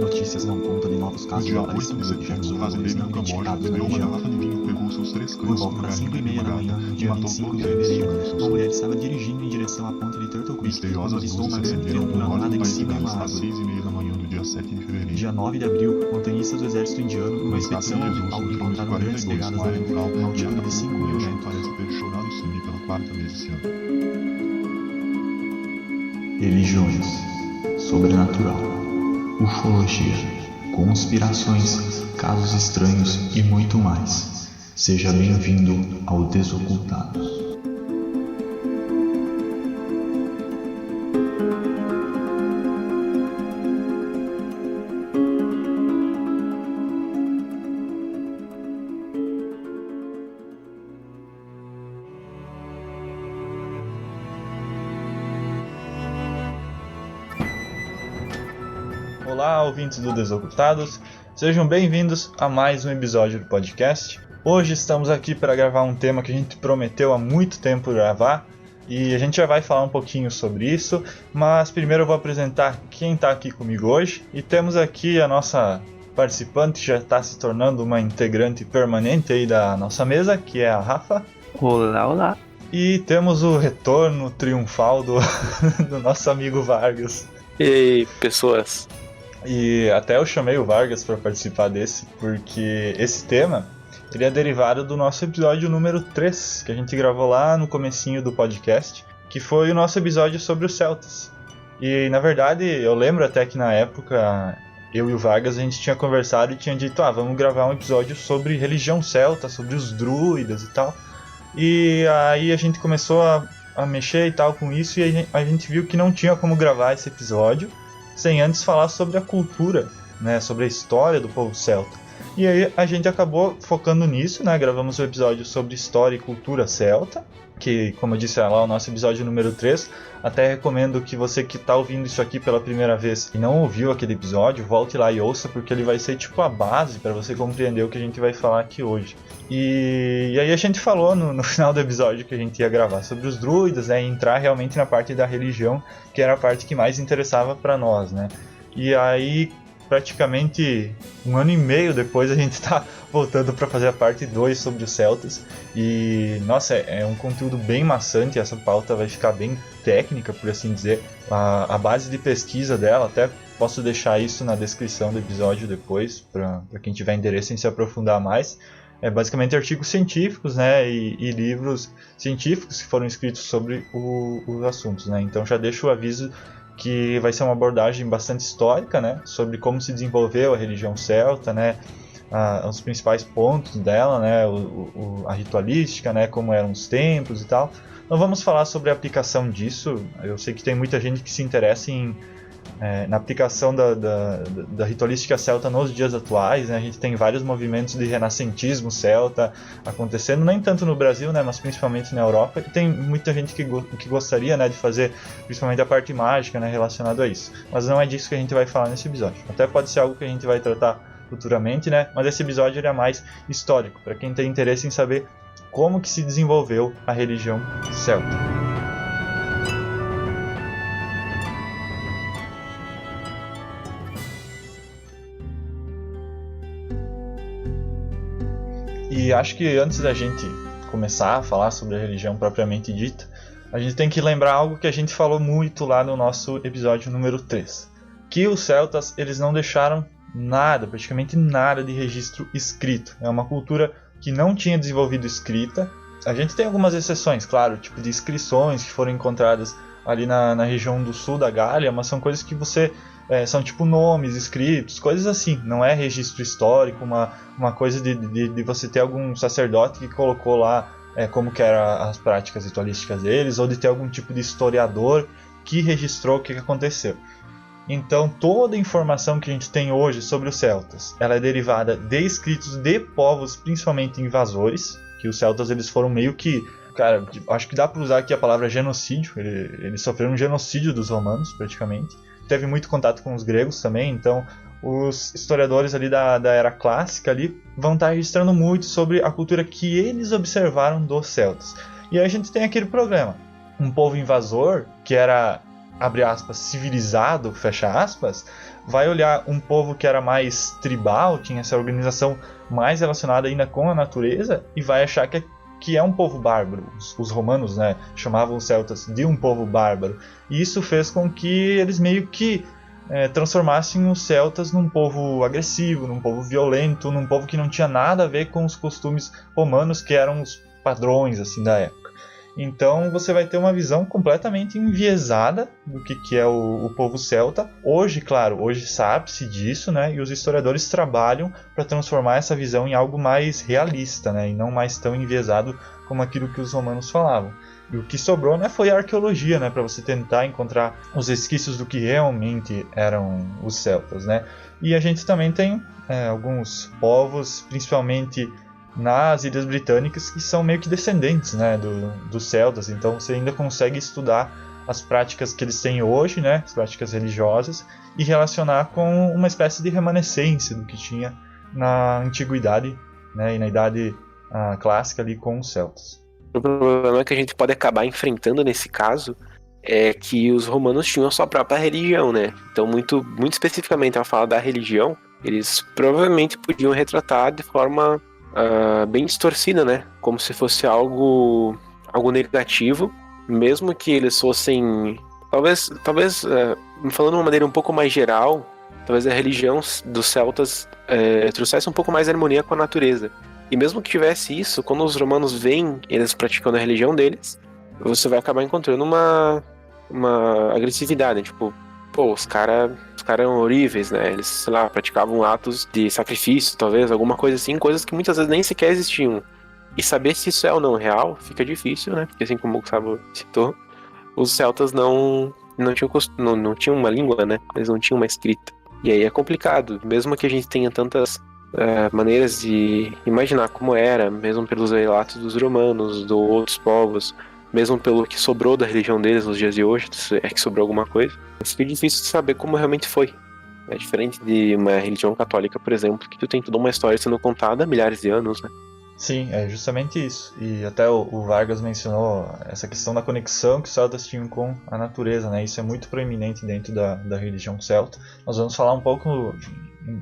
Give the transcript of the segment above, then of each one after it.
Notícias dão conta de novos casos No dia de 8 de setembro, o fazendeiro fazendeiro em Camboja bebeu uma garrafa de vinho, pegou seus 3 Por cães volta com das galinha 5h30 da manhã, defumada no e dia matou 25 de todos eles, fevereiro, tirando seus uma mulher filhos. estava dirigindo em direção à ponte de Turtle Creek quando Misteriosas avistou luzes uma se grande acenderam no criatura norte alada do em país de cima de Gales uma às árvore. 6h30 da manhã do dia 7 de fevereiro. Dia 9 de abril, montanhistas do exército indiano, numa No expedição resgate de Jesus, ao o quilômetro encontraram grandes 42, pegadas uma na área neve, rural uma perto altura da de 5 mil Nation metros. parece ter chorado sangue pela 4ª vez esse ano. Religiões, sobrenatural, ufologia, conspirações, casos estranhos e muito mais. Seja bem-vindo ao Desocultados. Olá, ouvintes do Desocultados, sejam bem-vindos a mais um episódio do podcast. Hoje estamos aqui para gravar um tema que a gente prometeu há muito tempo gravar e a gente já vai falar um pouquinho sobre isso, mas primeiro eu vou apresentar quem está aqui comigo hoje e temos aqui a nossa participante que já está se tornando uma integrante permanente aí da nossa mesa, que é a Rafa. Olá, olá. E temos o retorno triunfal do nosso amigo Vargas. E aí, pessoas? E até eu chamei o Vargas para participar desse, porque esse tema ele é derivado do nosso episódio número 3, que a gente gravou lá no comecinho do podcast, que foi o nosso episódio sobre os celtas. E na verdade, eu lembro até que na época, eu e o Vargas, a gente tinha conversado e tinha dito, vamos gravar um episódio sobre religião celta, sobre os druidas e tal. E aí a gente começou a mexer e tal com isso, e a gente viu que não tinha como gravar esse episódio sem antes falar sobre a cultura, né, sobre a história do povo celta. E aí a gente acabou focando nisso, né, gravamos um episódio sobre história e cultura celta, que, como eu disse lá, é o nosso episódio número 3. Até recomendo que você que está ouvindo isso aqui pela primeira vez e não ouviu aquele episódio, volte lá e ouça, porque ele vai ser tipo a base para você compreender o que a gente vai falar aqui hoje. E aí a gente falou no final do episódio que a gente ia gravar sobre os druidas, né, e entrar realmente na parte da religião, que era a parte que mais interessava para nós, né. E aí, praticamente um ano e meio depois, a gente está voltando para fazer a parte 2 sobre os celtas. E, nossa, é um conteúdo bem maçante, essa pauta vai ficar bem técnica, por assim dizer. A base de pesquisa dela, até posso deixar isso na descrição do episódio depois, para quem tiver interesse em se aprofundar mais. É basicamente artigos científicos, né, e livros científicos que foram escritos sobre os assuntos, né. Então já deixo o aviso que vai ser uma abordagem bastante histórica, né, sobre como se desenvolveu a religião celta, né, os principais pontos dela, né, a ritualística, né, como eram os templos e tal. Não vamos falar sobre a aplicação disso. Eu sei que tem muita gente que se interessa na aplicação da ritualística celta nos dias atuais, né? A gente tem vários movimentos de renascentismo celta acontecendo, nem tanto no Brasil, né, mas principalmente na Europa, e tem muita gente que gostaria, né, de fazer principalmente a parte mágica, né, relacionada a isso. Mas não é disso que a gente vai falar nesse episódio. Até pode ser algo que a gente vai tratar futuramente, né, mas esse episódio ele é mais histórico, para quem tem interesse em saber como que se desenvolveu a religião celta. E acho que antes da gente começar a falar sobre a religião propriamente dita, a gente tem que lembrar algo que a gente falou muito lá no nosso episódio número 3. Que os celtas, eles não deixaram nada, praticamente nada de registro escrito. É uma cultura que não tinha desenvolvido escrita. A gente tem algumas exceções, claro, tipo de inscrições que foram encontradas ali na região do sul da Gália, mas são coisas que são tipo nomes escritos, coisas assim, não é registro histórico, uma coisa de você ter algum sacerdote que colocou lá como que eram as práticas ritualísticas deles, ou de ter algum tipo de historiador que registrou o que aconteceu. Então toda a informação que a gente tem hoje sobre os celtas, ela é derivada de escritos de povos, principalmente invasores, que os celtas eles foram meio que, cara, acho que dá para usar aqui a palavra genocídio, eles sofreram um genocídio dos romanos praticamente. Teve muito contato com os gregos também, então os historiadores ali da era clássica ali vão estar registrando muito sobre a cultura que eles observaram dos celtas. E aí a gente tem aquele problema, um povo invasor que era abre aspas, civilizado, fecha aspas, vai olhar um povo que era mais tribal, tinha essa organização mais relacionada ainda com a natureza, e vai achar que é um povo bárbaro. Os romanos, né, chamavam os celtas de um povo bárbaro. E isso fez com que eles meio que transformassem os celtas num povo agressivo, num povo violento, num povo que não tinha nada a ver com os costumes romanos, que eram os padrões assim da época. Então você vai ter uma visão completamente enviesada do que é o povo celta. Hoje, claro, hoje sabe-se disso, né? E os historiadores trabalham para transformar essa visão em algo mais realista, né? E não mais tão enviesado como aquilo que os romanos falavam. E o que sobrou, né, foi a arqueologia, né, para você tentar encontrar os resquícios do que realmente eram os celtas, né? E a gente também tem alguns povos, principalmente nas Ilhas Britânicas, que são meio que descendentes, né, dos celtas. Então você ainda consegue estudar as práticas que eles têm hoje, né, as práticas religiosas, e relacionar com uma espécie de remanescência do que tinha na antiguidade, né, e na idade clássica ali com os celtas. O problema que a gente pode acabar enfrentando nesse caso é que os romanos tinham a sua própria religião, né? Então, muito especificamente ao falar da religião, eles provavelmente podiam retratar de forma bem distorcida, né? Como se fosse algo negativo, mesmo que eles fossem... Talvez falando de uma maneira um pouco mais geral, talvez a religião dos celtas trouxesse um pouco mais de harmonia com a natureza. E mesmo que tivesse isso, quando os romanos veem eles praticando a religião deles, você vai acabar encontrando uma agressividade, né? Tipo, pô, os caras eram horríveis, né? Eles, sei lá, praticavam atos de sacrifício, talvez, alguma coisa assim, coisas que muitas vezes nem sequer existiam. E saber se isso é ou não real fica difícil, né? Porque assim como o Gustavo citou, os celtas não tinham uma língua, né? Eles não tinham uma escrita. E aí é complicado, mesmo que a gente tenha tantas maneiras de imaginar como era, mesmo pelos relatos dos romanos, de outros povos, mesmo pelo que sobrou da religião deles nos dias de hoje, se é que sobrou alguma coisa, fica difícil de saber como realmente foi. É diferente de uma religião católica, por exemplo, que tu tem toda uma história sendo contada há milhares de anos, né? Sim, é justamente isso. E até o Vargas mencionou essa questão da conexão que os celtas tinham com a natureza, né? Isso é muito proeminente dentro da religião celta. Nós vamos falar um pouco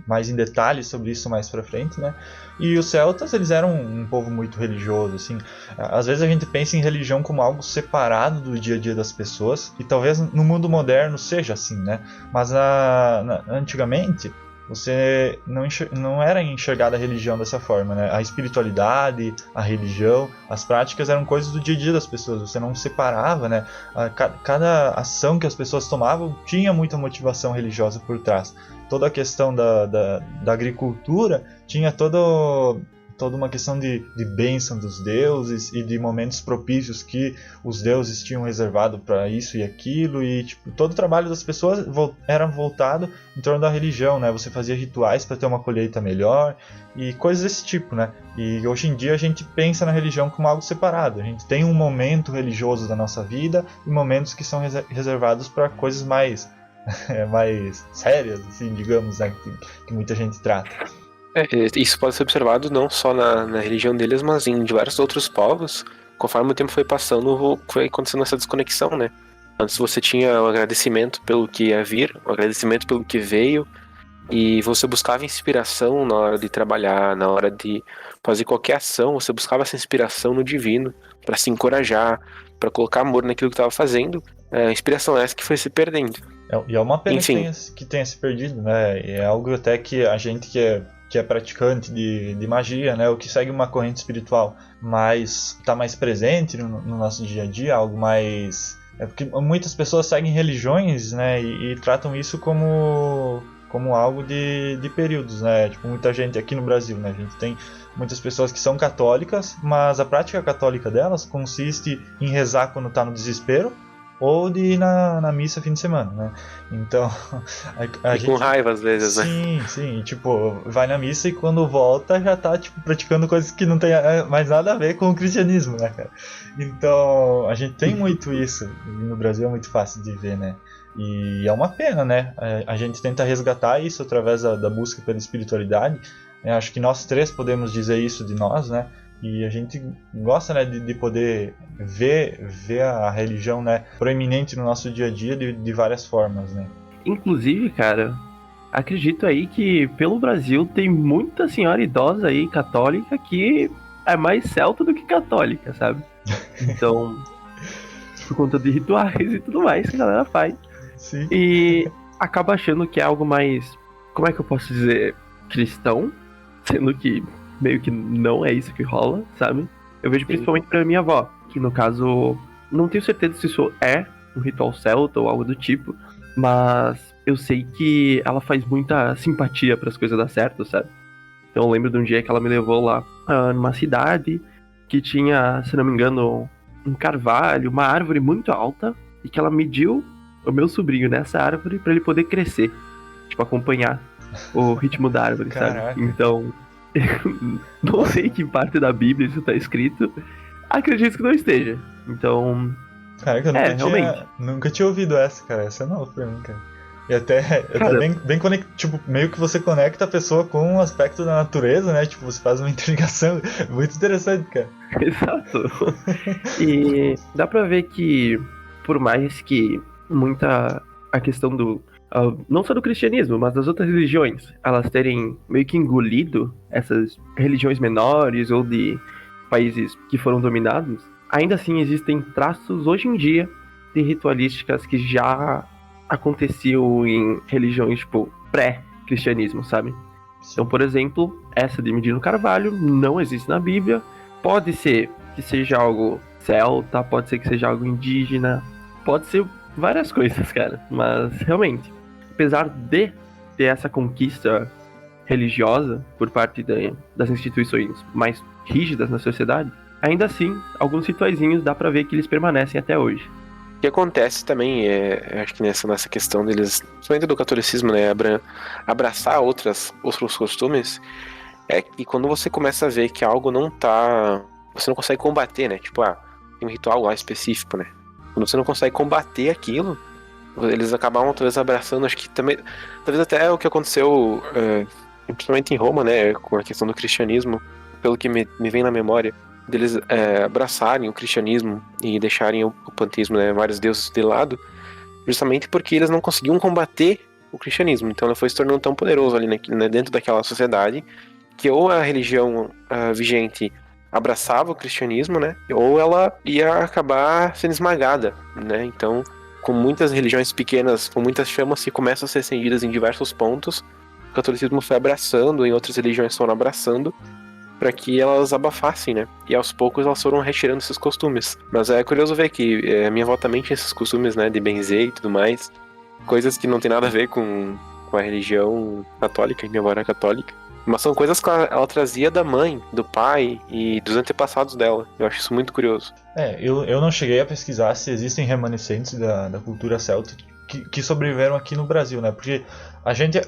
mais em detalhes sobre isso mais pra frente, né? E os celtas, eles eram um povo muito religioso, assim. Às vezes a gente pensa em religião como algo separado do dia a dia das pessoas, e talvez no mundo moderno seja assim, né? Mas antigamente você não era enxergada a religião dessa forma, né? A espiritualidade, a religião, as práticas eram coisas do dia a dia das pessoas. Você não separava, né? Cada ação que as pessoas tomavam tinha muita motivação religiosa por trás. Toda a questão da agricultura tinha toda uma questão de bênção dos deuses e de momentos propícios que os deuses tinham reservado para isso e aquilo, e tipo, todo o trabalho das pessoas era voltado em torno da religião, né? Você fazia rituais para ter uma colheita melhor e coisas desse tipo, né? E hoje em dia a gente pensa na religião como algo separado. A gente tem um momento religioso da nossa vida e momentos que são reservados para coisas mais sérias, assim, digamos, né? Que muita gente trata. Isso pode ser observado não só na religião deles, mas em diversos outros povos. Conforme o tempo foi passando, foi acontecendo essa desconexão, né? Antes você tinha o agradecimento pelo que ia vir, o agradecimento pelo que veio, e você buscava inspiração na hora de trabalhar, na hora de fazer qualquer ação, você buscava essa inspiração no divino, para se encorajar, para colocar amor naquilo que estava fazendo. A inspiração é essa que foi se perdendo. E é uma pena Enfim, que tenha se perdido, né? É algo até que a gente que é praticante de magia, né, ou que segue uma corrente espiritual, mas está mais presente no nosso dia a dia, algo mais... É porque muitas pessoas seguem religiões, né, e tratam isso como algo de períodos, né, tipo, muita gente aqui no Brasil, né, a gente tem muitas pessoas que são católicas, mas a prática católica delas consiste em rezar quando está no desespero, ou de ir na missa fim de semana, né? Então, a gente... com raiva às vezes, né? Sim, e, tipo, vai na missa e quando volta já tá, tipo, praticando coisas que não tem mais nada a ver com o cristianismo, né, cara? Então, a gente tem muito isso, no Brasil é muito fácil de ver, né? E é uma pena, né? A gente tenta resgatar isso através da busca pela espiritualidade. Eu acho que nós três podemos dizer isso de nós, né? E a gente gosta, né, de poder ver a religião, né, proeminente no nosso dia a dia de várias formas, né. Inclusive, cara, acredito aí que pelo Brasil tem muita senhora idosa aí, católica, que é mais celta do que católica, sabe? Então, por conta de rituais e tudo mais que a galera faz. Sim. E acaba achando que é algo mais, como é que eu posso dizer, cristão, sendo que meio que não é isso que rola, sabe? Eu vejo principalmente pra minha avó, que no caso, não tenho certeza se isso é um ritual celta ou algo do tipo, mas eu sei que ela faz muita simpatia para as coisas dar certo, sabe? Então eu lembro de um dia que ela me levou lá numa cidade que tinha, se não me engano, um carvalho, uma árvore muito alta, e que ela mediu o meu sobrinho nessa árvore para ele poder crescer, tipo, acompanhar o ritmo da árvore, Caraca. sabe? Então, não sei que parte da Bíblia isso tá escrito, acredito que não esteja. Então, Caraca, eu realmente. nunca tinha ouvido essa, cara. Essa é nova pra mim, cara. E até Cara, bem tipo, meio que você conecta a pessoa com um aspecto da natureza, né? Tipo, você faz uma interligação muito interessante, cara. exato. E dá pra ver que, por mais que muita a questão do não só do cristianismo, mas das outras religiões, elas terem meio que engolido essas religiões menores ou de países que foram dominados, ainda assim existem traços hoje em dia de ritualísticas que já aconteciam em religiões tipo pré-cristianismo, sabe? Então, por exemplo, essa de medir no carvalho não existe na Bíblia. Pode ser que seja algo celta, pode ser que seja algo indígena, pode ser várias coisas, cara. Mas, realmente, apesar de ter essa conquista religiosa por parte das instituições mais rígidas na sociedade, ainda assim, alguns rituaizinhos dá pra ver que eles permanecem até hoje. O que acontece também acho que nessa questão deles, principalmente do catolicismo, né, abraçar outros costumes, é que quando você começa a ver que algo não tá, você não consegue combater, né, tipo, tem um ritual lá específico, né, quando você não consegue combater aquilo, eles acabam talvez abraçando, acho que também, talvez até o que aconteceu, principalmente em Roma, né, com a questão do cristianismo, pelo que me vem na memória, deles abraçarem o cristianismo e deixarem o panteísmo, né, vários deuses de lado, justamente porque eles não conseguiam combater o cristianismo. Então ele foi se tornando tão poderoso ali, né, dentro daquela sociedade, que ou a religião vigente abraçava o cristianismo, né, ou ela ia acabar sendo esmagada, né. Então, com muitas religiões pequenas, com muitas chamas que começam a ser acendidas em diversos pontos, o catolicismo foi abraçando, e outras religiões foram abraçando, para que elas abafassem, né? E aos poucos elas foram retirando esses costumes. Mas é curioso ver que a minha avó também tinha esses costumes, né? De benzer e tudo mais. Coisas que não tem nada a ver com a religião católica, minha avó era católica. Mas são coisas que ela trazia da mãe, do pai e dos antepassados dela. Eu acho isso muito curioso. Eu não cheguei a pesquisar se existem remanescentes da cultura celta que sobreviveram aqui no Brasil, né? Porque a gente,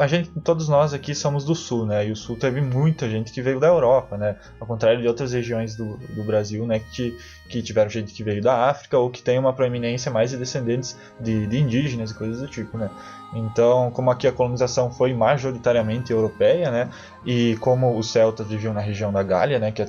todos nós aqui somos do Sul, né? E o Sul teve muita gente que veio da Europa, né? Ao contrário de outras regiões do Brasil, né? Que tiveram gente que veio da África ou que tem uma proeminência mais de descendentes de indígenas e coisas do tipo, né? Então, como aqui a colonização foi majoritariamente europeia, né? E como os celtas viviam na região da Gália, né? Que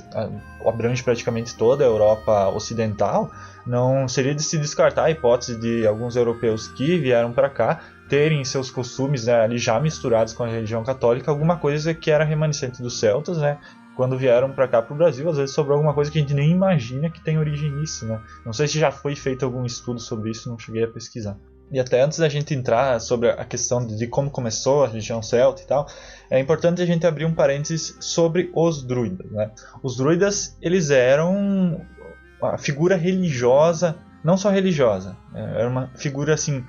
abrange praticamente toda a Europa ocidental, não seria de se descartar a hipótese de alguns europeus que vieram para cá terem seus costumes, né, ali já misturados com a religião católica, alguma coisa que era remanescente dos celtas, né, quando vieram para cá para o Brasil. Às vezes sobrou alguma coisa que a gente nem imagina que tem origem nisso, né. Não sei se já foi feito algum estudo sobre isso, não cheguei a pesquisar. E até antes da gente entrar sobre a questão de como começou a religião celta e tal, é importante a gente abrir um parênteses sobre os druidas, né. Os druidas, eles eram a figura religiosa, não só religiosa, era uma figura assim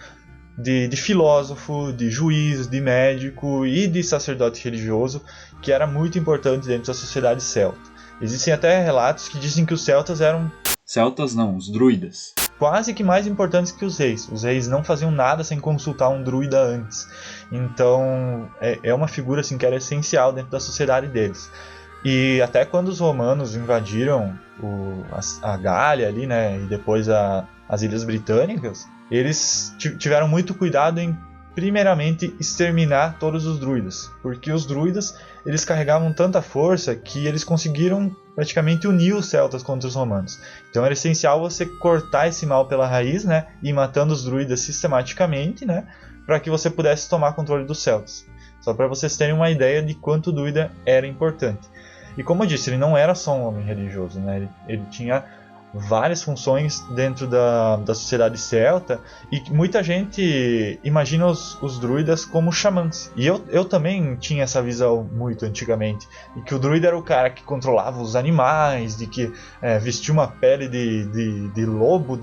de filósofo, de juiz, de médico e de sacerdote religioso, que era muito importante dentro da sociedade celta. Existem até relatos que dizem que os celtas eram... Celtas não, os druidas. Quase que mais importantes que os reis. Os reis não faziam nada sem consultar um druida antes. Então é uma figura assim, que era essencial dentro da sociedade deles. E até quando os romanos invadiram a Gália ali, né, e depois as Ilhas Britânicas, eles tiveram muito cuidado em, primeiramente, exterminar todos os druidas. Porque os druidas, eles carregavam tanta força que eles conseguiram praticamente unir os celtas contra os romanos. Então era essencial você cortar esse mal pela raiz, né, e ir matando os druidas sistematicamente, né, para que você pudesse tomar controle dos celtas. Só para vocês terem uma ideia de quanto o druida era importante. E como eu disse, ele não era só um homem religioso, né, ele tinha várias funções dentro da sociedade celta, e muita gente imagina os druidas como xamãs. E eu também tinha essa visão muito antigamente, de que o druida era o cara que controlava os animais, de que vestia uma pele de lobo,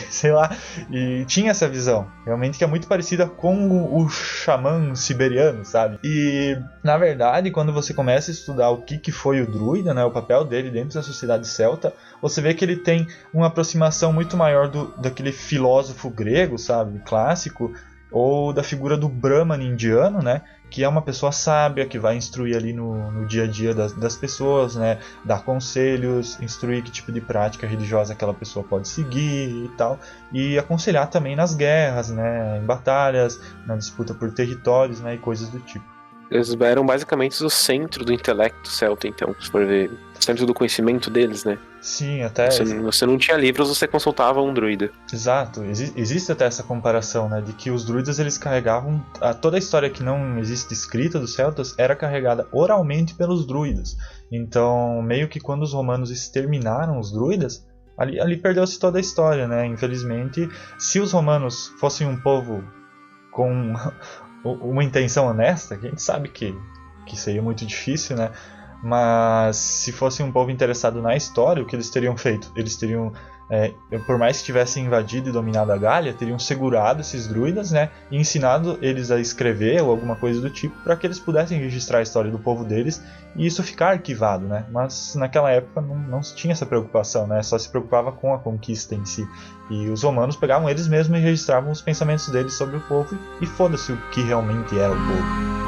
sei lá, e tinha essa visão, realmente, que é muito parecida com o xamã siberiano, sabe? E, na verdade, quando você começa a estudar o que foi o druida, né, o papel dele dentro da sociedade celta, você vê que ele tem uma aproximação muito maior daquele filósofo grego, sabe, clássico, ou da figura do Brahman indiano, né, que é uma pessoa sábia, que vai instruir ali no dia a dia das pessoas, né, dar conselhos, instruir que tipo de prática religiosa aquela pessoa pode seguir e tal, e aconselhar também nas guerras, né, em batalhas, na disputa por territórios, né, e coisas do tipo. Eles eram basicamente o centro do intelecto celta, então, se for ver, o centro do conhecimento deles, né? Sim, até... Você não tinha livros, você consultava um druida. Exato, existe até essa comparação, né, de que os druidas eles carregavam... Toda a história que não existe escrita dos celtas era carregada oralmente pelos druidas. Então, meio que quando os romanos exterminaram os druidas, ali perdeu-se toda a história, né? Infelizmente, se os romanos fossem um povo com uma intenção honesta, que a gente sabe que seria muito difícil, né? Mas se fosse um povo interessado na história, o que eles teriam feito? Eles teriam, por mais que tivessem invadido e dominado a Gália, teriam segurado esses druidas, né, e ensinado eles a escrever ou alguma coisa do tipo, para que eles pudessem registrar a história do povo deles e isso ficar arquivado, né? Mas naquela época não se tinha essa preocupação, né? Só se preocupava com a conquista em si. E os romanos pegavam eles mesmos e registravam os pensamentos deles sobre o povo, e foda-se o que realmente era o povo.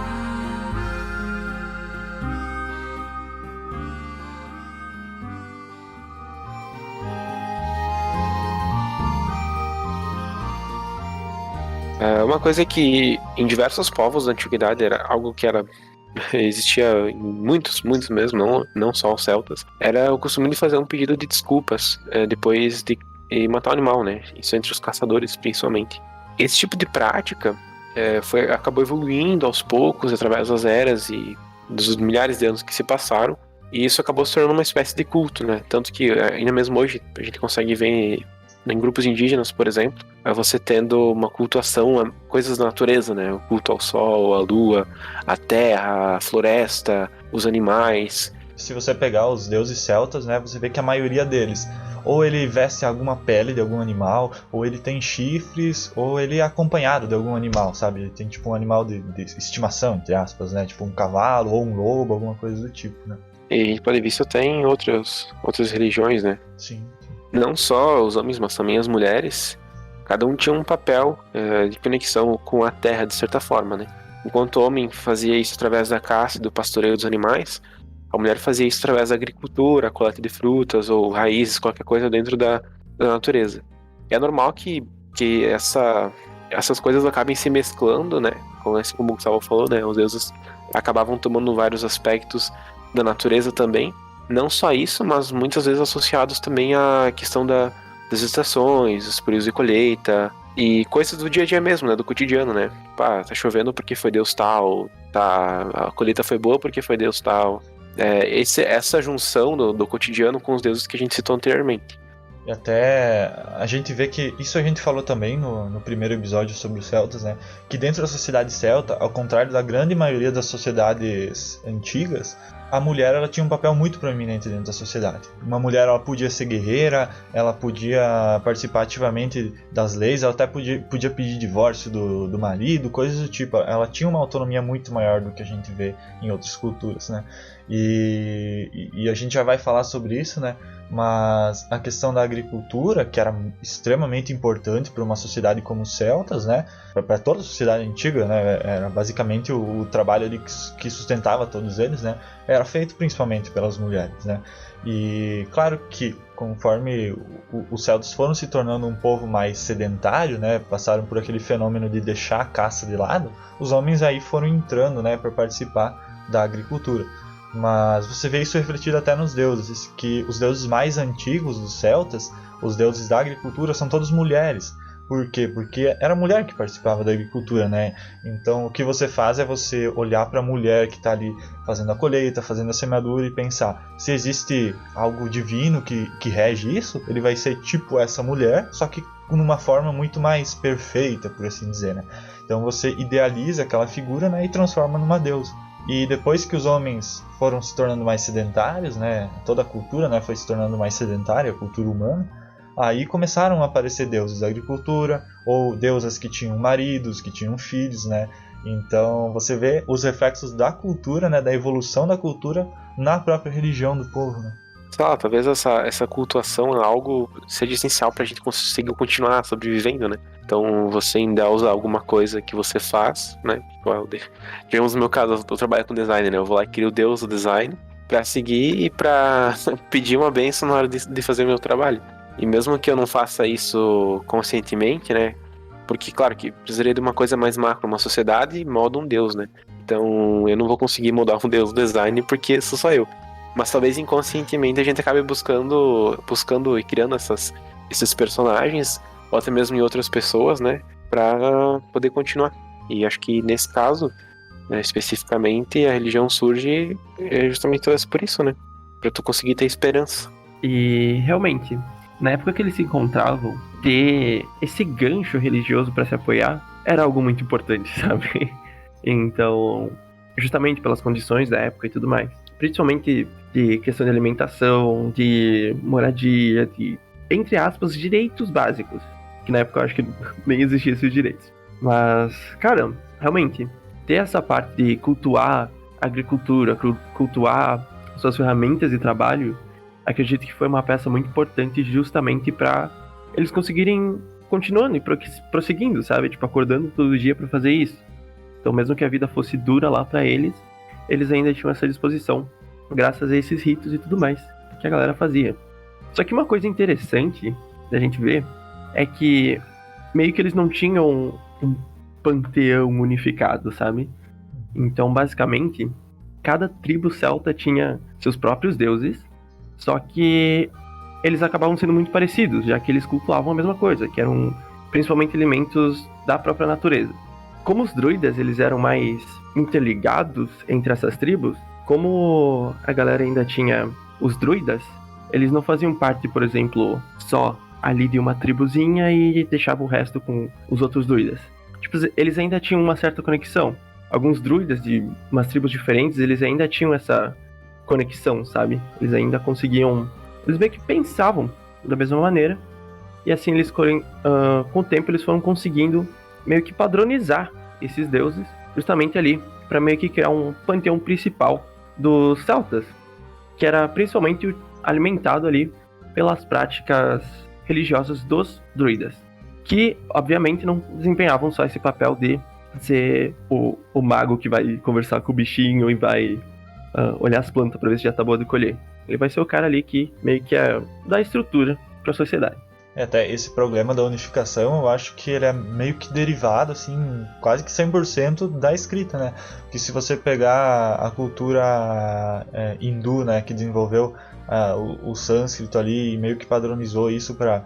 Uma coisa que em diversos povos da antiguidade era algo que existia em muitos mesmo, não só os celtas, era o costume de fazer um pedido de desculpas depois de matar o animal, né? Isso entre os caçadores, principalmente. Esse tipo de prática acabou evoluindo aos poucos, através das eras e dos milhares de anos que se passaram, e isso acabou se tornando uma espécie de culto, né? Tanto que ainda mesmo hoje a gente consegue ver em grupos indígenas, por exemplo, você tendo uma cultuação a coisas da natureza, né? O culto ao sol, à lua, à terra, à floresta, os animais. Se você pegar os deuses celtas, né, você vê que a maioria deles, ou ele veste alguma pele de algum animal, ou ele tem chifres, ou ele é acompanhado de algum animal, sabe? Ele tem tipo um animal de estimação, entre aspas, né? Tipo um cavalo ou um lobo, alguma coisa do tipo, né? E a gente pode ver isso até em outras religiões, né? Sim. Não só os homens, mas também as mulheres, cada um tinha um papel de conexão com a terra, de certa forma, né? Enquanto o homem fazia isso através da caça e do pastoreio dos animais, a mulher fazia isso através da agricultura, a coleta de frutas ou raízes, qualquer coisa dentro da natureza. E é normal que essas coisas acabem se mesclando, né? Como o Gustavo falou, né? Os deuses acabavam tomando vários aspectos da natureza também. Não só isso, mas muitas vezes associados também à questão das estações, os períodos de colheita e coisas do dia a dia mesmo, né, do cotidiano, né? Tá chovendo porque foi Deus tal, a colheita foi boa porque foi Deus tal. Essa junção do cotidiano com os deuses que a gente citou anteriormente. E até a gente vê que isso a gente falou também no primeiro episódio sobre os celtas, né? Que dentro da sociedade celta, ao contrário da grande maioria das sociedades antigas, a mulher ela tinha um papel muito proeminente dentro da sociedade. Uma mulher ela podia ser guerreira, ela podia participar ativamente das leis, ela até podia pedir divórcio do marido, coisas do tipo. Ela tinha uma autonomia muito maior do que a gente vê em outras culturas, né? E a gente já vai falar sobre isso, né? Mas a questão da agricultura, que era extremamente importante para uma sociedade como os celtas, né? Para toda a sociedade antiga, né? Era basicamente o trabalho ali que sustentava todos eles, né? Era feito principalmente pelas mulheres, né? E claro que conforme os celtas foram se tornando um povo mais sedentário, né? Passaram por aquele fenômeno de deixar a caça de lado, os homens aí foram entrando, né? Para participar da agricultura. Mas você vê isso refletido até nos deuses, que os deuses mais antigos dos celtas, os deuses da agricultura, são todos mulheres. Por quê? Porque era a mulher que participava da agricultura, né? Então o que você faz é você olhar para a mulher que está ali fazendo a colheita, fazendo a semeadura e pensar, se existe algo divino que rege isso, ele vai ser tipo essa mulher, só que numa forma muito mais perfeita, por assim dizer, né? Então você idealiza aquela figura, né, e transforma numa deusa. E depois que os homens foram se tornando mais sedentários, né, toda a cultura, né, foi se tornando mais sedentária, a cultura humana, aí começaram a aparecer deuses da agricultura, ou deusas que tinham maridos, que tinham filhos, né? Então você vê os reflexos da cultura, né, da evolução da cultura na própria religião do povo, né? Sei lá, talvez essa cultuação é algo seja essencial pra gente conseguir continuar sobrevivendo, né? Então você ainda usa alguma coisa que você faz, né? Digamos no meu caso, eu trabalho com design, né? Eu vou lá e crio o deus do design pra seguir e pra pedir uma bênção na hora de fazer o meu trabalho. E mesmo que eu não faça isso conscientemente, né? Porque, claro, que precisaria de uma coisa mais macro, uma sociedade molda um deus, né? Então eu não vou conseguir mudar um deus do design porque sou só eu. Mas talvez inconscientemente a gente acabe buscando e criando esses personagens, ou até mesmo em outras pessoas, né? Pra poder continuar. E acho que nesse caso, né, especificamente, a religião surge justamente por isso, né? Pra tu conseguir ter esperança. E realmente, na época que eles se encontravam, ter esse gancho religioso pra se apoiar era algo muito importante, sabe? Então, justamente pelas condições da época e tudo mais. Principalmente de questão de alimentação, de moradia, de, entre aspas, direitos básicos. Que na época eu acho que nem existiam esses direitos. Mas, cara, realmente, ter essa parte de cultuar a agricultura, cultuar suas ferramentas de trabalho, acredito que foi uma peça muito importante justamente para eles conseguirem continuando e prosseguindo, sabe? Tipo, acordando todo dia para fazer isso. Então, mesmo que a vida fosse dura lá para eles ainda tinham essa disposição, graças a esses ritos e tudo mais que a galera fazia. Só que uma coisa interessante da gente ver é que meio que eles não tinham um panteão unificado, sabe? Então, basicamente, cada tribo celta tinha seus próprios deuses, só que eles acabavam sendo muito parecidos, já que eles cultuavam a mesma coisa, que eram principalmente elementos da própria natureza. Como os druidas eles eram mais interligados entre essas tribos, como a galera ainda tinha os druidas, eles não faziam parte, por exemplo, só ali de uma tribuzinha e deixavam o resto com os outros druidas. Tipo, eles ainda tinham uma certa conexão. Alguns druidas de umas tribos diferentes, eles ainda tinham essa conexão, sabe? Eles ainda conseguiam... Eles meio que pensavam da mesma maneira. E assim, eles com o tempo, eles foram conseguindo meio que padronizar esses deuses, justamente ali, para meio que criar um panteão principal dos celtas, que era principalmente alimentado ali pelas práticas religiosas dos druidas, que obviamente não desempenhavam só esse papel de ser o mago que vai conversar com o bichinho e vai olhar as plantas para ver se já tá boa de colher. Ele vai ser o cara ali que meio que dá estrutura para a sociedade. Até esse problema da unificação, eu acho que ele é meio que derivado, assim, quase que 100% da escrita, né? Porque se você pegar a cultura hindu, né, que desenvolveu o sânscrito ali e meio que padronizou isso para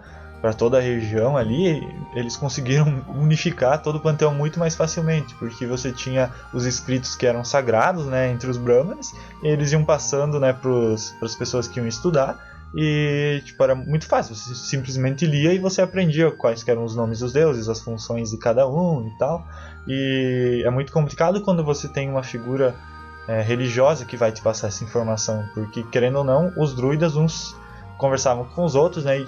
toda a região ali, eles conseguiram unificar todo o panteão muito mais facilmente, porque você tinha os escritos que eram sagrados, né, entre os brahmanes, e eles iam passando, né, para as pessoas que iam estudar. E tipo, era muito fácil, você simplesmente lia e você aprendia quais eram os nomes dos deuses, as funções de cada um e tal. E é muito complicado quando você tem uma figura religiosa que vai te passar essa informação, porque querendo ou não, os druidas uns conversavam com os outros, né, e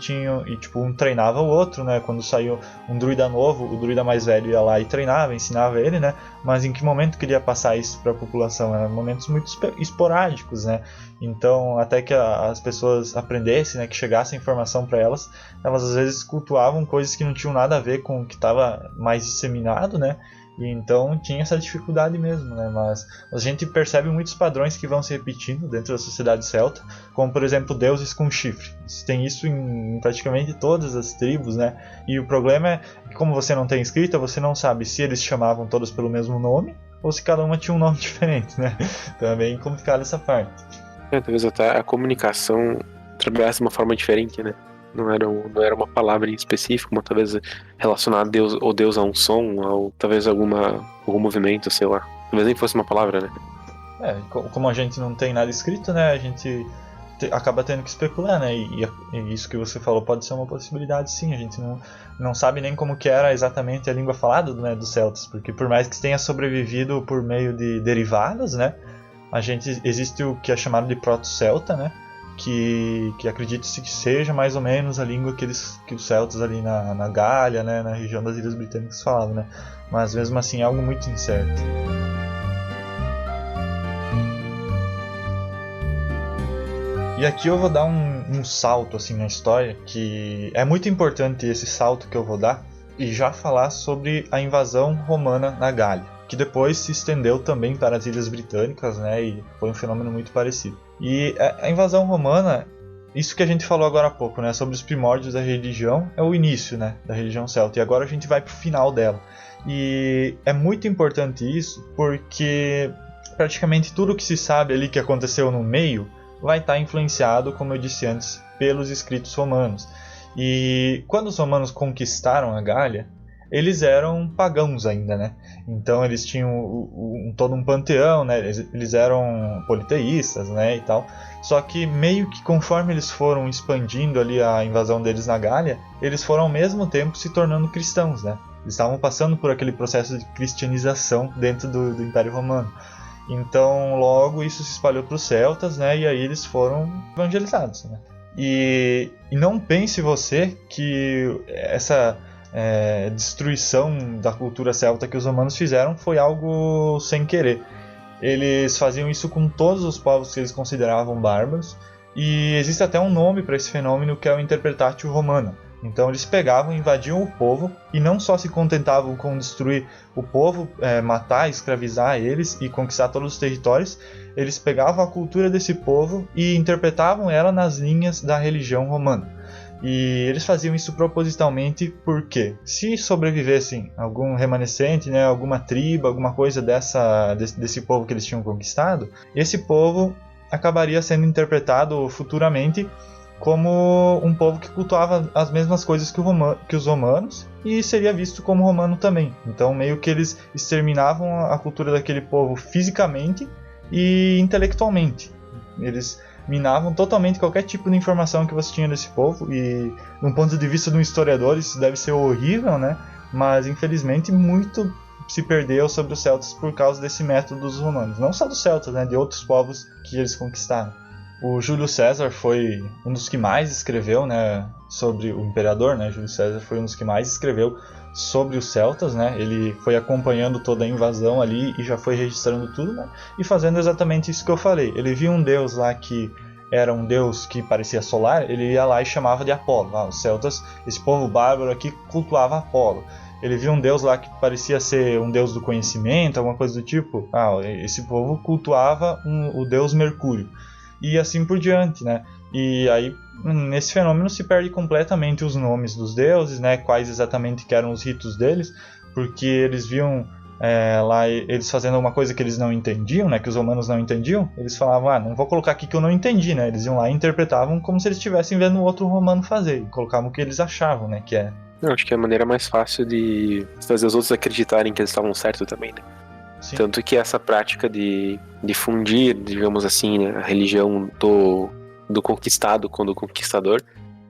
tipo, um treinava o outro, né, quando saiu um druida novo, o druida mais velho ia lá e treinava, ensinava ele, né, mas em que momento que ele ia passar isso para a população? Eram momentos muito esporádicos, né, então até que as pessoas aprendessem, né, que chegasse a informação para elas às vezes cultuavam coisas que não tinham nada a ver com o que estava mais disseminado, né, e então tinha essa dificuldade mesmo, né? Mas a gente percebe muitos padrões que vão se repetindo dentro da sociedade celta, como por exemplo deuses com chifre. Você tem isso em praticamente todas as tribos, né? E o problema é que como você não tem escrita, você não sabe se eles chamavam todos pelo mesmo nome ou se cada uma tinha um nome diferente, né? Então é bem complicado essa parte. Talvez até a comunicação trabalhasse de uma forma diferente, né? Não era uma palavra em específico, mas talvez relacionar Deus a um som, ou talvez algum movimento, sei lá. Talvez nem fosse uma palavra, né? Como a gente não tem nada escrito, né? A gente acaba tendo que especular, né? E isso que você falou pode ser uma possibilidade, sim. A gente não sabe nem como que era exatamente a língua falada, né, dos celtas, porque por mais que tenha sobrevivido por meio de derivadas, né? Existe o que é chamado de proto-celta, né? Que acredita-se que seja mais ou menos a língua que os celtas ali na Gália, né? Na região das Ilhas Britânicas falavam, né? Mas mesmo assim é algo muito incerto. E aqui eu vou dar um salto assim na história, que é muito importante esse salto que eu vou dar, e já falar sobre a invasão romana na Gália, que depois se estendeu também para as Ilhas Britânicas, né, e foi um fenômeno muito parecido. E a invasão romana, isso que a gente falou agora há pouco, né, sobre os primórdios da religião, é o início, né, da religião celta, e agora a gente vai para o final dela. E é muito importante isso, porque praticamente tudo que se sabe ali que aconteceu no meio vai estar influenciado, como eu disse antes, pelos escritos romanos. E quando os romanos conquistaram a Gália, eles eram pagãos ainda, né? Então eles tinham todo um panteão, né? Eles eram politeístas, né? E tal. Só que meio que conforme eles foram expandindo ali a invasão deles na Gália, eles foram ao mesmo tempo se tornando cristãos, né? Eles estavam passando por aquele processo de cristianização dentro do Império Romano. Então, logo isso se espalhou para os celtas, né? E aí eles foram evangelizados, né? E não pense você que essa destruição da cultura celta que os romanos fizeram foi algo sem querer. Eles faziam isso com todos os povos que eles consideravam bárbaros, e existe até um nome para esse fenômeno, que é o interpretatio romana. Então eles pegavam, invadiam o povo e não só se contentavam com destruir o povo, matar, escravizar eles e conquistar todos os territórios, eles pegavam a cultura desse povo e interpretavam ela nas linhas da religião romana. E eles faziam isso propositalmente porque, se sobrevivessem algum remanescente, né, alguma tribo, alguma coisa desse povo que eles tinham conquistado, esse povo acabaria sendo interpretado futuramente como um povo que cultuava as mesmas coisas que os romanos, e seria visto como romano também. Então meio que eles exterminavam a cultura daquele povo fisicamente e intelectualmente. Eles minavam totalmente qualquer tipo de informação que você tinha desse povo, e de um ponto de vista de um historiador isso deve ser horrível, né? Mas infelizmente muito se perdeu sobre os celtas por causa desse método dos romanos. Não só dos celtas, né? De outros povos que eles conquistaram. O Júlio César foi um dos que mais escreveu, né, sobre o imperador, né? Júlio César foi um dos que mais escreveu sobre os celtas, né? Ele foi acompanhando toda a invasão ali e já foi registrando tudo, né? E fazendo exatamente isso que eu falei. Ele via um deus lá que era um deus que parecia solar, ele ia lá e chamava de Apolo. Os celtas, esse povo bárbaro aqui, cultuava Apolo. Ele via um deus lá que parecia ser um deus do conhecimento, alguma coisa do tipo. Esse povo cultuava o deus Mercúrio. E assim por diante, né? E aí, nesse fenômeno se perde completamente os nomes dos deuses, né? Quais exatamente que eram os ritos deles, porque eles viam lá eles fazendo uma coisa que eles não entendiam, né? Que os romanos não entendiam. Eles falavam, não vou colocar aqui que eu não entendi, né? Eles iam lá e interpretavam como se eles estivessem vendo outro romano fazer, e colocavam o que eles achavam, né? Que é. Eu acho que é a maneira mais fácil de fazer os outros acreditarem que eles estavam certos também, né? Sim. Tanto que essa prática de difundir, digamos assim, né, a religião do conquistado com do conquistador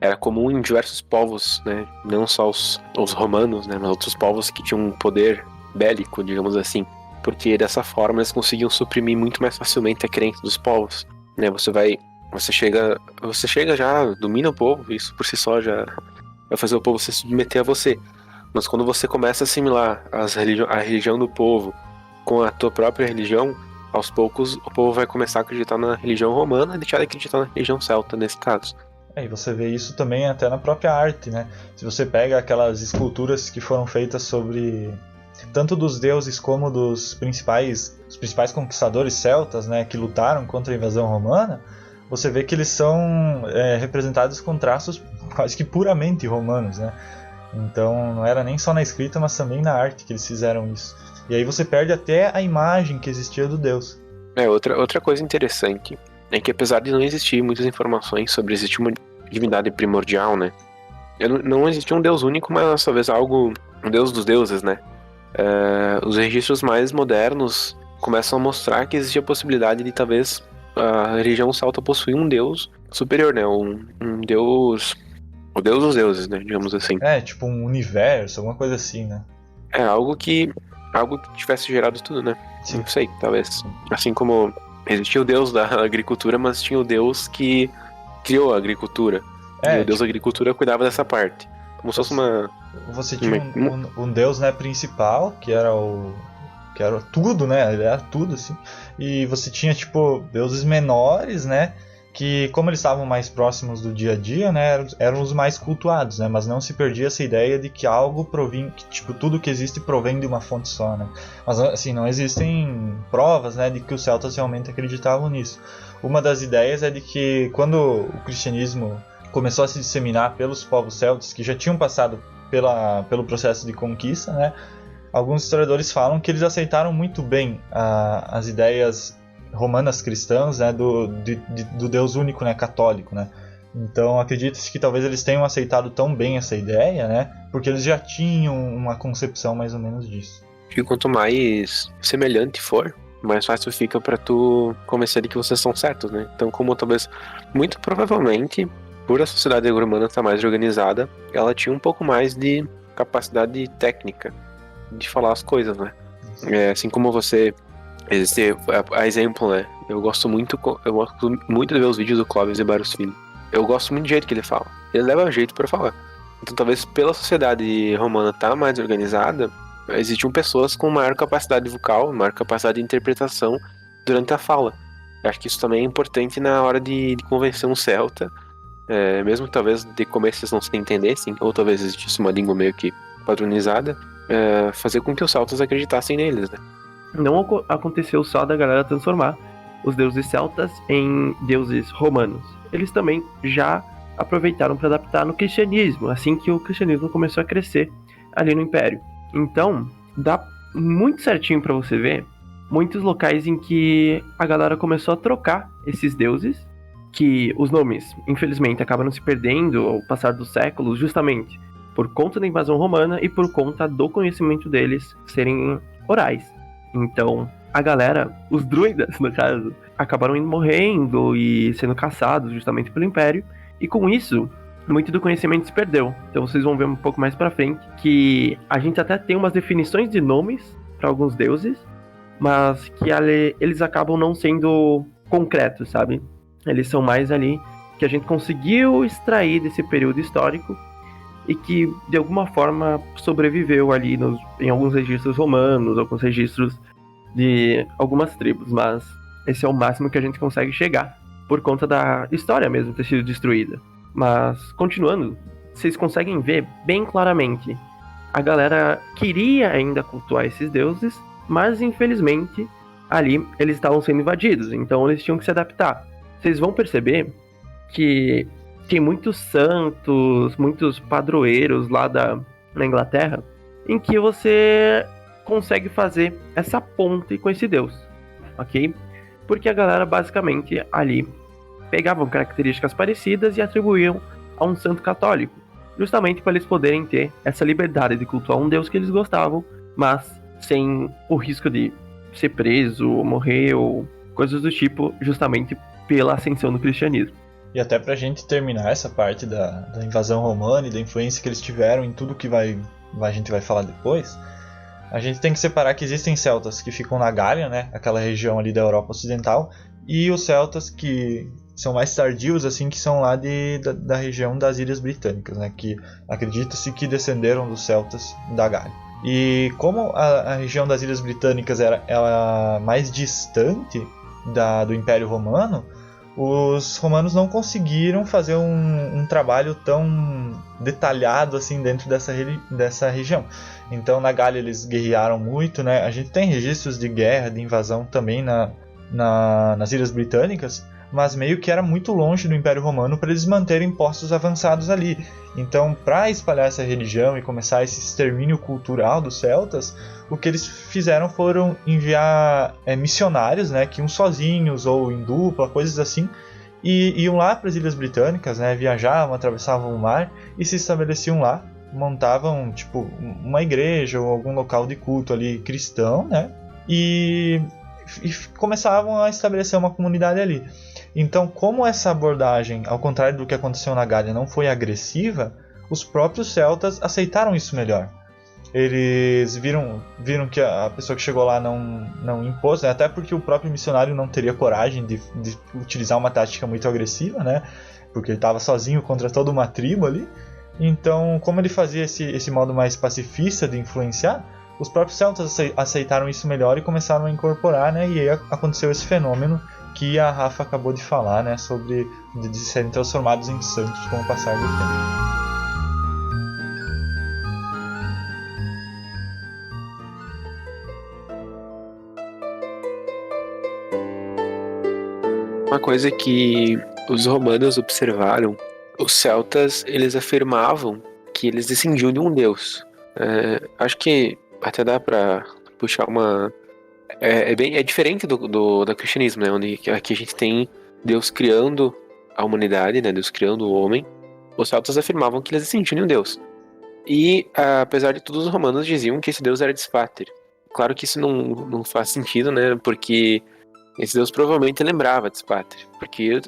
era comum em diversos povos, né? Não só os romanos, né, mas outros povos que tinham um poder bélico, digamos assim, porque dessa forma eles conseguiam suprimir muito mais facilmente a crença dos povos, né? Você chega já, domina o povo, isso por si só já vai fazer o povo se submeter a você. Mas quando você começa a assimilar a religião do povo com a tua própria religião, aos poucos o povo vai começar a acreditar na religião romana e deixar de acreditar na religião celta, nesse caso. E você vê isso também até na própria arte, né? Se você pega aquelas esculturas que foram feitas sobre tanto dos deuses como dos principais conquistadores celtas, né, que lutaram contra a invasão romana, você vê que eles são representados com traços quase que puramente romanos, né? Então não era nem só na escrita, mas também na arte que eles fizeram isso. E aí você perde até a imagem que existia do deus. Outra coisa interessante é que apesar de não existir muitas informações sobre existir uma divindade primordial, né? Não existia um deus único, mas talvez um deus dos deuses, né? Os registros mais modernos começam a mostrar que existia a possibilidade de talvez a religião celta possuir um deus superior, né? Um deus... O deus dos deuses, né? Digamos assim. Tipo um universo, alguma coisa assim, né? Algo que tivesse gerado tudo, né? Sim. Não sei, talvez. Assim como existia o deus da agricultura, mas tinha o deus que criou a agricultura. E o deus da agricultura cuidava dessa parte. Como se fosse uma... Você tinha um deus, né, principal, que era tudo, né? Ele era tudo, assim. E você tinha, tipo, deuses menores, né? Que, como eles estavam mais próximos do dia a dia, né, eram os mais cultuados, né, mas não se perdia essa ideia de que algo provém, que tipo, tudo que existe provém de uma fonte só, né. Mas assim, não existem provas, né, de que os celtas realmente acreditavam nisso. Uma das ideias é de que quando o cristianismo começou a se disseminar pelos povos celtas, que já tinham passado pelo processo de conquista, né, alguns historiadores falam que eles aceitaram muito bem as ideias romanas cristãs, né, do Deus único, né, católico, né. Então acredita-se que talvez eles tenham aceitado tão bem essa ideia, né, porque eles já tinham uma concepção mais ou menos disso. E quanto mais semelhante for, mais fácil fica para tu convencer de que vocês são certos, né. Então, como talvez, muito provavelmente, por a sociedade romana estar mais organizada, ela tinha um pouco mais de capacidade técnica de falar as coisas, né. Assim como você... Existe a exemplo, né? Eu gosto muito de ver os vídeos do Clóvis e Barros Filho. Eu gosto muito do jeito que ele fala. Ele leva jeito pra falar. Então, talvez pela sociedade romana estar mais organizada, existiam pessoas com maior capacidade vocal, maior capacidade de interpretação durante a fala. Eu acho que isso também é importante na hora de convencer um celta, mesmo que talvez de começo eles não se entendessem, ou talvez existisse uma língua meio que padronizada, fazer com que os celtas acreditassem neles, né? Não aconteceu só da galera transformar os deuses celtas em deuses romanos. Eles também já aproveitaram para adaptar no cristianismo, assim que o cristianismo começou a crescer ali no Império. Então, dá muito certinho para você ver muitos locais em que a galera começou a trocar esses deuses, que os nomes, infelizmente, acabaram se perdendo ao passar dos séculos, justamente por conta da invasão romana e por conta do conhecimento deles serem orais. Então, a galera, os druidas, no caso, acabaram morrendo e sendo caçados justamente pelo Império. E com isso, muito do conhecimento se perdeu. Então vocês vão ver um pouco mais pra frente que a gente até tem umas definições de nomes para alguns deuses, mas que eles acabam não sendo concretos, sabe? Eles são mais ali que a gente conseguiu extrair desse período histórico e que, de alguma forma, sobreviveu ali em alguns registros romanos, alguns registros de algumas tribos, mas esse é o máximo que a gente consegue chegar, por conta da história mesmo ter sido destruída. Mas, continuando, vocês conseguem ver bem claramente, a galera queria ainda cultuar esses deuses, mas, infelizmente, ali eles estavam sendo invadidos, então eles tinham que se adaptar. Vocês vão perceber que tem muitos santos, muitos padroeiros lá na Inglaterra, em que você consegue fazer essa ponte com esse deus, ok? Porque a galera basicamente ali pegavam características parecidas e atribuíam a um santo católico, justamente para eles poderem ter essa liberdade de cultuar um deus que eles gostavam, mas sem o risco de ser preso, morrer ou coisas do tipo, justamente pela ascensão do cristianismo. E até pra gente terminar essa parte da invasão romana e da influência que eles tiveram em tudo que a gente vai falar depois, a gente tem que separar que existem celtas que ficam na Gália, né, aquela região ali da Europa Ocidental, e os celtas que são mais tardios, assim, que são lá da região das Ilhas Britânicas, né, que acredita-se que descenderam dos celtas da Gália. E como a região das Ilhas Britânicas era mais distante do Império Romano, os romanos não conseguiram fazer um trabalho tão detalhado assim dentro dessa região. Então na Gália eles guerrearam muito, né? A gente tem registros de guerra, de invasão também nas Ilhas Britânicas, mas meio que era muito longe do Império Romano para eles manterem postos avançados ali. Então, para espalhar essa religião e começar esse extermínio cultural dos celtas, o que eles fizeram foram enviar missionários, né, que iam sozinhos ou em dupla, coisas assim, e iam lá para as Ilhas Britânicas, né, viajavam, atravessavam o mar e se estabeleciam lá, montavam tipo uma igreja ou algum local de culto ali cristão, né, e começavam a estabelecer uma comunidade ali. Então, como essa abordagem, ao contrário do que aconteceu na Gália, não foi agressiva, os próprios celtas aceitaram isso melhor. Eles viram que a pessoa que chegou lá não impôs, né? Até porque o próprio missionário não teria coragem de utilizar uma tática muito agressiva, né? Porque ele estava sozinho contra toda uma tribo ali. Então, como ele fazia esse modo mais pacifista de influenciar, os próprios celtas aceitaram isso melhor e começaram a incorporar, né? E aí aconteceu esse fenômeno que a Rafa acabou de falar, né? Sobre de serem transformados em santos com o passar do tempo. Uma coisa que os romanos observaram, os celtas, eles afirmavam que eles descendiam de um deus. Acho que até dá pra puxar uma... É diferente do cristianismo, né? Onde aqui a gente tem Deus criando a humanidade, né? Deus criando o homem. Os celtas afirmavam que eles descendiam de um deus. E, apesar de tudo, os romanos diziam que esse deus era Despáter. Claro que isso não faz sentido, né? Porque esse deus provavelmente lembrava Despáter. Porque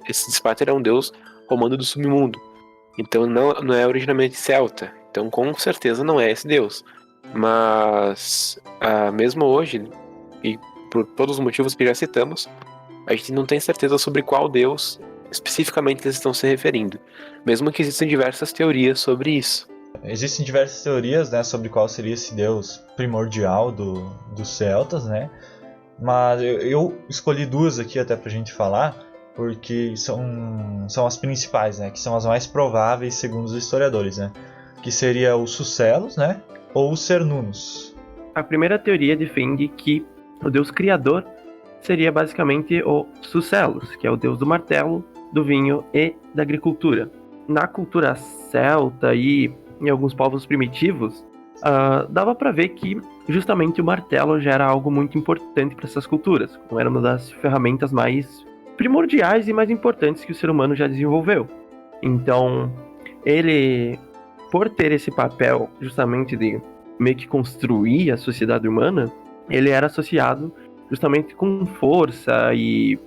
esse Despáter é um deus romano do submundo. Então não é originalmente celta. Então com certeza não é esse deus. Mas mesmo hoje, e por todos os motivos que já citamos, a gente não tem certeza sobre qual deus especificamente eles estão se referindo. Mesmo que existam diversas teorias sobre isso. Existem diversas teorias, né, sobre qual seria esse deus primordial dos celtas, né? Mas eu escolhi duas aqui até pra gente falar, porque são as principais, né? Que são as mais prováveis segundo os historiadores, né? Que seria os Sucelos, né? Ou os Cernunnos. A primeira teoria defende que o deus criador seria basicamente o Sucelos, que é o deus do martelo, do vinho e da agricultura. Na cultura celta e em alguns povos primitivos, dava para ver que justamente o martelo já era algo muito importante para essas culturas, como era uma das ferramentas mais primordiais e mais importantes que o ser humano já desenvolveu. Então, ele, por ter esse papel justamente de meio que construir a sociedade humana, ele era associado justamente com força e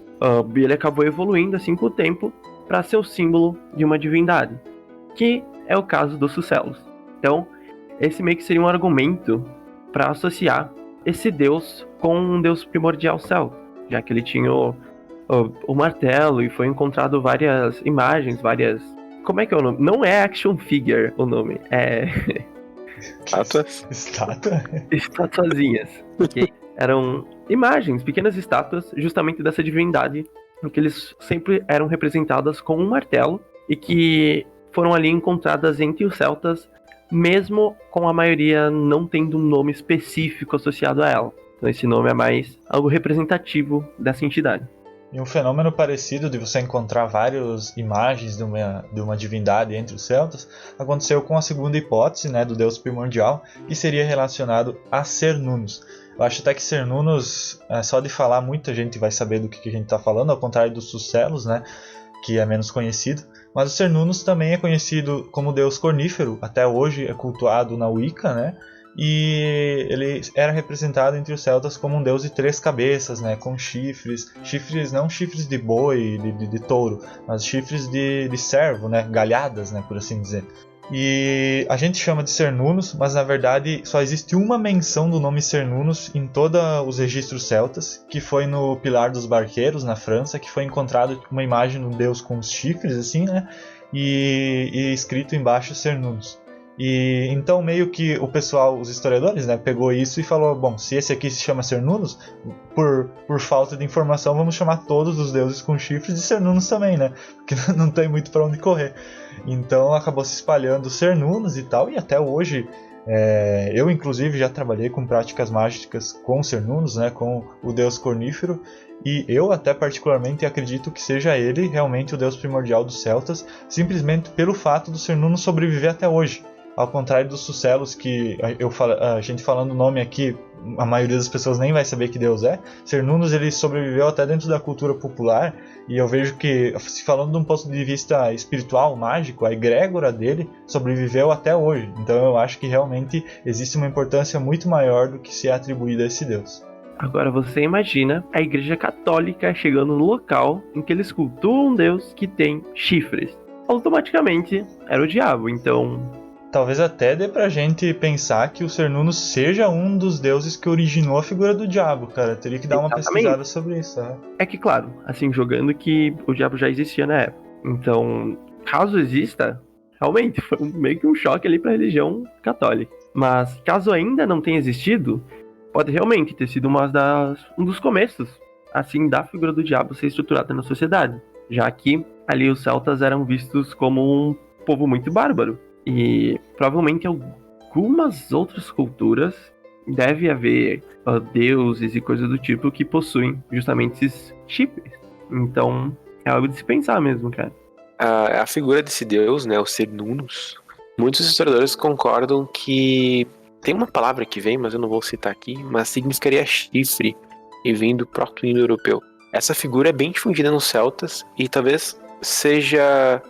ele acabou evoluindo assim com o tempo para ser o símbolo de uma divindade, que é o caso dos Sucelos. Então, esse meio que seria um argumento para associar esse deus com um deus primordial celta, já que ele tinha o martelo e foi encontrado várias imagens, Como é que é o nome? Não é action figure o nome, é... Estátua? Estatuazinhas. Que eram imagens, pequenas estátuas, justamente dessa divindade, em que eles sempre eram representadas com um martelo e que foram ali encontradas entre os celtas, mesmo com a maioria não tendo um nome específico associado a ela. Então esse nome é mais algo representativo dessa entidade. E um fenômeno parecido de você encontrar várias imagens de uma divindade entre os celtas aconteceu com a segunda hipótese, né, do deus primordial, que seria relacionado a Cernunnos. Eu acho até que Cernunnos, só de falar, muita gente vai saber do que a gente está falando, ao contrário dos Sucelos, né, que é menos conhecido. Mas o Cernunnos também é conhecido como deus cornífero, até hoje é cultuado na Wicca, né? E ele era representado entre os celtas como um deus de 3 cabeças, né? Com chifres, não chifres de boi, de touro, mas chifres de cervo, né? Galhadas, né? Por assim dizer. E a gente chama de Cernunnos, mas na verdade só existe uma menção do nome Cernunnos em todos os registros celtas, que foi no Pilar dos Barqueiros, na França, que foi encontrado uma imagem de um deus com os chifres, assim, né? E escrito embaixo Cernunnos. E então meio que o pessoal, os historiadores, né, pegou isso e falou, bom, se esse aqui se chama Cernunnos, por falta de informação vamos chamar todos os deuses com chifres de Cernunnos também, né, porque não tem muito para onde correr. Então acabou se espalhando Cernunnos e tal, e até hoje Eu, inclusive, já trabalhei com práticas mágicas com Cernunnos, né, com o deus cornífero, e eu até particularmente acredito que seja ele realmente o deus primordial dos celtas, simplesmente pelo fato do Cernunno sobreviver até hoje. Ao contrário dos Sucelos, que a gente falando o nome aqui, a maioria das pessoas nem vai saber que deus é. Cernunnos, ele sobreviveu até dentro da cultura popular, e eu vejo que, se falando de um ponto de vista espiritual, mágico, a egrégora dele sobreviveu até hoje. Então eu acho que realmente existe uma importância muito maior do que se é atribuída a esse deus. Agora você imagina a Igreja Católica chegando no local em que eles cultuam um deus que tem chifres. Automaticamente era o diabo, então... Talvez até dê pra gente pensar que o Cernunnos seja um dos deuses que originou a figura do diabo, cara. Teria que dar uma pesquisada sobre isso, né? É que, claro, assim, jogando que o diabo já existia na época. Então, caso exista, realmente foi meio que um choque ali pra religião católica. Mas, caso ainda não tenha existido, pode realmente ter sido um dos começos, assim, da figura do diabo ser estruturada na sociedade. Já que ali os celtas eram vistos como um povo muito bárbaro. E provavelmente algumas outras culturas deve haver deuses e coisas do tipo que possuem justamente esses chifres. Então é algo de se pensar mesmo, cara. A figura desse deus, né, o Cernunnos, muitos historiadores concordam que tem uma palavra que vem, mas eu não vou citar aqui, mas significaria chifre e vem do proto-indo-europeu. Essa figura é bem difundida nos celtas e talvez seja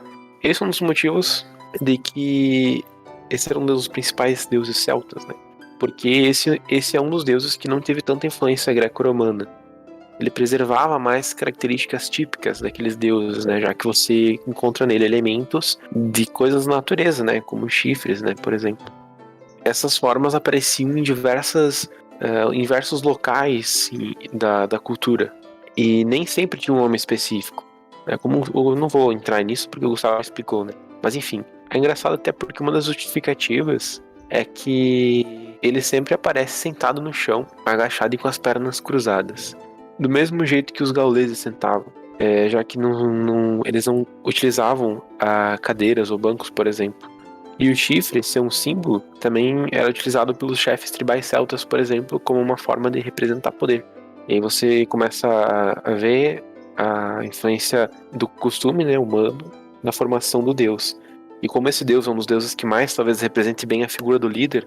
esse um dos motivos de que esse era um dos principais deuses celtas, né? Porque esse é um dos deuses que não teve tanta influência greco-romana. Ele preservava mais características típicas daqueles deuses, né? Já que você encontra nele elementos de coisas da natureza, né? Como chifres, né? Por exemplo. Essas formas apareciam em diversos locais da cultura. E nem sempre tinha um nome específico. Como eu não vou entrar nisso porque o Gustavo explicou, né? Mas enfim, é engraçado até porque uma das justificativas é que ele sempre aparece sentado no chão, agachado e com as pernas cruzadas. Do mesmo jeito que os gauleses sentavam, já que eles não utilizavam cadeiras ou bancos, por exemplo. E o chifre, ser um símbolo, também era utilizado pelos chefes tribais celtas, por exemplo, como uma forma de representar poder. E aí você começa a ver a influência do costume, né, humano na formação do deus. E como esse deus é um dos deuses que mais talvez represente bem a figura do líder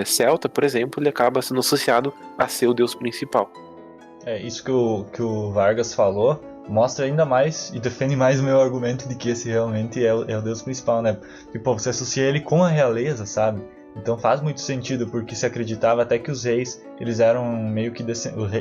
celta, por exemplo, ele acaba sendo associado a ser o deus principal. Isso que o Vargas falou mostra ainda mais e defende mais o meu argumento de que esse realmente é o deus principal, né? Porque, você associa ele com a realeza, sabe? Então faz muito sentido, porque se acreditava até que os reis, eles eram meio que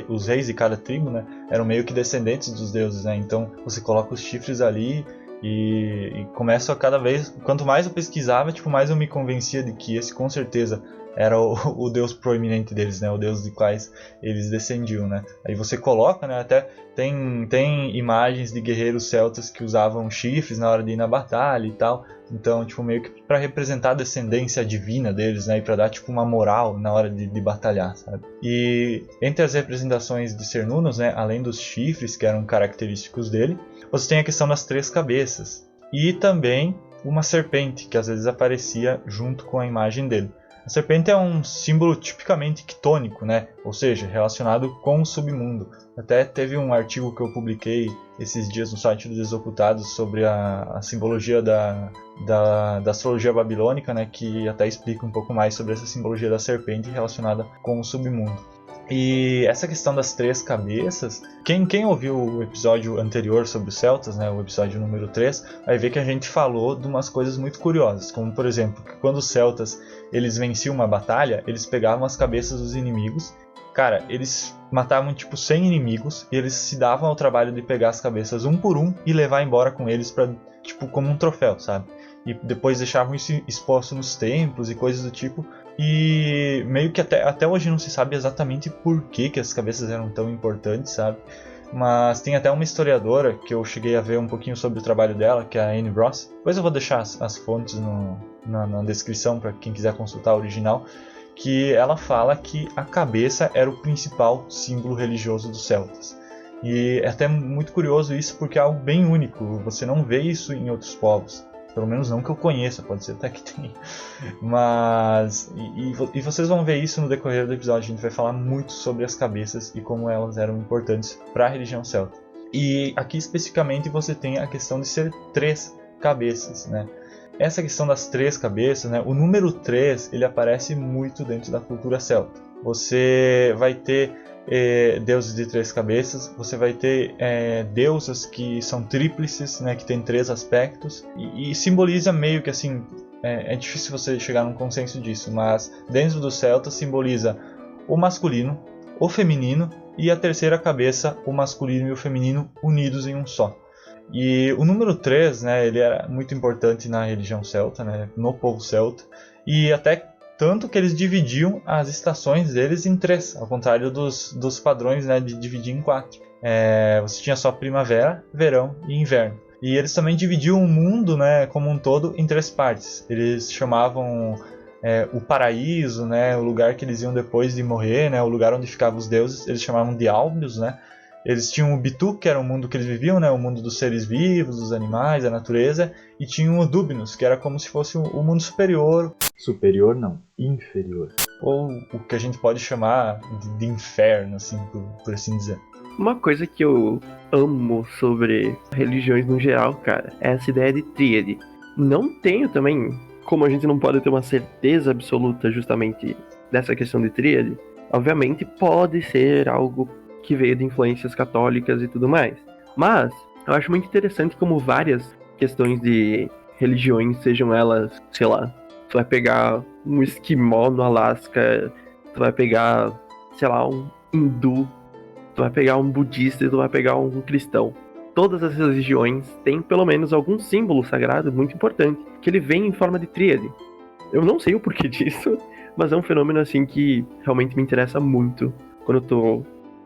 os reis de cada tribo, né, eram meio que descendentes dos deuses, né? Então você coloca os chifres ali e começa a cada vez, quanto mais eu pesquisava, mais eu me convencia de que esse com certeza era o deus proeminente deles, né, o deus de quais eles descendiam, né? Aí você coloca, né, até tem imagens de guerreiros celtas que usavam chifres na hora de ir na batalha e tal. Então, meio que para representar a descendência divina deles, né, e para dar uma moral na hora de batalhar, sabe? E entre as representações de Cernunnos, né, além dos chifres que eram característicos dele, você tem a questão das 3 cabeças e também uma serpente que às vezes aparecia junto com a imagem dele. A serpente é um símbolo tipicamente quitônico, né? Ou seja, relacionado com o submundo. Até teve um artigo que eu publiquei esses dias no site dos Desocultados sobre a simbologia da astrologia babilônica, né? Que até explica um pouco mais sobre essa simbologia da serpente relacionada com o submundo. E essa questão das 3 cabeças, quem ouviu o episódio anterior sobre os celtas, né, o episódio número 3, vai ver que a gente falou de umas coisas muito curiosas, como por exemplo, que quando os celtas eles venciam uma batalha, eles pegavam as cabeças dos inimigos, cara, eles matavam 100 inimigos e eles se davam ao trabalho de pegar as cabeças um por um e levar embora com eles para como um troféu, sabe? E depois deixavam isso exposto nos templos e coisas do tipo. E meio que até hoje não se sabe exatamente por que as cabeças eram tão importantes, sabe? Mas tem até uma historiadora que eu cheguei a ver um pouquinho sobre o trabalho dela, que é a Anne Ross. Depois eu vou deixar as fontes na descrição para quem quiser consultar a original. Que ela fala que a cabeça era o principal símbolo religioso dos celtas. E é até muito curioso isso porque é algo bem único, você não vê isso em outros povos. Pelo menos não que eu conheça, pode ser até que tenha. Mas... E vocês vão ver isso no decorrer do episódio. A gente vai falar muito sobre as cabeças e como elas eram importantes para a religião celta. E aqui especificamente você tem a questão de ser 3 cabeças, né? Essa questão das 3 cabeças, né? O número 3, ele aparece muito dentro da cultura celta. Você vai ter deuses de 3 cabeças, você vai ter deusas que são tríplices, né? Que tem 3 aspectos, e simboliza meio que assim, é difícil você chegar num consenso disso, mas dentro do celta simboliza o masculino, o feminino, e a terceira cabeça, o masculino e o feminino unidos em um só. E o número 3, né, ele era muito importante na religião celta, né, no povo celta, e até tanto que eles dividiam as estações deles em 3, ao contrário dos padrões, né, de dividir em 4. Você tinha só primavera, verão e inverno. E eles também dividiam o mundo, né, como um todo em 3 partes. Eles chamavam o paraíso, né, o lugar que eles iam depois de morrer, né, o lugar onde ficavam os deuses, eles chamavam de Albios, né. Eles tinham o Bitu, que era o mundo que eles viviam, né, o mundo dos seres vivos, dos animais, da natureza, e tinham o Dubnus, que era como se fosse o mundo superior. Superior não, inferior. Ou o que a gente pode chamar de inferno, assim, por assim dizer. Uma coisa que eu amo sobre religiões no geral, cara, é essa ideia de tríade. Não tenho também, como a gente não pode ter uma certeza absoluta justamente dessa questão de tríade, obviamente pode ser algo que veio de influências católicas e tudo mais. Mas eu acho muito interessante como várias questões de religiões, sejam elas, sei lá, tu vai pegar um esquimó no Alasca, tu vai pegar, sei lá, um hindu, tu vai pegar um budista e tu vai pegar um cristão. Todas as religiões têm pelo menos algum símbolo sagrado muito importante, que ele vem em forma de tríade. Eu não sei o porquê disso, mas é um fenômeno assim que realmente me interessa muito quando eu tô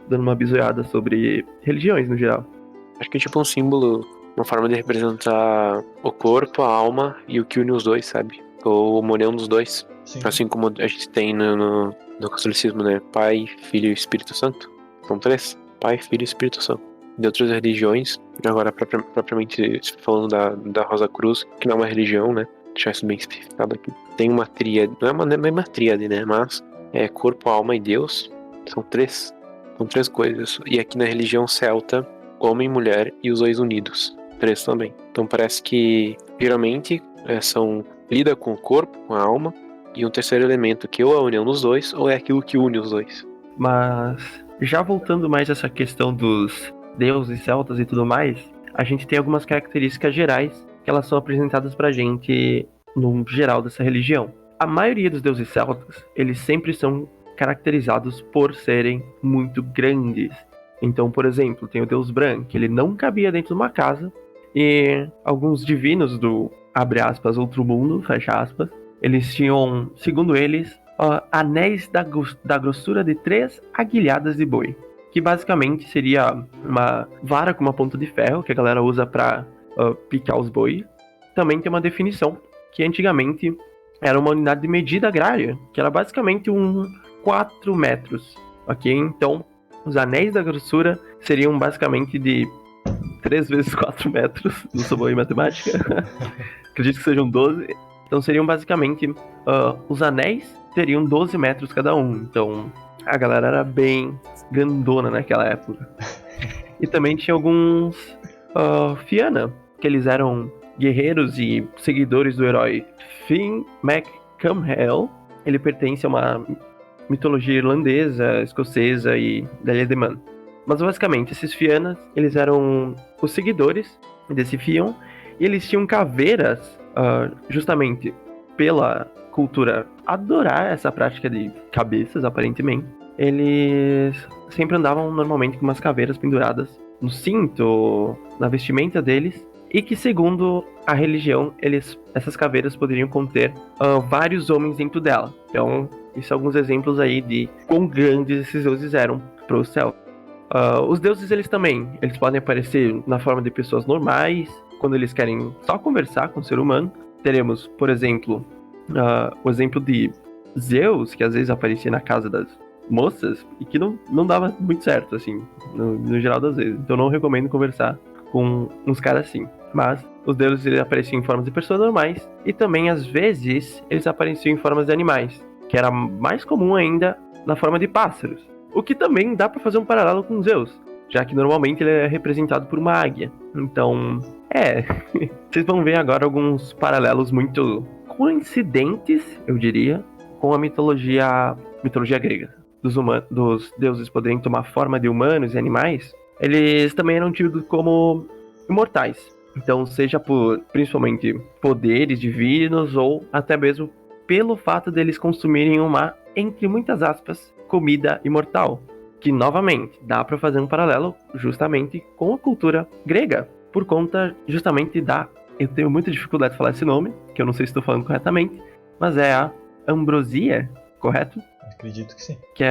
dando uma bisoiada sobre religiões no geral. Acho que é tipo um símbolo, uma forma de representar o corpo, a alma e o que une os dois, sabe? Ou uma união dos dois. Sim. Assim como a gente tem no catolicismo, né? Pai, Filho e Espírito Santo. São 3. Pai, Filho e Espírito Santo. De outras religiões, agora propriamente falando da Rosa Cruz, que não é uma religião, né? Deixar isso bem especificado aqui. Tem uma tríade, não é uma tríade, né? Mas é corpo, alma e Deus. São 3. São 3 coisas. E aqui na religião celta, homem, mulher e os 2 unidos. 3 também. Então parece que geralmente lida com o corpo, com a alma, e um terceiro elemento que ou é a união dos 2 ou é aquilo que une os 2. Mas já voltando mais a essa questão dos deuses celtas e tudo mais, a gente tem algumas características gerais que elas são apresentadas pra gente no geral dessa religião. A maioria dos deuses celtas, eles sempre são caracterizados por serem muito grandes. Então, por exemplo, tem o deus Bran, que ele não cabia dentro de uma casa, e alguns divinos do, abre aspas, outro mundo, fecha aspas, eles tinham, segundo eles, anéis da grossura de 3 aguilhadas de boi, que basicamente seria uma vara com uma ponta de ferro que a galera usa pra picar os bois. Também tem uma definição que antigamente era uma unidade de medida agrária, que era basicamente 4 metros, ok? Então, os anéis da grossura seriam basicamente de 3 vezes 4 metros, não sou bom em matemática, acredito que sejam 12, então seriam basicamente, os anéis teriam 12 metros cada um, então a galera era bem grandona naquela época. E também tinha alguns Fianna, que eles eram guerreiros e seguidores do herói Finn McCamhell. Ele pertence a uma mitologia irlandesa, escocesa e da Ilha de Man. Mas basicamente, esses Fiannas, eles eram os seguidores desse Fion, e eles tinham caveiras, justamente pela cultura adorar essa prática de cabeças, aparentemente. Eles sempre andavam normalmente com umas caveiras penduradas no cinto, na vestimenta deles, e que segundo a religião, essas caveiras poderiam conter vários homens dentro dela. Então, isso são alguns exemplos aí de quão grandes esses deuses eram para o céu. Os deuses, eles podem aparecer na forma de pessoas normais, quando eles querem só conversar com o ser humano. Teremos, por exemplo, o exemplo de Zeus, que às vezes aparecia na casa das moças, e que não dava muito certo, assim, no geral das vezes. Então não recomendo conversar com uns caras assim. Mas os deuses eles apareciam em formas de pessoas normais e também, às vezes, eles apareciam em formas de animais, que era mais comum ainda na forma de pássaros. O que também dá pra fazer um paralelo com Zeus, já que normalmente ele é representado por uma águia. Então, vocês vão ver agora alguns paralelos muito coincidentes, eu diria, com a mitologia grega. Dos deuses poderem tomar forma de humanos e animais, eles também eram tidos como imortais. Então, seja por, principalmente, poderes divinos ou até mesmo pelo fato deles consumirem uma, entre muitas aspas, comida imortal. Que, novamente, dá para fazer um paralelo justamente com a cultura grega. Por conta justamente da... Eu tenho muita dificuldade de falar esse nome, que eu não sei se estou falando corretamente, mas é a ambrosia, correto? Acredito que sim. Que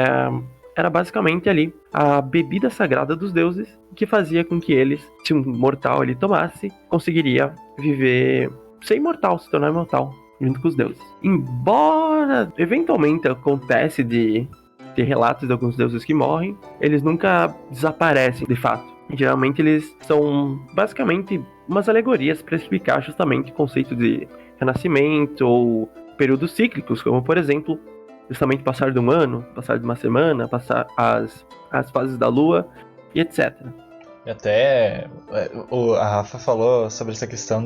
era basicamente ali a bebida sagrada dos deuses, que fazia com que eles, se um mortal ele tomasse, conseguiria viver, ser imortal, se tornar imortal, junto com os deuses. Embora eventualmente acontece de ter relatos de alguns deuses que morrem, eles nunca desaparecem de fato. Geralmente eles são basicamente umas alegorias para explicar justamente o conceito de renascimento ou períodos cíclicos, como por exemplo, justamente passar de um ano, passar de uma semana, passar as fases da lua e etc. E até a Rafa falou sobre essa questão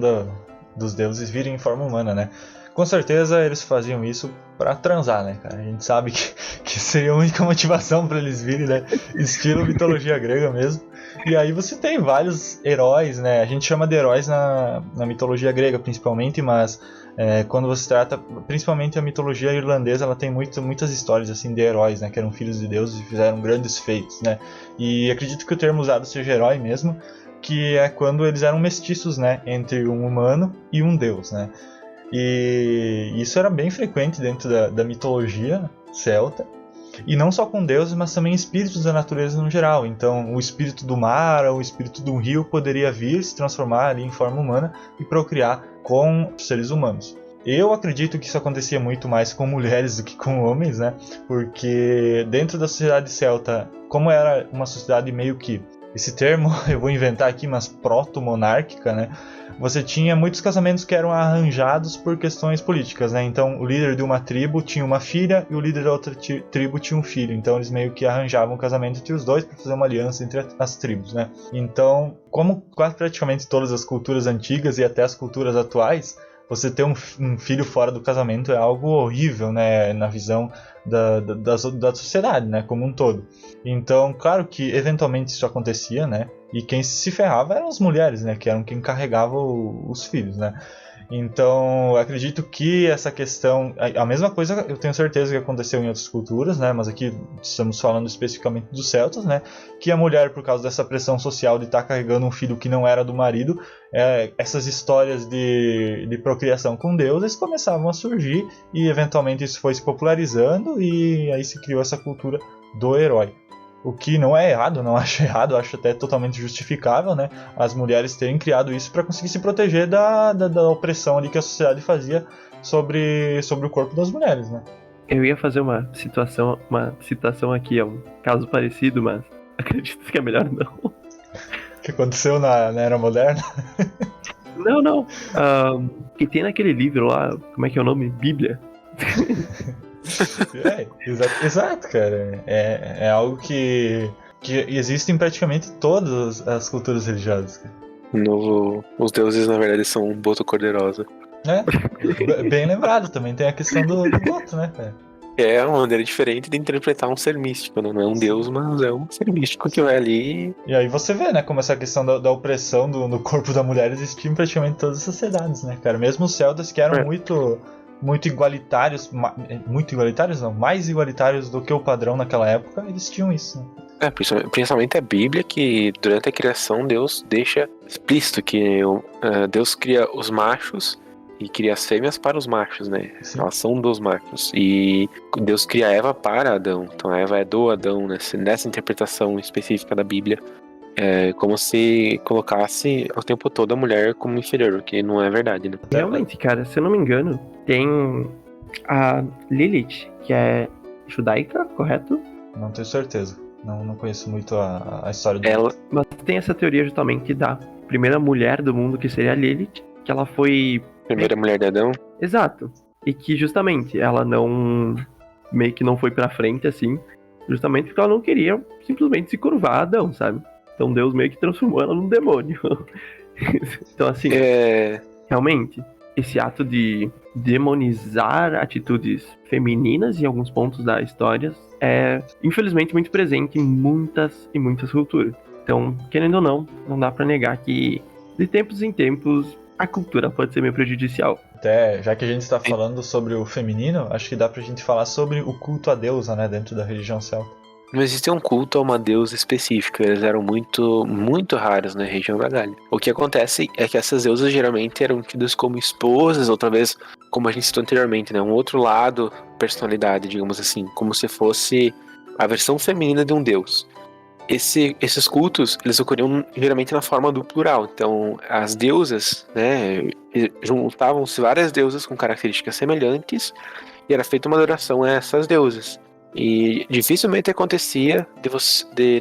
dos deuses virem em forma humana, né? Com certeza eles faziam isso pra transar, né, cara? A gente sabe que seria a única motivação pra eles virem, né? Estilo mitologia grega mesmo. E aí você tem vários heróis, né? A gente chama de heróis na mitologia grega principalmente, mas quando você trata, principalmente a mitologia irlandesa, ela tem muitas histórias assim de heróis, né? Que eram filhos de deuses e fizeram grandes feitos, né? E acredito que o termo usado seja herói mesmo, que é quando eles eram mestiços, né? Entre um humano e um deus, né? E isso era bem frequente dentro da mitologia celta. E não só com deuses, mas também espíritos da natureza no geral. Então, o espírito do mar ou o espírito de um rio poderia vir, se transformar ali em forma humana e procriar com seres humanos. Eu acredito que isso acontecia muito mais com mulheres do que com homens, né? Porque dentro da sociedade celta, como era uma sociedade meio que... Esse termo eu vou inventar aqui, mas proto-monárquica, né? Você tinha muitos casamentos que eram arranjados por questões políticas, né? Então, o líder de uma tribo tinha uma filha e o líder da outra tribo tinha um filho. Então, eles meio que arranjavam um casamento entre os dois para fazer uma aliança entre as tribos, né? Então, como quase praticamente todas as culturas antigas e até as culturas atuais, você ter um filho fora do casamento é algo horrível, né? Na visão da sociedade, né? Como um todo. Então, claro que eventualmente isso acontecia, né? E quem se ferrava eram as mulheres, né? Que eram quem carregava os filhos, né? Então, eu acredito que essa questão... A mesma coisa eu tenho certeza que aconteceu em outras culturas, né? Mas aqui estamos falando especificamente dos celtas, né? Que a mulher, por causa dessa pressão social de estar carregando um filho que não era do marido, essas histórias de procriação com deuses começavam a surgir e eventualmente isso foi se popularizando e aí se criou essa cultura do herói. O que não é errado, não acho errado, acho até totalmente justificável, né? As mulheres terem criado isso para conseguir se proteger da opressão ali que a sociedade fazia sobre o corpo das mulheres, né? Eu ia fazer uma citação aqui, é um caso parecido, mas acredito que é melhor não. O que aconteceu na Era Moderna? Não. Que tem naquele livro lá, como é que é o nome? Bíblia. Exato, cara. É algo que existe em praticamente todas as culturas religiosas, cara. Os deuses, na verdade, são um boto cor-de-rosa. Bem lembrado, também tem a questão do boto, né, cara? É uma maneira diferente de interpretar um ser místico, né? Não é um deus, mas é um ser místico que vai ali. E aí você vê, né, como essa questão da opressão no corpo da mulher existia em praticamente todas as sociedades, né, cara? Mesmo os celtas que eram muito igualitários, mais igualitários do que o padrão naquela época, eles tinham isso, né? Principalmente a Bíblia, que durante a criação Deus deixa explícito que Deus cria os machos e cria as fêmeas para os machos, né? Sim. Elas são dos machos. E Deus cria Eva para Adão. Então a Eva é do Adão, né? Nessa interpretação específica da Bíblia. É como se colocasse o tempo todo a mulher como inferior, o que não é verdade, né? Realmente, cara, se eu não me engano, tem a Lilith, que é judaica, correto? Não tenho certeza. Não conheço muito a história do Ela, Mas tem essa teoria justamente da primeira mulher do mundo, que seria a Lilith, que ela foi... primeira mulher de Adão. Exato. E que justamente ela não... meio que não foi pra frente, assim, justamente porque ela não queria simplesmente se curvar a Adão, sabe? Então Deus meio que transformou ela num demônio. Então, assim, realmente, esse ato de demonizar atitudes femininas em alguns pontos da história é, infelizmente, muito presente em muitas e muitas culturas. Então, querendo ou não dá pra negar que, de tempos em tempos, a cultura pode ser meio prejudicial. Até, já que a gente está falando sobre o feminino, acho que dá pra gente falar sobre o culto à deusa, né, dentro da religião celta. Não existe um culto a uma deusa específica, eles eram muito, muito raros na região da Gália. O que acontece é que essas deusas geralmente eram tidas como esposas, ou talvez, como a gente citou anteriormente, né, um outro lado, personalidade, digamos assim, como se fosse a versão feminina de um deus. Esses cultos, eles ocorriam geralmente na forma do plural. Então, as deusas, né, juntavam-se várias deusas com características semelhantes e era feita uma adoração a essas deusas. E dificilmente acontecia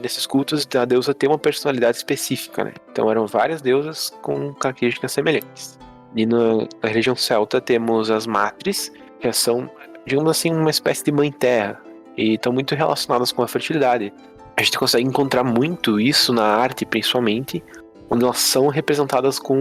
nesses cultos da deusa ter uma personalidade específica, né? Então eram várias deusas com características semelhantes. E na religião celta temos as matris, que são, digamos assim, uma espécie de mãe terra. E estão muito relacionadas com a fertilidade. A gente consegue encontrar muito isso na arte, principalmente, onde elas são representadas com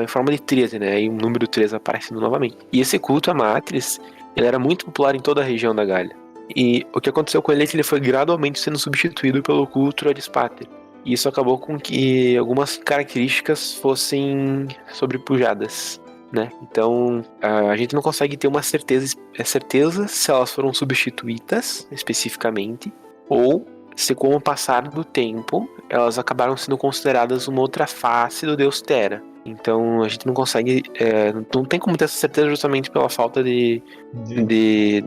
em forma de 13, né? E o número 13 aparecendo novamente. E esse culto a matris, ele era muito popular em toda a região da Gália. E o que aconteceu com ele é que ele foi gradualmente sendo substituído pelo culto a Dispater. E isso acabou com que algumas características fossem sobrepujadas, né? Então, a gente não consegue ter uma certeza se elas foram substituídas especificamente, ou se com o passar do tempo elas acabaram sendo consideradas uma outra face do deus Terra. Então a gente não consegue, não tem como ter essa certeza justamente pela falta de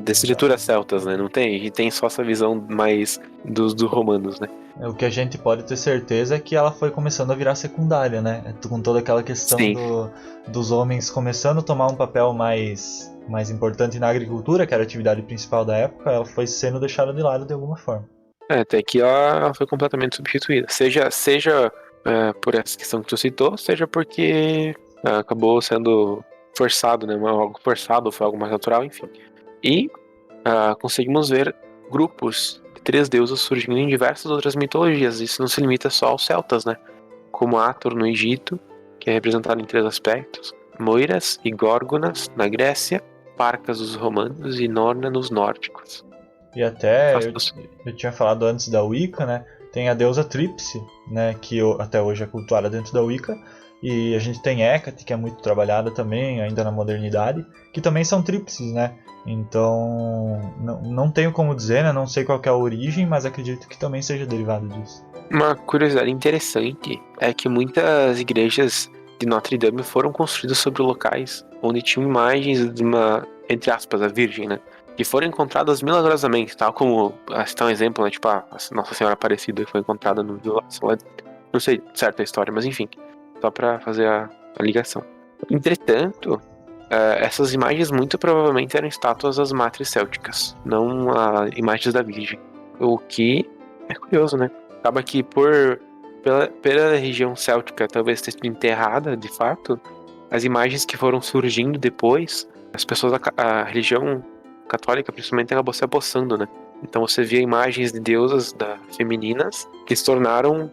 escrituras celtas, né? Não tem, a gente tem só essa visão mais dos romanos, né? O que a gente pode ter certeza é que ela foi começando a virar secundária, né? Com toda aquela questão dos homens começando a tomar um papel mais importante na agricultura, que era a atividade principal da época, ela foi sendo deixada de lado de alguma forma. Até que ela foi completamente substituída. Seja por essa questão que tu citou, seja porque acabou sendo forçado, né? Algo forçado, ou foi algo mais natural, enfim. E conseguimos ver grupos de 3 deuses surgindo em diversas outras mitologias. Isso não se limita só aos celtas, né? Como Hathor no Egito, que é representado em 3 aspectos: Moiras e Górgonas na Grécia, Parcas dos romanos e Norna nos nórdicos. E até, eu tinha falado antes da Wicca, né? Tem a deusa Tríplice, né? Que até hoje é cultuada dentro da Wicca. E a gente tem Hécate, que é muito trabalhada também, ainda na modernidade, que também são tríplices, né? Então, não tenho como dizer, né? Não sei qual que é a origem, mas acredito que também seja derivado disso. Uma curiosidade interessante é que muitas igrejas de Notre Dame foram construídas sobre locais onde tinham imagens de uma, entre aspas, a Virgem, né? Que foram encontradas milagrosamente, tal como, citar um exemplo, né? Tipo, a Nossa Senhora Aparecida que foi encontrada no não sei certo a história, mas enfim, só pra fazer a ligação. Entretanto, essas imagens muito provavelmente eram estátuas das matris célticas, não imagens da Virgem. O que é curioso, né? Acaba que pela região céltica talvez ter sido enterrada, de fato, as imagens que foram surgindo depois, as pessoas a religião católica principalmente acabou se apossando, né? Então você via imagens de deusas femininas que se tornaram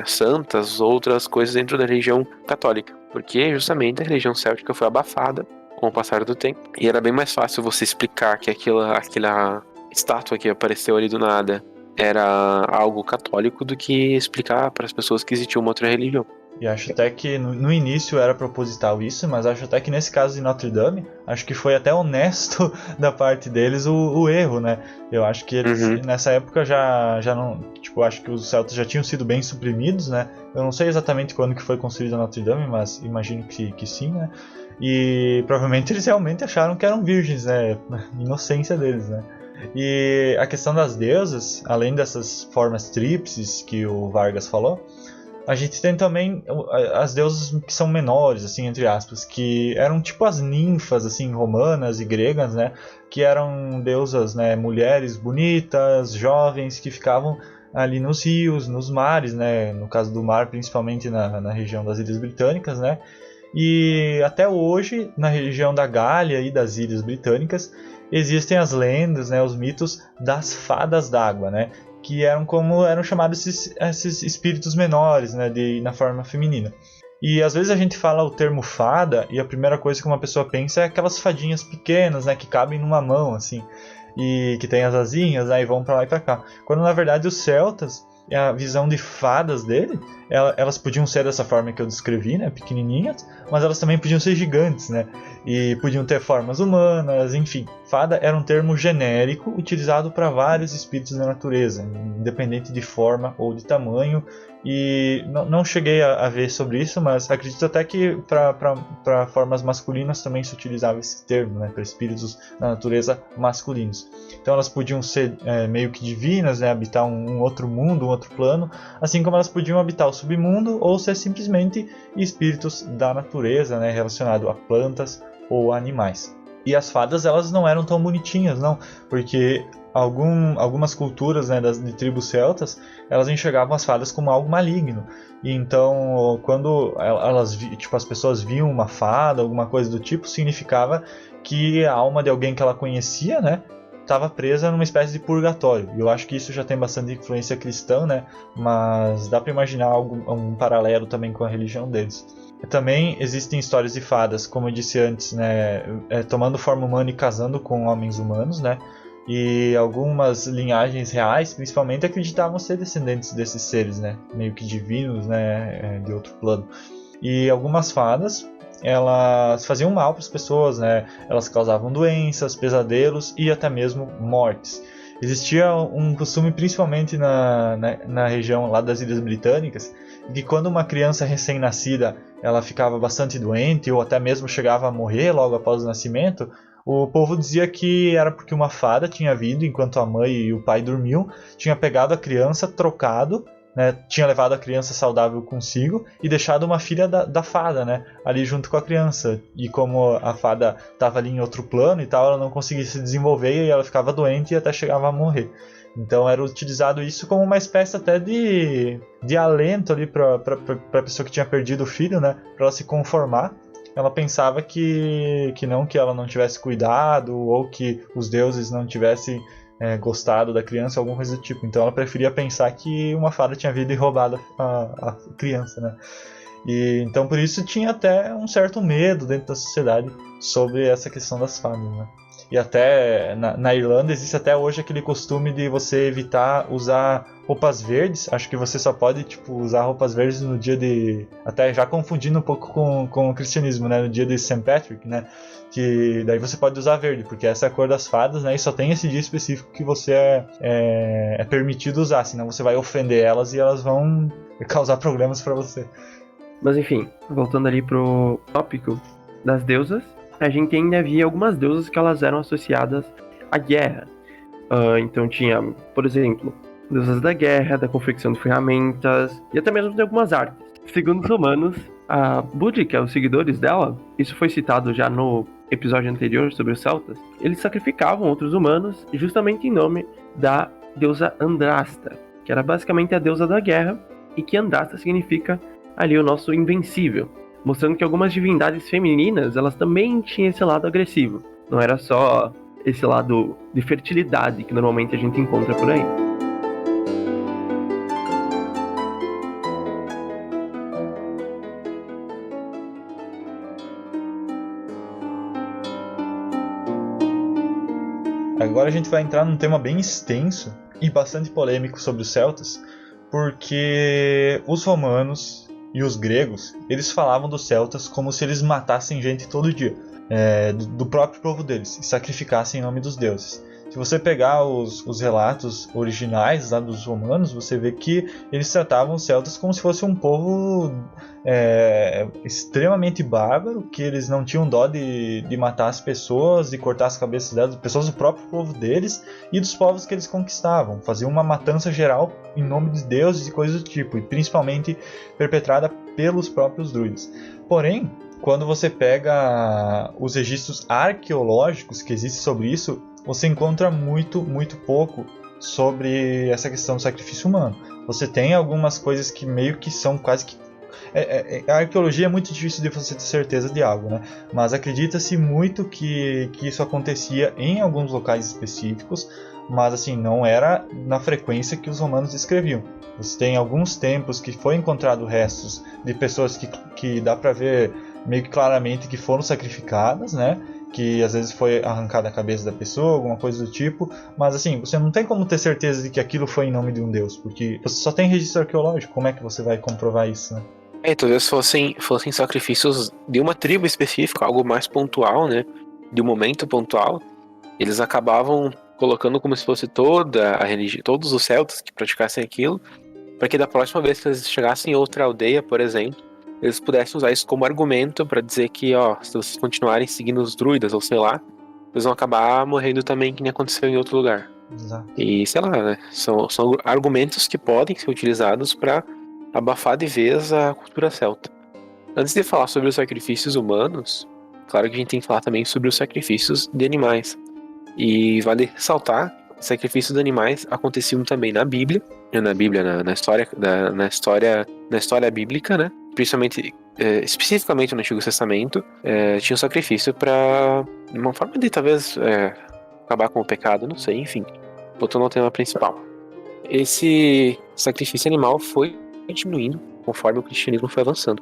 santas, outras coisas dentro da religião católica, porque justamente a religião céltica foi abafada com o passar do tempo, e era bem mais fácil você explicar que aquela estátua que apareceu ali do nada era algo católico do que explicar para as pessoas que existia uma outra religião. E acho até que no início era proposital isso, mas acho até que nesse caso de Notre Dame, acho que foi até honesto da parte deles o erro, né? Eu acho que eles nessa época já não... Tipo, acho que os celtas já tinham sido bem suprimidos, né? Eu não sei exatamente quando que foi construída Notre Dame, mas imagino que sim, né? E provavelmente eles realmente acharam que eram virgens, né? Inocência deles, né? E a questão das deusas, além dessas formas tríplices que o Vargas falou, A gente tem também as deusas que são menores, assim, entre aspas, que eram tipo as ninfas, assim, romanas e gregas, né? Que eram deusas, né, mulheres bonitas, jovens, que ficavam ali nos rios, nos mares, né? No caso do mar, principalmente na região das Ilhas Britânicas, né? E até hoje, na região da Gália e das Ilhas Britânicas, existem as lendas, né, os mitos das fadas d'água, né? Que eram chamados esses espíritos menores, né, na forma feminina. E às vezes a gente fala o termo fada e a primeira coisa que uma pessoa pensa é aquelas fadinhas pequenas, né, que cabem numa mão, assim, e que tem as asinhas, né, e vão pra lá e pra cá. Quando na verdade os celtas, a visão de fadas dele, elas podiam ser dessa forma que eu descrevi, né, pequenininhas, mas elas também podiam ser gigantes, né, e podiam ter formas humanas, enfim. Fada era um termo genérico utilizado para vários espíritos da natureza, independente de forma ou de tamanho, e não cheguei a ver sobre isso, mas acredito até que para formas masculinas também se utilizava esse termo, né, para espíritos da natureza masculinos. Então elas podiam ser meio que divinas, né, habitar um outro mundo, um outro plano, assim como elas podiam habitar o submundo ou ser simplesmente espíritos da natureza, né, relacionado a plantas ou a animais. E as fadas, elas não eram tão bonitinhas, não, porque algumas culturas, né, de tribos celtas, elas enxergavam as fadas como algo maligno. E então, quando as pessoas viam uma fada, alguma coisa do tipo, significava que a alma de alguém que ela conhecia, né, estava presa numa espécie de purgatório. E eu acho que isso já tem bastante influência cristã, né, mas dá para imaginar um paralelo também com a religião deles. Também existem histórias de fadas, como eu disse antes, né, tomando forma humana e casando com homens humanos, né, e algumas linhagens reais, principalmente, acreditavam ser descendentes desses seres, né, meio que divinos, né, de outro plano. E algumas fadas, elas faziam mal para as pessoas, né, elas causavam doenças, pesadelos e até mesmo mortes. Existia um costume, principalmente na região lá das Ilhas Britânicas, de quando uma criança recém-nascida ela ficava bastante doente ou até mesmo chegava a morrer logo após o nascimento, o povo dizia que era porque uma fada tinha vindo enquanto a mãe e o pai dormiam, tinha pegado a criança, trocado, né, tinha levado a criança saudável consigo e deixado uma filha da fada, né, ali junto com a criança. E como a fada estava ali em outro plano e tal, ela não conseguia se desenvolver e ela ficava doente e até chegava a morrer. Então era utilizado isso como uma espécie até de alento ali para a pessoa que tinha perdido o filho, né, para ela se conformar. Ela pensava que ela não tivesse cuidado ou que os deuses não tivessem gostado da criança, alguma coisa do tipo. Então ela preferia pensar que uma fada tinha vindo e roubado a criança, né? E então por isso tinha até um certo medo dentro da sociedade sobre essa questão das fadas, né? E até na Irlanda existe até hoje aquele costume de você evitar usar roupas verdes. Acho que você só pode usar roupas verdes no dia de... Até já confundindo um pouco com o cristianismo, né? No dia de St. Patrick, né? Que daí você pode usar verde, porque essa é a cor das fadas, né? E só tem esse dia específico que você é permitido usar, senão você vai ofender elas e elas vão causar problemas pra você. Mas enfim, voltando ali pro tópico das deusas, a gente ainda via algumas deusas que elas eram associadas à guerra. Então tinha, por exemplo, deusas da guerra, da confecção de ferramentas e até mesmo de algumas artes. Segundo os romanos, a Búdica, os seguidores dela, isso foi citado já no episódio anterior sobre os celtas, eles sacrificavam outros humanos justamente em nome da deusa Andrasta, que era basicamente a deusa da guerra, e que Andrasta significa ali o nosso invencível, mostrando que algumas divindades femininas, elas também tinham esse lado agressivo. Não era só esse lado de fertilidade que normalmente a gente encontra por aí. Agora a gente vai entrar num tema bem extenso e bastante polêmico sobre os celtas, porque os romanos e os gregos, eles falavam dos celtas como se eles matassem gente todo dia, do próprio povo deles, e sacrificassem em nome dos deuses. Se você pegar os relatos originais lá dos romanos, você vê que eles tratavam os celtas como se fosse um povo extremamente bárbaro, que eles não tinham dó de matar as pessoas, de cortar as cabeças delas, pessoas do próprio povo deles e dos povos que eles conquistavam. Faziam uma matança geral em nome de deuses e coisas do tipo, e principalmente perpetrada pelos próprios druidas. Porém, quando você pega os registros arqueológicos que existem sobre isso, você encontra muito pouco sobre essa questão do sacrifício humano. Você tem algumas coisas que meio que são quase que... A arqueologia é muito difícil de você ter certeza de algo, né? Mas acredita-se muito que isso acontecia em alguns locais específicos, mas assim, não era na frequência que os romanos descreviam. Você tem alguns templos que foi encontrado restos de pessoas que dá para ver meio que claramente que foram sacrificadas, né? Que às vezes foi arrancada a cabeça da pessoa, alguma coisa do tipo, mas assim, você não tem como ter certeza de que aquilo foi em nome de um deus, porque você só tem registro arqueológico, como é que você vai comprovar isso, né? Talvez fossem sacrifícios de uma tribo específica, algo mais pontual, né? De um momento pontual, eles acabavam colocando como se fosse toda a religião, todos os celtas que praticassem aquilo, para que da próxima vez que eles chegassem em outra aldeia, por exemplo, eles pudessem usar isso como argumento para dizer que, se vocês continuarem seguindo os druidas, ou sei lá, eles vão acabar morrendo também, que nem aconteceu em outro lugar. Exato. E, sei lá, né? São argumentos que podem ser utilizados para abafar de vez a cultura celta. Antes de falar sobre os sacrifícios humanos, claro que a gente tem que falar também sobre os sacrifícios de animais. E vale ressaltar que sacrifícios de animais aconteciam também na Bíblia, na história bíblica, né? Principalmente, especificamente no Antigo Testamento, tinha um sacrifício para uma forma de talvez acabar com o pecado, não sei, enfim, voltando ao tema principal. Esse sacrifício animal foi diminuindo conforme o cristianismo foi avançando,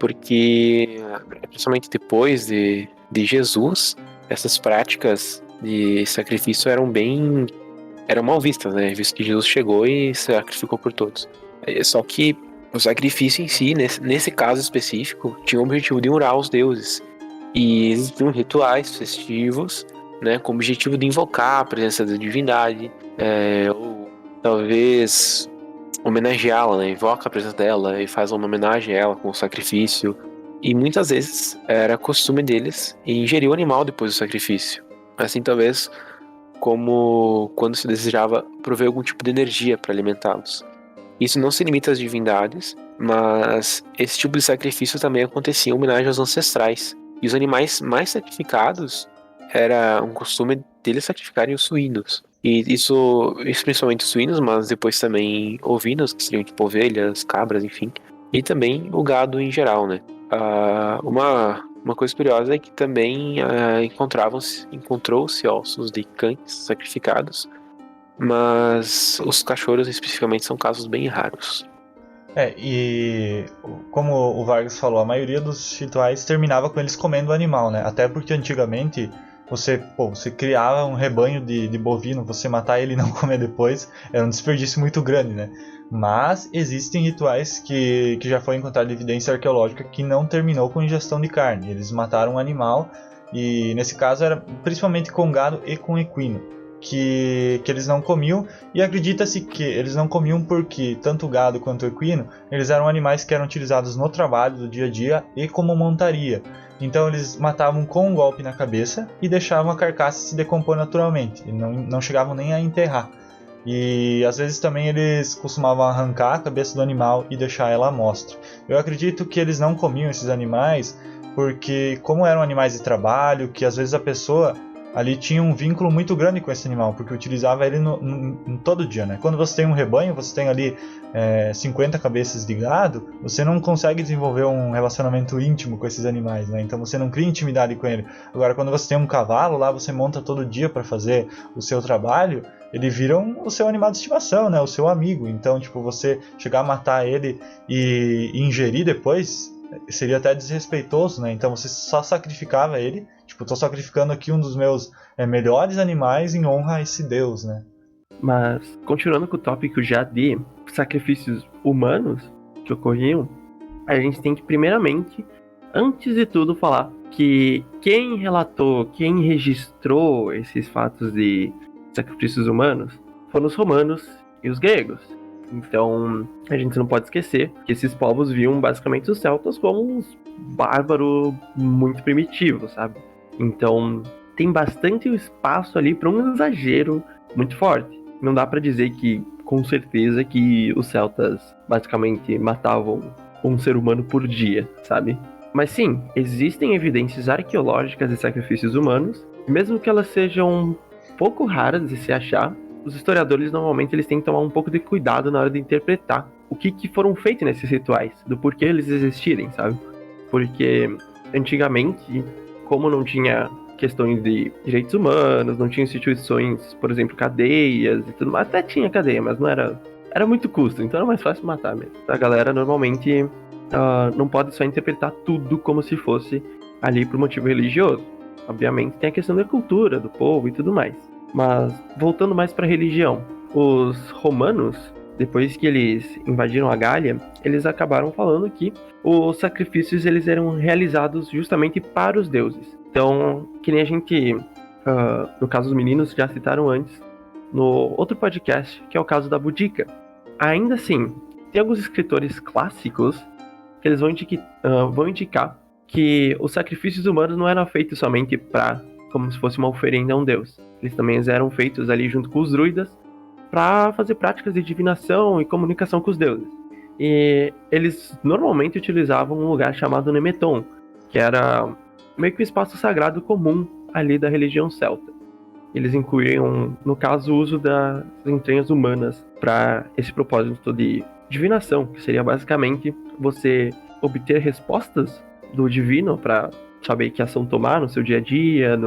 porque principalmente depois de Jesus, essas práticas de sacrifício eram mal vistas, né? Visto que Jesus chegou e sacrificou por todos. Só que o sacrifício em si, nesse caso específico, tinha o objetivo de honrar os deuses. E existiam rituais festivos, né, com o objetivo de invocar a presença da divindade, ou talvez homenageá-la, né? Invoca a presença dela e faz uma homenagem a ela com o sacrifício. E muitas vezes era costume deles ingerir o animal depois do sacrifício. Assim, talvez como quando se desejava prover algum tipo de energia para alimentá-los. Isso não se limita às divindades, mas esse tipo de sacrifício também acontecia em homenagem aos ancestrais. E os animais mais sacrificados era um costume deles sacrificarem os suínos. E isso principalmente os suínos, mas depois também ovinos, que seriam tipo ovelhas, cabras, enfim. E também o gado em geral, né? Uma coisa curiosa é que também encontrou-se ossos de cães sacrificados, mas os cachorros especificamente são casos bem raros. E como o Vargas falou, a maioria dos rituais terminava com eles comendo o animal, né? Até porque antigamente você criava um rebanho de bovino, você matar ele e não comer depois era um desperdício muito grande, né? Mas existem rituais que já foi encontrada evidência arqueológica que não terminou com ingestão de carne. Eles mataram um animal e nesse caso era principalmente com gado e com equino, que eles não comiam, e acredita-se que eles não comiam porque tanto o gado quanto o equino eles eram animais que eram utilizados no trabalho do dia a dia e como montaria. Então eles matavam com um golpe na cabeça e deixavam a carcaça se decompor naturalmente, e não chegavam nem a enterrar. E às vezes também eles costumavam arrancar a cabeça do animal e deixar ela à mostra. Eu acredito que eles não comiam esses animais porque, como eram animais de trabalho, que às vezes a pessoa ali tinha um vínculo muito grande com esse animal, porque utilizava ele no todo dia, né? Quando você tem um rebanho, você tem ali 50 cabeças de gado, você não consegue desenvolver um relacionamento íntimo com esses animais, né? Então você não cria intimidade com ele. Agora, quando você tem um cavalo, lá você monta todo dia para fazer o seu trabalho, ele vira o seu animal de estimação, né? O seu amigo. Então, tipo, você chegar a matar ele e ingerir depois seria até desrespeitoso, né? Então você só sacrificava ele. Tipo, tô sacrificando aqui um dos meus melhores animais em honra a esse deus, né? Mas, continuando com o tópico já de sacrifícios humanos que ocorriam, a gente tem que, primeiramente, antes de tudo, falar que quem relatou, quem registrou esses fatos de sacrifícios humanos foram os romanos e os gregos. Então, a gente não pode esquecer que esses povos viam basicamente os celtas como uns bárbaros muito primitivos, sabe? Então, tem bastante espaço ali para um exagero muito forte. Não dá para dizer que, com certeza, que os celtas basicamente matavam um ser humano por dia, sabe? Mas sim, existem evidências arqueológicas de sacrifícios humanos, e mesmo que elas sejam pouco raras de se achar, os historiadores normalmente eles têm que tomar um pouco de cuidado na hora de interpretar o que foram feitos nesses rituais, do porquê eles existirem, sabe? Porque antigamente, como não tinha questões de direitos humanos, não tinha instituições, por exemplo, cadeias e tudo mais, até tinha cadeia, mas não era muito custo, então era mais fácil matar mesmo. A galera normalmente não pode só interpretar tudo como se fosse ali por motivo religioso. Obviamente tem a questão da cultura, do povo e tudo mais. Mas voltando mais para a religião, os romanos, depois que eles invadiram a Gália, eles acabaram falando que os sacrifícios eles eram realizados justamente para os deuses. Então, que nem a gente, no caso os meninos já citaram antes, no outro podcast, que é o caso da Boudica. Ainda assim, tem alguns escritores clássicos que eles vão indicar que os sacrifícios humanos não eram feitos somente como se fosse uma oferenda a um deus. Eles também eram feitos ali junto com os druidas para fazer práticas de divinação e comunicação com os deuses. E eles normalmente utilizavam um lugar chamado Nemeton, que era meio que um espaço sagrado comum ali da religião celta. Eles incluíam, no caso, o uso das entranhas humanas para esse propósito de divinação, que seria basicamente você obter respostas do divino para saber que ação tomar no seu dia a dia,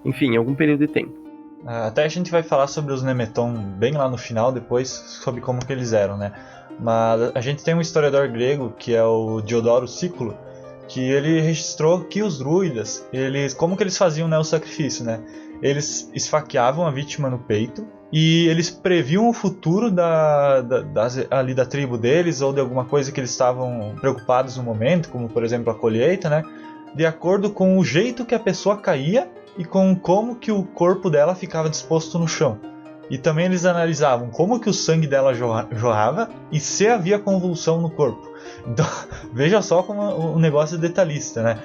enfim, em algum período de tempo. Até a gente vai falar sobre os Nemeton bem lá no final, depois, sobre como que eles eram, né? Mas a gente tem um historiador grego, que é o Diodoro Sículo, que ele registrou que os druidas, como que eles faziam, né, o sacrifício, né? Eles esfaqueavam a vítima no peito e eles previam o futuro ali da tribo deles ou de alguma coisa que eles estavam preocupados no momento, como por exemplo a colheita, né? De acordo com o jeito que a pessoa caía e com como que o corpo dela ficava disposto no chão. E também eles analisavam como que o sangue dela jorrava e se havia convulsão no corpo. Então, veja só como o negócio é detalhista, né?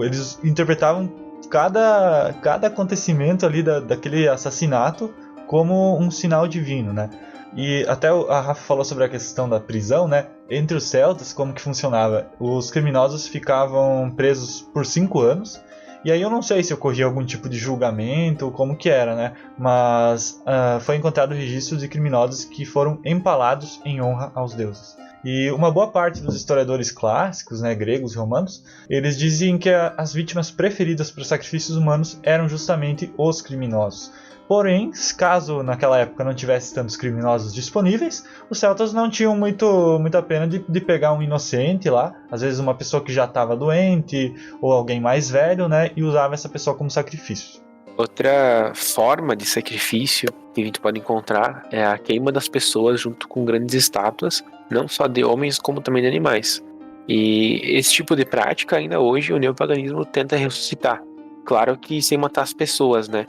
Eles interpretavam cada acontecimento ali daquele assassinato como um sinal divino, né? E até a Rafa falou sobre a questão da prisão, né? Entre os celtas, como que funcionava? Os criminosos ficavam presos por 5 anos. E aí eu não sei se ocorria algum tipo de julgamento, como que era, né? Mas foi encontrado registros de criminosos que foram empalados em honra aos deuses. E uma boa parte dos historiadores clássicos, né, gregos e romanos, eles diziam que as vítimas preferidas para sacrifícios humanos eram justamente os criminosos. Porém, caso naquela época não tivesse tantos criminosos disponíveis, os celtas não tinham muita pena de pegar um inocente lá, às vezes uma pessoa que já estava doente ou alguém mais velho, né, e usava essa pessoa como sacrifício. Outra forma de sacrifício que a gente pode encontrar é a queima das pessoas junto com grandes estátuas, não só de homens como também de animais. E esse tipo de prática ainda hoje o neopaganismo tenta ressuscitar. Claro que sem matar as pessoas, né?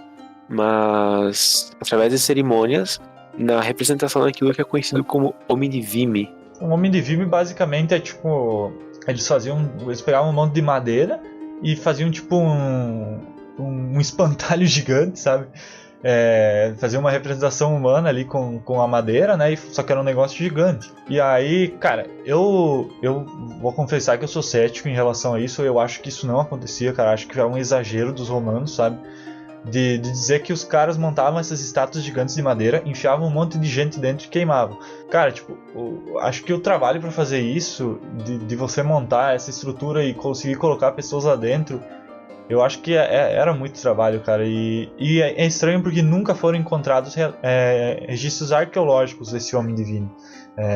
Mas através de cerimônias na representação daquilo que é conhecido como homem divime. O homem divime basicamente é tipo, eles pegavam um monte de madeira e faziam tipo um espantalho gigante, sabe? Faziam uma representação humana ali com a madeira, né? Só que era um negócio gigante. E aí, cara, eu vou confessar que eu sou cético em relação a isso. Eu acho que isso não acontecia, cara. Acho que era um exagero dos romanos, sabe? De dizer que os caras montavam essas estátuas gigantes de madeira, enfiavam um monte de gente dentro e queimavam. Cara, tipo, acho que o trabalho para fazer isso, de você montar essa estrutura e conseguir colocar pessoas lá dentro, eu acho que era muito trabalho, cara. E é estranho porque nunca foram encontrados registros arqueológicos desse homem divino.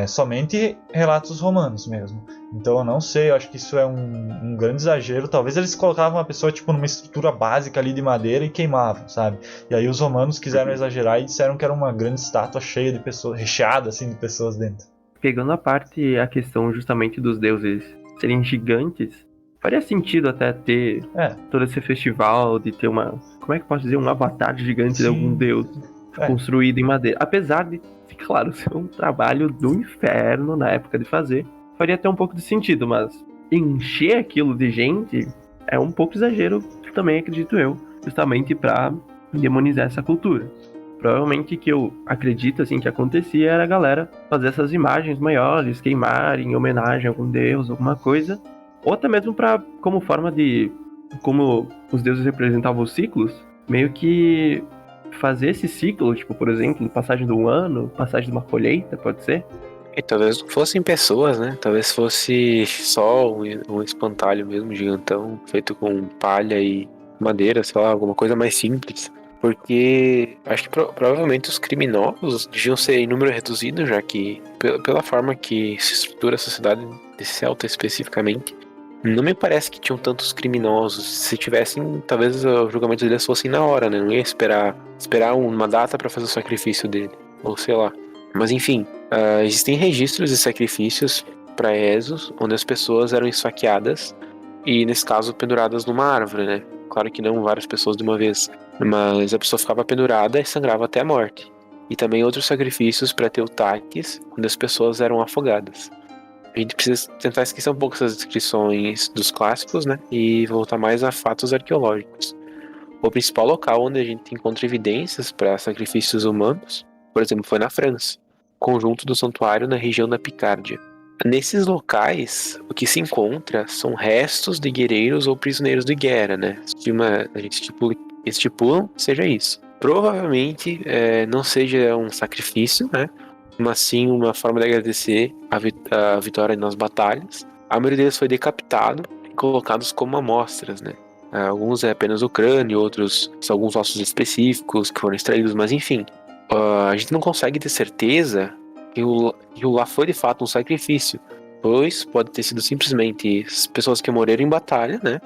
Somente relatos romanos mesmo. Então eu não sei, eu acho que isso é um grande exagero. Talvez eles colocavam a pessoa tipo numa estrutura básica ali de madeira e queimavam, sabe? E aí os romanos quiseram exagerar e disseram que era uma grande estátua cheia de pessoas, recheada assim de pessoas dentro. Pegando a questão justamente dos deuses serem gigantes, faria sentido até ter todo esse festival de ter como é que eu posso dizer, um avatar gigante de algum deus. construído em madeira. Apesar de, claro, ser um trabalho do inferno na época de fazer, faria até um pouco de sentido, mas encher aquilo de gente é um pouco exagero, também acredito eu, justamente pra demonizar essa cultura. Provavelmente que eu acredito assim que acontecia era a galera fazer essas imagens maiores, queimar em homenagem a algum deus, alguma coisa, ou até mesmo como forma de, como os deuses representavam os ciclos, meio que fazer esse ciclo, tipo, por exemplo, passagem de um ano, passagem de uma colheita, pode ser? E talvez não fossem pessoas, né? Talvez fosse só um espantalho mesmo, gigantão, feito com palha e madeira, sei lá, alguma coisa mais simples. Porque acho que provavelmente os criminosos deviam ser em número reduzido, já que pela forma que se estrutura a sociedade de Celta especificamente, não me parece que tinham tantos criminosos. Se tivessem, talvez os julgamentos deles fossem na hora, né? Não ia esperar uma data para fazer o sacrifício dele, ou sei lá. Mas enfim, existem registros de sacrifícios para Esos, onde as pessoas eram esfaqueadas e, nesse caso, penduradas numa árvore, né? Claro que não várias pessoas de uma vez, mas a pessoa ficava pendurada e sangrava até a morte. E também outros sacrifícios para Teutaques, onde as pessoas eram afogadas. A gente precisa tentar esquecer um pouco essas descrições dos clássicos, né? E voltar mais a fatos arqueológicos. O principal local onde a gente encontra evidências para sacrifícios humanos, por exemplo, foi na França, conjunto do santuário na região da Picárdia. Nesses locais, o que se encontra são restos de guerreiros ou prisioneiros de guerra, né? A gente estipulam seja isso. Provavelmente não seja um sacrifício, né? Mas sim uma forma de agradecer a vitória nas batalhas. A maioria deles foi decapitado e colocados como amostras, né? Alguns é apenas o crânio, outros são alguns ossos específicos que foram extraídos, mas enfim. A gente não consegue ter certeza que o lá foi de fato um sacrifício, pois pode ter sido simplesmente pessoas que morreram em batalha, né?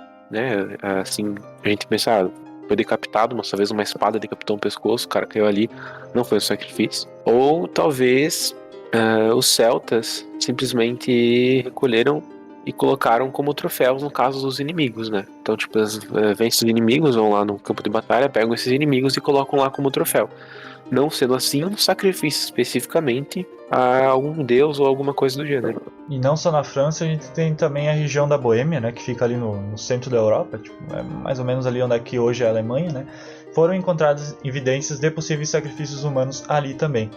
Assim, a gente pensa, foi decapitado, mas talvez uma espada decapitou um pescoço, o cara caiu ali, não foi um sacrifício. Ou talvez os celtas simplesmente recolheram e colocaram como troféus no caso dos inimigos, né? Então, tipo, vêm esses inimigos, vão lá no campo de batalha, pegam esses inimigos e colocam lá como troféu. Não sendo assim um sacrifício especificamente a algum deus ou alguma coisa do gênero. E não só na França, a gente tem também a região da Boêmia, né, que fica ali no centro da Europa, tipo, mais ou menos ali onde é que hoje é a Alemanha, né? Foram encontradas evidências de possíveis sacrifícios humanos ali também.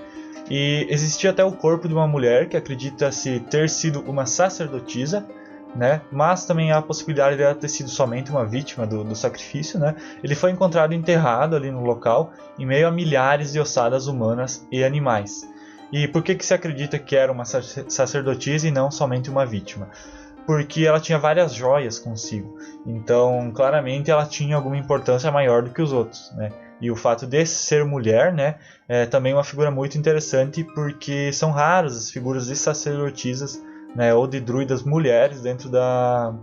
E existia até o corpo de uma mulher que acredita-se ter sido uma sacerdotisa, né? Mas também há a possibilidade de ela ter sido somente uma vítima do sacrifício, né? Ele foi encontrado enterrado ali no local, em meio a milhares de ossadas humanas e animais. E por que se acredita que era uma sacerdotisa e não somente uma vítima? Porque ela tinha várias joias consigo, então claramente ela tinha alguma importância maior do que os outros, né? E o fato de ser mulher, né, é também uma figura muito interessante, porque são raras as figuras de sacerdotisas, né, ou de druidas mulheres dentro da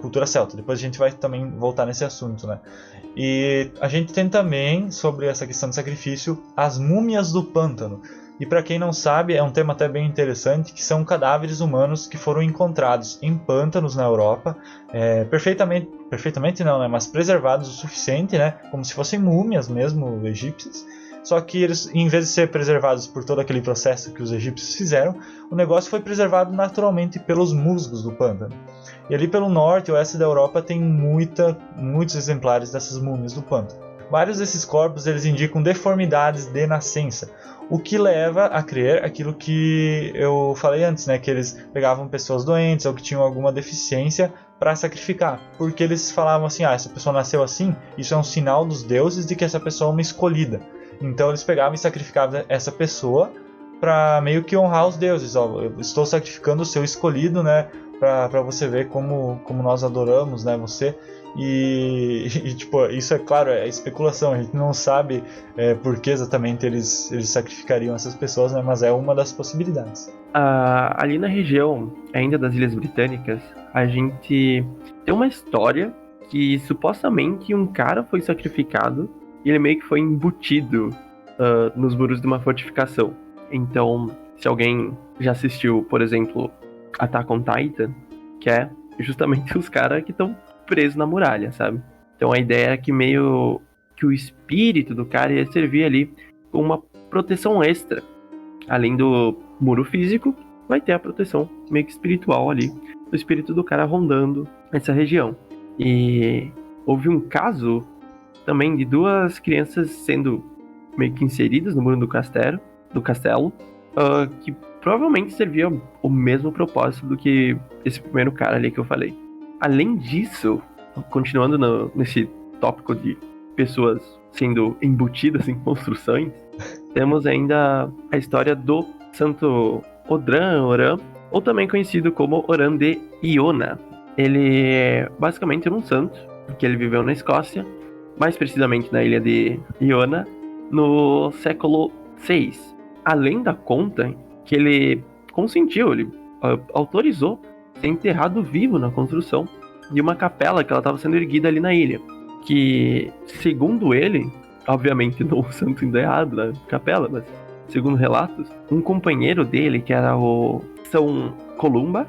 cultura celta. Depois a gente vai também voltar nesse assunto, né? E a gente tem também, sobre essa questão de sacrifício, as múmias do pântano. E para quem não sabe, é um tema até bem interessante, que são cadáveres humanos que foram encontrados em pântanos na Europa, perfeitamente não, né, mas preservados o suficiente, né, como se fossem múmias mesmo egípcias. Só que eles, em vez de ser preservados por todo aquele processo que os egípcios fizeram, o negócio foi preservado naturalmente pelos musgos do pântano. E ali pelo norte e oeste da Europa tem muitos exemplares dessas múmias do pântano. Vários desses corpos eles indicam deformidades de nascença, o que leva a crer aquilo que eu falei antes, né, que eles pegavam pessoas doentes ou que tinham alguma deficiência para sacrificar, porque eles falavam assim, essa pessoa nasceu assim, isso é um sinal dos deuses de que essa pessoa é uma escolhida. Então eles pegavam e sacrificavam essa pessoa para meio que honrar os deuses. Eu estou sacrificando o seu escolhido, né, para você ver como nós adoramos, né, você. E tipo, isso é claro, é especulação, a gente não sabe por que exatamente eles sacrificariam essas pessoas, né, mas é uma das possibilidades. Ali na região ainda das Ilhas Britânicas, a gente tem uma história que supostamente um cara foi sacrificado e ele meio que foi embutido nos muros de uma fortificação. Então, se alguém já assistiu, por exemplo, Attack on Titan, que é justamente os caras que estão presos na muralha, sabe? Então a ideia é que meio que o espírito do cara ia servir ali como uma proteção extra. Além do muro físico, vai ter a proteção meio que espiritual ali, do espírito do cara rondando essa região. E houve um caso também de 2 crianças sendo meio que inseridas no muro do castelo, que provavelmente servia o mesmo propósito do que esse primeiro cara ali que eu falei. Além disso, continuando nesse tópico de pessoas sendo embutidas em construções, temos ainda a história do Santo Oran, ou também conhecido como Oran de Iona. Ele basicamente era um santo, que ele viveu na Escócia, mais precisamente na ilha de Iona, no século VI. Além da conta que ele consentiu, ele autorizou ser enterrado vivo na construção de uma capela que ela estava sendo erguida ali na ilha. Que, segundo ele, obviamente não o santo enterrado na capela, mas segundo relatos, um companheiro dele, que era o São Columba,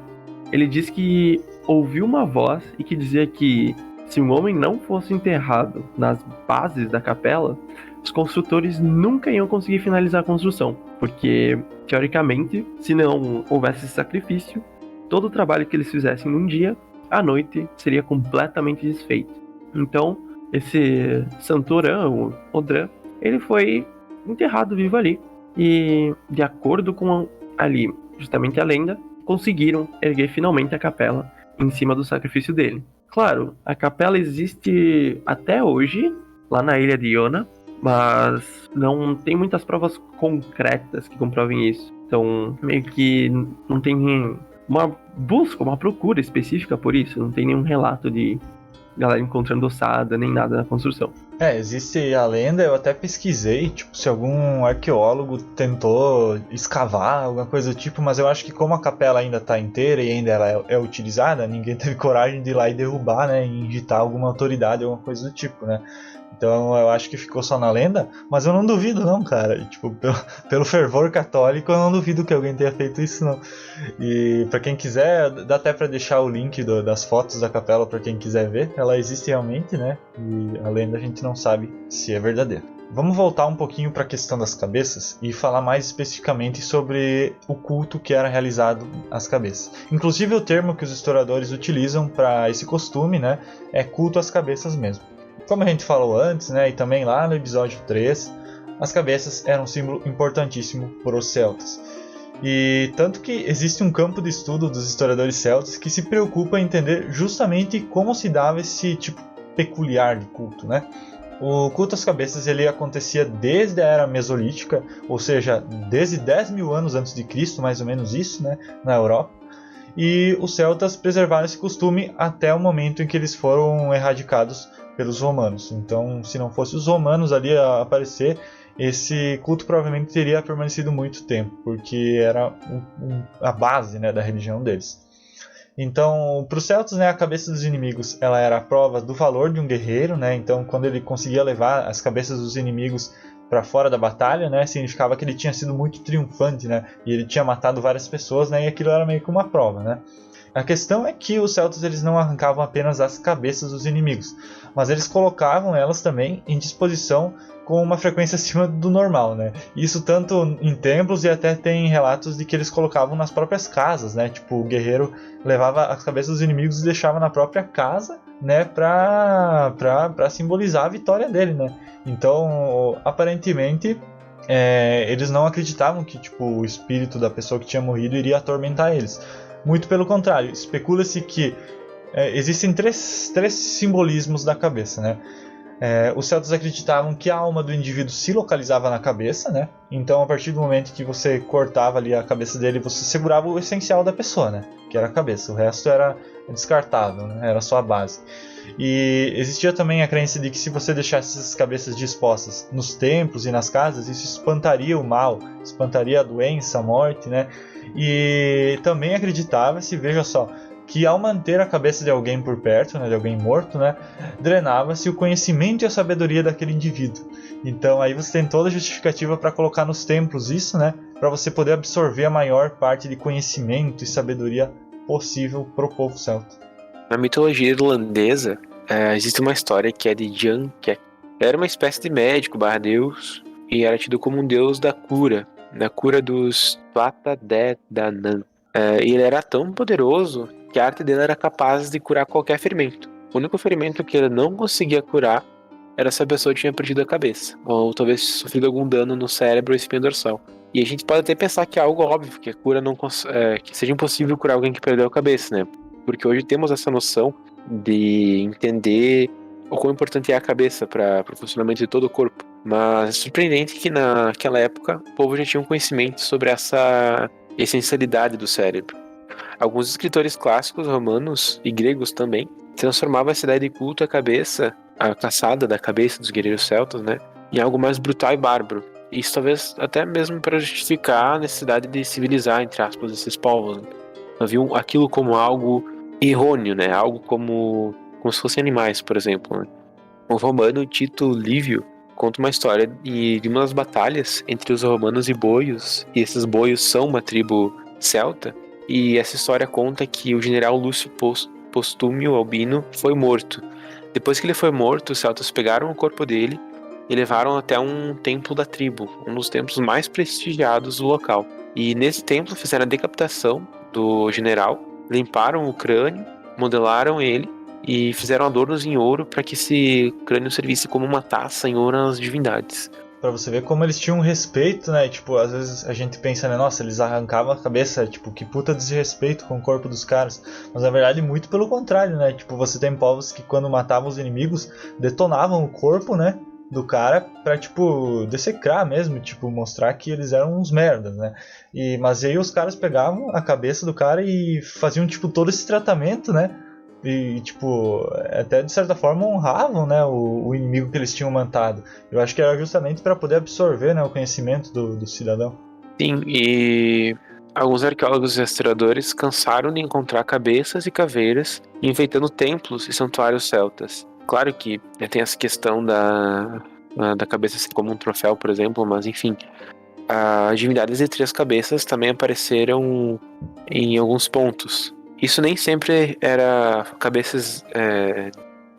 ele diz que ouviu uma voz e que dizia que se um homem não fosse enterrado nas bases da capela, os construtores nunca iam conseguir finalizar a construção, porque, teoricamente, se não houvesse esse sacrifício, todo o trabalho que eles fizessem num dia, à noite, seria completamente desfeito. Então, esse Santo Odran, ele foi enterrado vivo ali, e, de acordo com ali, justamente a lenda, conseguiram erguer finalmente a capela em cima do sacrifício dele. Claro, a capela existe até hoje, lá na ilha de Iona, mas não tem muitas provas concretas que comprovem isso. Então, meio que não tem uma busca, uma procura específica por isso. Não tem nenhum relato de galera encontrando ossada, nem nada na construção. Existe a lenda, eu até pesquisei, tipo, se algum arqueólogo tentou escavar, alguma coisa do tipo, mas eu acho que como a capela ainda está inteira e ainda ela é utilizada, ninguém teve coragem de ir lá e derrubar, né, e injetar alguma autoridade, alguma coisa do tipo, né. Então eu acho que ficou só na lenda, mas eu não duvido não, cara. E, tipo, pelo fervor católico, eu não duvido que alguém tenha feito isso não. E pra quem quiser, dá até pra deixar o link das fotos da capela pra quem quiser ver. Ela existe realmente, né? E a lenda a gente não sabe se é verdadeira. Vamos voltar um pouquinho para a questão das cabeças e falar mais especificamente sobre o culto que era realizado às cabeças. Inclusive o termo que os historiadores utilizam para esse costume, né, é culto às cabeças mesmo. Como a gente falou antes, né, e também lá no episódio 3, as cabeças eram um símbolo importantíssimo para os celtas. E tanto que existe um campo de estudo dos historiadores celtas que se preocupa em entender justamente como se dava esse tipo peculiar de culto, né? O culto às cabeças ele acontecia desde a era mesolítica, ou seja, desde 10 mil anos antes de Cristo, mais ou menos isso, né, na Europa. E os celtas preservaram esse costume até o momento em que eles foram erradicados pelos romanos. Então, se não fosse os romanos ali a aparecer, esse culto provavelmente teria permanecido muito tempo, porque era a base, né, da religião deles. Então, para os celtas, né, a cabeça dos inimigos ela era a prova do valor de um guerreiro, né? Então, quando ele conseguia levar as cabeças dos inimigos para fora da batalha, né, significava que ele tinha sido muito triunfante, né? E ele tinha matado várias pessoas, né? E aquilo era meio que uma prova, né? A questão é que os celtas eles não arrancavam apenas as cabeças dos inimigos, mas eles colocavam elas também em disposição com uma frequência acima do normal, né? Isso tanto em templos e até tem relatos de que eles colocavam nas próprias casas, né? Tipo, o guerreiro levava as cabeças dos inimigos e deixava na própria casa, né? Pra simbolizar a vitória dele, né? Então, aparentemente, eles não acreditavam que tipo, o espírito da pessoa que tinha morrido iria atormentar eles. Muito pelo contrário, especula-se que existem três simbolismos da cabeça, né? Os celtas acreditavam que a alma do indivíduo se localizava na cabeça, né? Então, a partir do momento que você cortava ali a cabeça dele, você segurava o essencial da pessoa, né? Que era a cabeça. O resto era descartável, né? Era só a base. E existia também a crença de que se você deixasse essas cabeças dispostas nos templos e nas casas, isso espantaria o mal, espantaria a doença, a morte, né? E também acreditava-se, veja só, que ao manter a cabeça de alguém por perto, né, de alguém morto, né, drenava-se o conhecimento e a sabedoria daquele indivíduo. Então aí você tem toda a justificativa para colocar nos templos isso, né, para você poder absorver a maior parte de conhecimento e sabedoria possível para o povo celta. Na mitologia irlandesa, existe uma história que é de Jan Keck, Era uma espécie de médico barra deus, e era tido como um deus da cura dos Tuatha-Dé-Danann. E ele era tão poderoso que a arte dele era capaz de curar qualquer ferimento. O único ferimento que ele não conseguia curar era se a pessoa tinha perdido a cabeça, ou talvez sofrido algum dano no cérebro ou espinha dorsal. E a gente pode até pensar que é algo óbvio, que a cura não que seja impossível curar alguém que perdeu a cabeça, né? Porque hoje temos essa noção de entender o quão importante é a cabeça para o funcionamento de todo o corpo. Mas é surpreendente que naquela época o povo já tinha um conhecimento sobre essa essencialidade do cérebro. Alguns escritores clássicos romanos e gregos também transformavam essa ideia de culto à cabeça, a caçada da cabeça dos guerreiros celtas, né, em algo mais brutal e bárbaro. Isso talvez até mesmo para justificar a necessidade de civilizar, entre aspas, esses povos. Né? Haviam aquilo como algo errôneo, né, algo como se fossem animais, por exemplo. Né? O romano Tito Livio conta uma história de uma das batalhas entre os romanos e boios, e esses boios são uma tribo celta, e essa história conta que o general Lúcio Postúmio Albino foi morto. Depois que ele foi morto, os celtas pegaram o corpo dele e levaram até um templo da tribo, um dos templos mais prestigiados do local. E nesse templo fizeram a decapitação do general, limparam o crânio, modelaram ele e fizeram adornos em ouro para que esse crânio servisse como uma taça em ouro às divindades. Pra você ver como eles tinham respeito, né? Tipo, às vezes a gente pensa, né? Nossa, eles arrancavam a cabeça, tipo, que puta desrespeito com o corpo dos caras. Mas na verdade, muito pelo contrário, né? Tipo, você tem povos que quando matavam os inimigos, detonavam o corpo, né? Do cara pra, tipo, dessecrar mesmo, tipo, mostrar que eles eram uns merdas, né? Mas aí os caras pegavam a cabeça do cara e faziam, tipo, todo esse tratamento, né? E, tipo, até de certa forma honravam, né, o inimigo que eles tinham matado. Eu acho que era justamente para poder absorver, né, o conhecimento do cidadão. Sim, e alguns arqueólogos e historiadores cansaram de encontrar cabeças e caveiras enfeitando templos e santuários celtas. Claro que tem essa questão da cabeça ser como um troféu, por exemplo, mas enfim, as divindades de 3 cabeças também apareceram em alguns pontos. Isso nem sempre era cabeças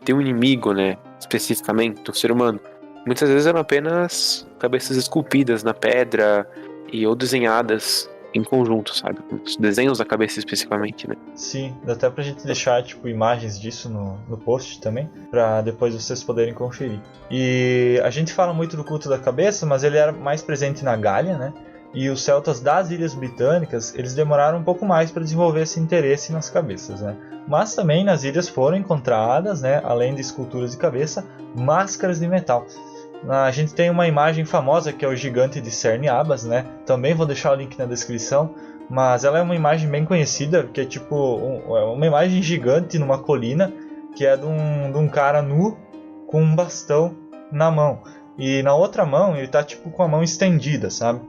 de um inimigo, né? Especificamente, do ser humano. Muitas vezes eram apenas cabeças esculpidas na pedra ou desenhadas em conjunto, sabe? Os desenhos da cabeça especificamente, né? Sim, dá até pra gente deixar, tipo, imagens disso no post também, pra depois vocês poderem conferir. E a gente fala muito do culto da cabeça, mas ele era mais presente na Gália, né? E os celtas das Ilhas Britânicas, eles demoraram um pouco mais para desenvolver esse interesse nas cabeças, né? Mas também nas ilhas foram encontradas, né, além de esculturas de cabeça, máscaras de metal. A gente tem uma imagem famosa que é o gigante de Cerne-Abas, né? Também vou deixar o link na descrição, mas ela é uma imagem bem conhecida, que é tipo uma imagem gigante numa colina, que é de um cara nu com um bastão na mão. E na outra mão ele tá tipo com a mão estendida, sabe?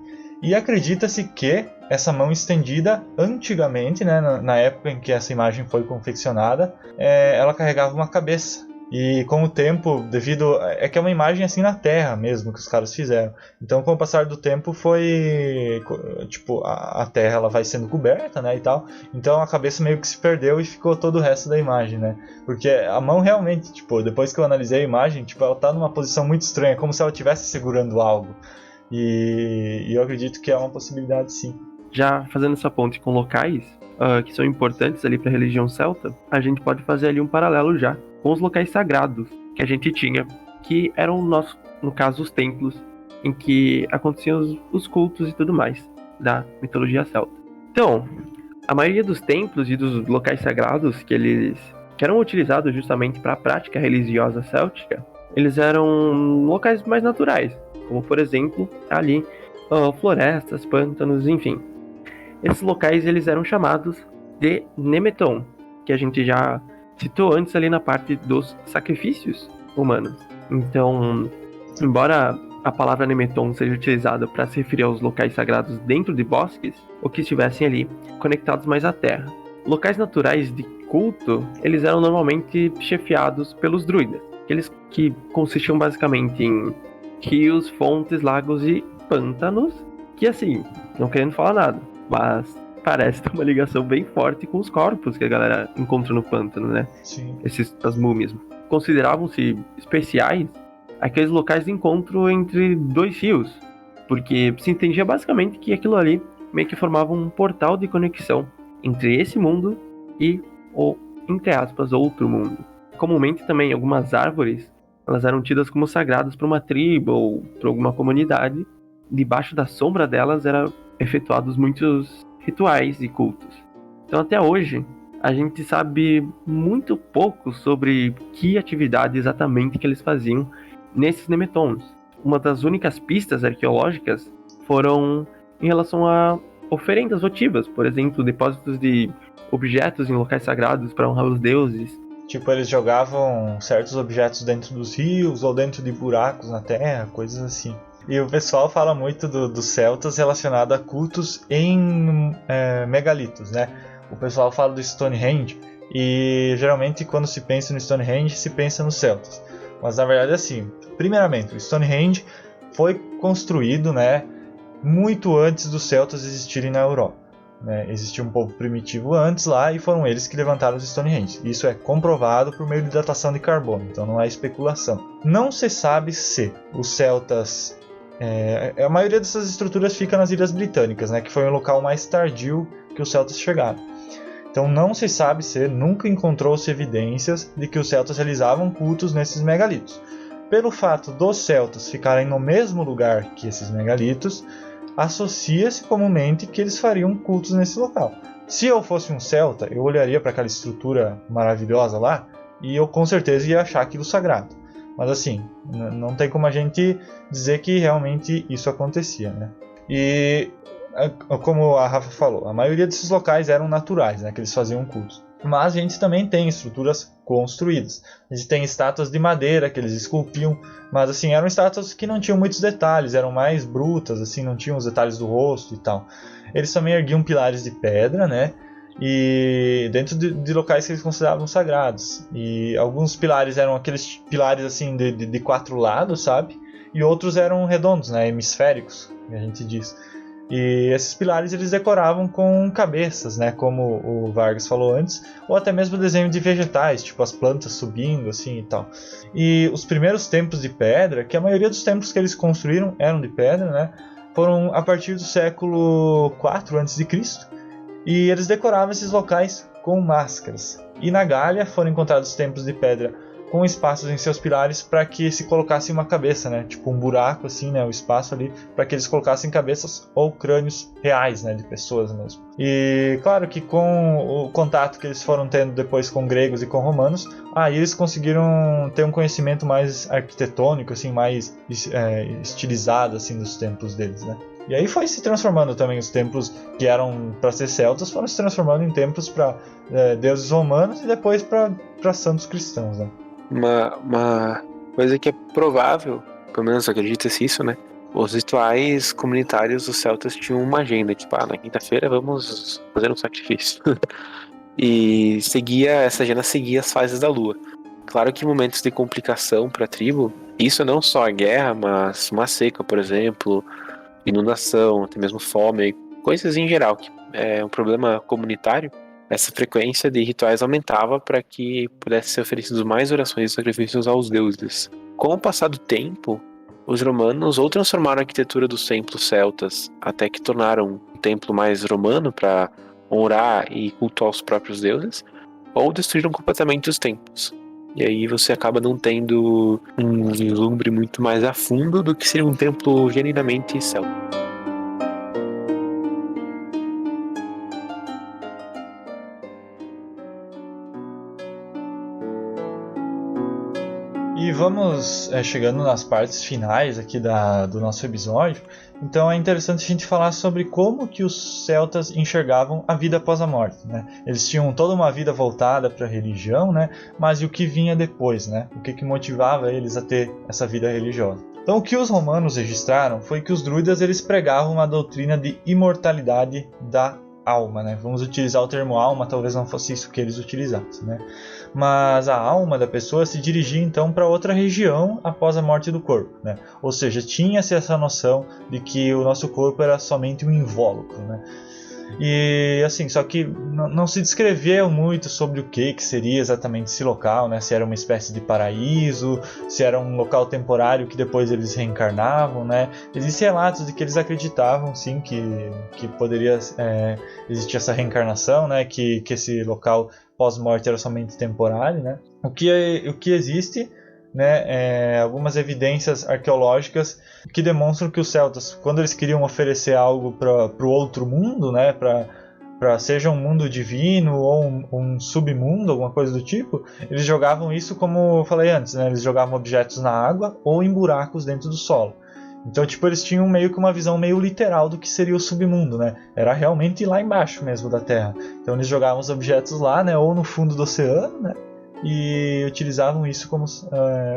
E acredita-se que essa mão estendida, antigamente, né, na época em que essa imagem foi confeccionada, ela carregava uma cabeça. E com o tempo, devido... É que é uma imagem assim na terra mesmo que os caras fizeram. Então, com o passar do tempo, foi... Tipo, a terra ela vai sendo coberta, né, e tal. Então, a cabeça meio que se perdeu e ficou todo o resto da imagem, né. Porque a mão realmente, tipo, depois que eu analisei a imagem, tipo, ela tá numa posição muito estranha, como se ela estivesse segurando algo. E eu acredito que é uma possibilidade, sim. Já fazendo essa ponte com locais que são importantes ali para a religião celta, a gente pode fazer ali um paralelo já com os locais sagrados que a gente tinha, que eram, no caso, os templos em que aconteciam os cultos e tudo mais da mitologia celta. Então, a maioria dos templos e dos locais sagrados que eram utilizados justamente para a prática religiosa céltica, eles eram locais mais naturais, como por exemplo ali florestas, pântanos, enfim. Esses locais eles eram chamados de Nemeton, que a gente já citou antes ali na parte dos sacrifícios humanos. Então, embora a palavra Nemeton seja utilizada para se referir aos locais sagrados dentro de bosques, ou que estivessem ali conectados mais à terra. Locais naturais de culto, eles eram normalmente chefiados pelos druidas, aqueles que consistiam basicamente em rios, fontes, lagos e pântanos, que assim, não querendo falar nada, mas parece ter uma ligação bem forte com os corpos que a galera encontra no pântano, né? Sim. As múmias. Consideravam-se especiais aqueles locais de encontro entre dois rios, porque se entendia basicamente que aquilo ali meio que formava um portal de conexão entre esse mundo e o, entre aspas, outro mundo. Comumente também algumas árvores, elas eram tidas como sagradas para uma tribo ou para alguma comunidade. Debaixo da sombra delas eram efetuados muitos rituais e cultos. Então até hoje a gente sabe muito pouco sobre que atividade exatamente que eles faziam nesses nemetons. Uma das únicas pistas arqueológicas foram em relação a oferendas votivas, por exemplo, depósitos de objetos em locais sagrados para honrar os deuses. Tipo, eles jogavam certos objetos dentro dos rios ou dentro de buracos na terra, coisas assim. E o pessoal fala muito dos celtas relacionado a cultos em megalitos, né? O pessoal fala do Stonehenge e geralmente quando se pensa no Stonehenge se pensa nos celtas. Mas na verdade é assim, primeiramente o Stonehenge foi construído, né, muito antes dos celtas existirem na Europa. Né? Existia um povo primitivo antes lá e foram eles que levantaram os Stonehenge. Isso é comprovado por meio de datação de carbono, então não é especulação. Não se sabe se os celtas... a maioria dessas estruturas fica nas Ilhas Britânicas, né, que foi um local mais tardio que os celtas chegaram. Então não se sabe se nunca encontrou-se evidências de que os celtas realizavam cultos nesses megalitos. Pelo fato dos celtas ficarem no mesmo lugar que esses megalitos, associa-se comumente que eles fariam cultos nesse local. Se eu fosse um celta, eu olharia para aquela estrutura maravilhosa lá e eu com certeza ia achar aquilo sagrado. Mas assim, não tem como a gente dizer que realmente isso acontecia, né? E como a Rafa falou, a maioria desses locais eram naturais, né, que eles faziam cultos. Mas a gente também tem estruturas construídas. A gente tem estátuas de madeira que eles esculpiam, mas assim, eram estátuas que não tinham muitos detalhes, eram mais brutas, assim, não tinham os detalhes do rosto e tal. Eles também erguiam pilares de pedra, né? E dentro de locais que eles consideravam sagrados. E alguns pilares eram aqueles pilares assim de 4 lados, sabe? E outros eram redondos, né? Hemisféricos, que a gente diz. E esses pilares eles decoravam com cabeças, né? Como o Vargas falou antes, ou até mesmo desenho de vegetais, tipo as plantas subindo assim e tal. E os primeiros templos de pedra, que a maioria dos templos que eles construíram eram de pedra, né? Foram a partir do século 4 a.C. E eles decoravam esses locais com máscaras. E na Gália foram encontrados templos de pedra com espaços em seus pilares para que se colocasse uma cabeça, né? Tipo um buraco assim, né? O espaço ali para que eles colocassem cabeças ou crânios reais, né? De pessoas mesmo. E claro que com o contato que eles foram tendo depois com gregos e com romanos, aí eles conseguiram ter um conhecimento mais arquitetônico, assim, mais estilizado assim dos templos deles, né? E aí foi se transformando também os templos que eram para ser celtas, foram se transformando em templos para deuses romanos e depois para santos cristãos, né? Uma coisa que é provável, pelo menos acredita-se isso, né? Os rituais comunitários dos celtas tinham uma agenda, tipo, na quinta-feira vamos fazer um sacrifício. E essa agenda seguia as fases da lua. Claro que em momentos de complicação para a tribo, isso não só a guerra, mas uma seca, por exemplo, inundação, até mesmo fome, coisas em geral, que é um problema comunitário, essa frequência de rituais aumentava para que pudesse ser oferecidos mais orações e sacrifícios aos deuses. Com o passar do tempo, os romanos ou transformaram a arquitetura dos templos celtas até que tornaram um templo mais romano para honrar e cultuar os próprios deuses, ou destruíram completamente os templos. E aí você acaba não tendo um vislumbre muito mais a fundo do que seria um templo genuinamente celta. E vamos chegando nas partes finais aqui do nosso episódio. Então é interessante a gente falar sobre como que os celtas enxergavam a vida após a morte, né? Eles tinham toda uma vida voltada para a religião, né? Mas e o que vinha depois, né? O que motivava eles a ter essa vida religiosa? Então o que os romanos registraram foi que os druidas eles pregavam uma doutrina de imortalidade da alma, né? Vamos utilizar o termo alma, talvez não fosse isso que eles utilizassem, né? Mas a alma da pessoa se dirigia então para outra região após a morte do corpo, né? Ou seja, tinha-se essa noção de que o nosso corpo era somente um invólucro, né? E assim, só que não se descreveu muito sobre o que seria exatamente esse local, né? Se era uma espécie de paraíso, se era um local temporário que depois eles reencarnavam, né? Existem relatos de que eles acreditavam sim que poderia existir essa reencarnação, né? Que esse local pós-morte era somente temporário, né? O que existe, né, algumas evidências arqueológicas que demonstram que os celtas, quando eles queriam oferecer algo para o outro mundo, né, para seja um mundo divino ou um submundo, alguma coisa do tipo, eles jogavam isso, como eu falei antes, né, eles jogavam objetos na água ou em buracos dentro do solo. Então, tipo, eles tinham meio que uma visão meio literal do que seria o submundo, né? Era realmente lá embaixo mesmo da Terra. Então eles jogavam os objetos lá, né, ou no fundo do oceano, né, e utilizavam isso como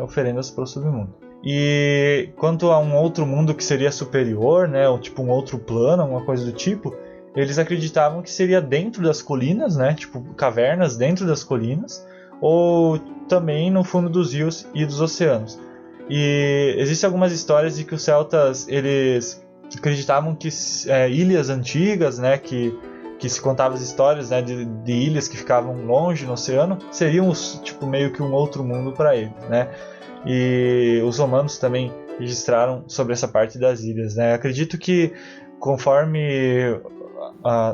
oferendas para o submundo. E quanto a um outro mundo que seria superior, né, ou tipo um outro plano, alguma coisa do tipo, eles acreditavam que seria dentro das colinas, né, tipo cavernas dentro das colinas, ou também no fundo dos rios e dos oceanos. E existem algumas histórias de que os celtas eles acreditavam que ilhas antigas, né, que se contava as histórias, né, de ilhas que ficavam longe no oceano, seriam tipo meio que um outro mundo para eles, né? E os romanos também registraram sobre essa parte das ilhas, né? Acredito que conforme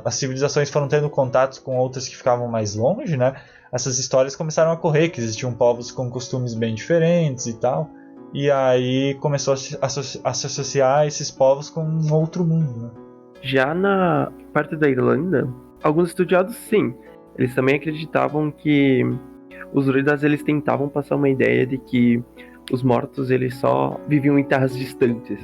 as civilizações foram tendo contatos com outras que ficavam mais longe, né, essas histórias começaram a correr, que existiam povos com costumes bem diferentes e tal, e aí começou a se associar esses povos com um outro mundo, né? Já na parte da Irlanda, alguns estudiosos, sim, eles também acreditavam que os druidas eles tentavam passar uma ideia de que os mortos eles só viviam em terras distantes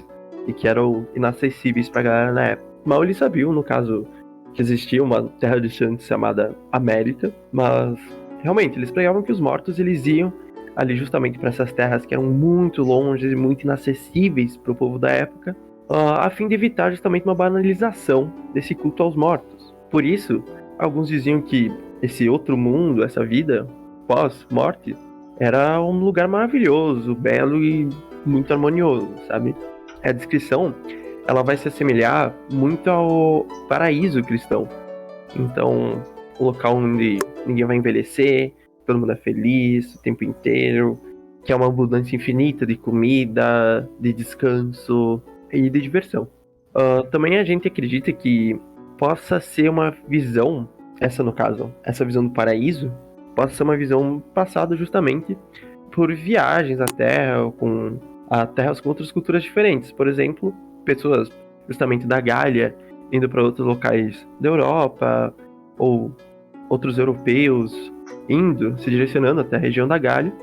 e que eram inacessíveis para a galera na época. Mal eles sabiam, no caso, que existia uma terra distante chamada América, mas realmente eles pregavam que os mortos eles iam ali justamente para essas terras que eram muito longe e muito inacessíveis para o povo da época, a fim de evitar justamente uma banalização desse culto aos mortos. Por isso, alguns diziam que esse outro mundo, essa vida pós-morte, era um lugar maravilhoso, belo e muito harmonioso, sabe? A descrição, ela vai se assemelhar muito ao paraíso cristão. Então, um local onde ninguém vai envelhecer, todo mundo é feliz o tempo inteiro, que é uma abundância infinita de comida, de descanso e de diversão. Também a gente acredita que possa ser uma visão, essa visão do paraíso, possa ser uma visão passada justamente por viagens à Terra, a terras com outras culturas diferentes. Por exemplo, pessoas justamente da Gália indo para outros locais da Europa, ou outros europeus se direcionando até a região da Gália,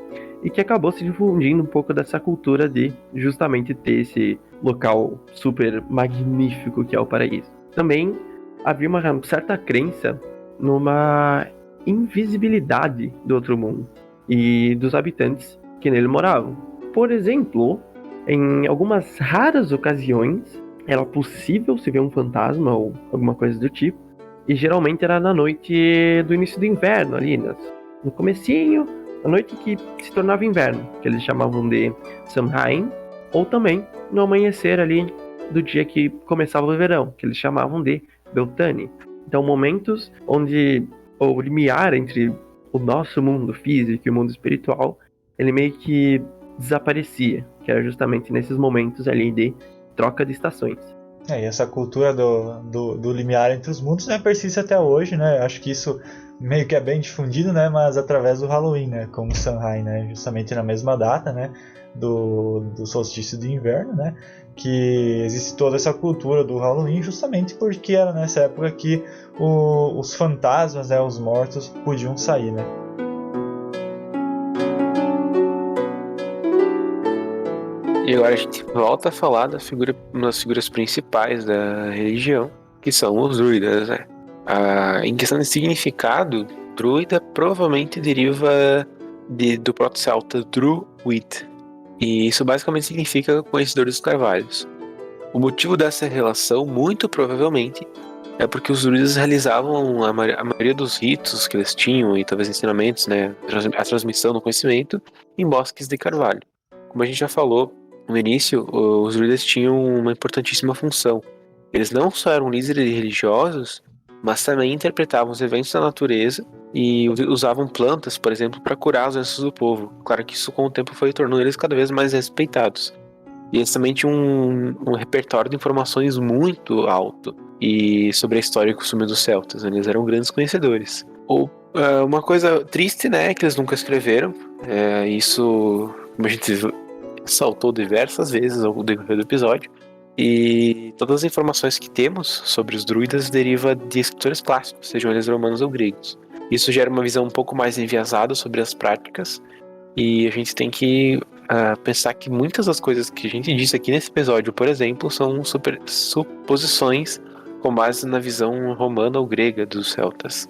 e que acabou se difundindo um pouco dessa cultura de justamente ter esse local super magnífico que é o paraíso. Também havia uma certa crença numa invisibilidade do outro mundo e dos habitantes que nele moravam. Por exemplo, em algumas raras ocasiões era possível se ver um fantasma ou alguma coisa do tipo, e geralmente era na noite do início do inverno, ali no comecinho, a noite que se tornava inverno, que eles chamavam de Samhain, ou também no amanhecer ali do dia que começava o verão, que eles chamavam de Beltane. Então, momentos onde o limiar entre o nosso mundo físico e o mundo espiritual, ele meio que desaparecia, que era justamente nesses momentos ali de troca de estações. E essa cultura do limiar entre os mundos, né, persiste até hoje, né? Acho que isso meio que é bem difundido, né, mas através do Halloween, né, como o Samhain, né, justamente na mesma data, né, do solstício de inverno, né, que existe toda essa cultura do Halloween justamente porque era nessa época que os fantasmas, né, os mortos podiam sair, né. E agora a gente volta a falar uma das figuras principais da religião, que são os druidas, né? Em questão de significado, druida provavelmente deriva do proto-celta druid, e isso basicamente significa conhecedor dos carvalhos. O motivo dessa relação, muito provavelmente, é porque os druidas realizavam a maioria dos ritos que eles tinham, e talvez ensinamentos, né, a transmissão do conhecimento, em bosques de carvalho. Como a gente já falou no início, os druidas tinham uma importantíssima função. Eles não só eram líderes religiosos, mas também interpretavam os eventos da natureza e usavam plantas, por exemplo, para curar as doenças do povo. Claro que isso com o tempo foi tornando eles cada vez mais respeitados. E eles também tinham um repertório de informações muito alto e sobre a história e costume dos celtas. Eles eram grandes conhecedores. Uma coisa triste, né, é que eles nunca escreveram. Isso, como a gente saltou diversas vezes ao decorrer do episódio. E todas as informações que temos sobre os druidas deriva de escritores clássicos, sejam eles romanos ou gregos. Isso gera uma visão um pouco mais enviesada sobre as práticas, e a gente tem que pensar que muitas das coisas que a gente disse aqui nesse episódio, por exemplo, são suposições com base na visão romana ou grega dos celtas.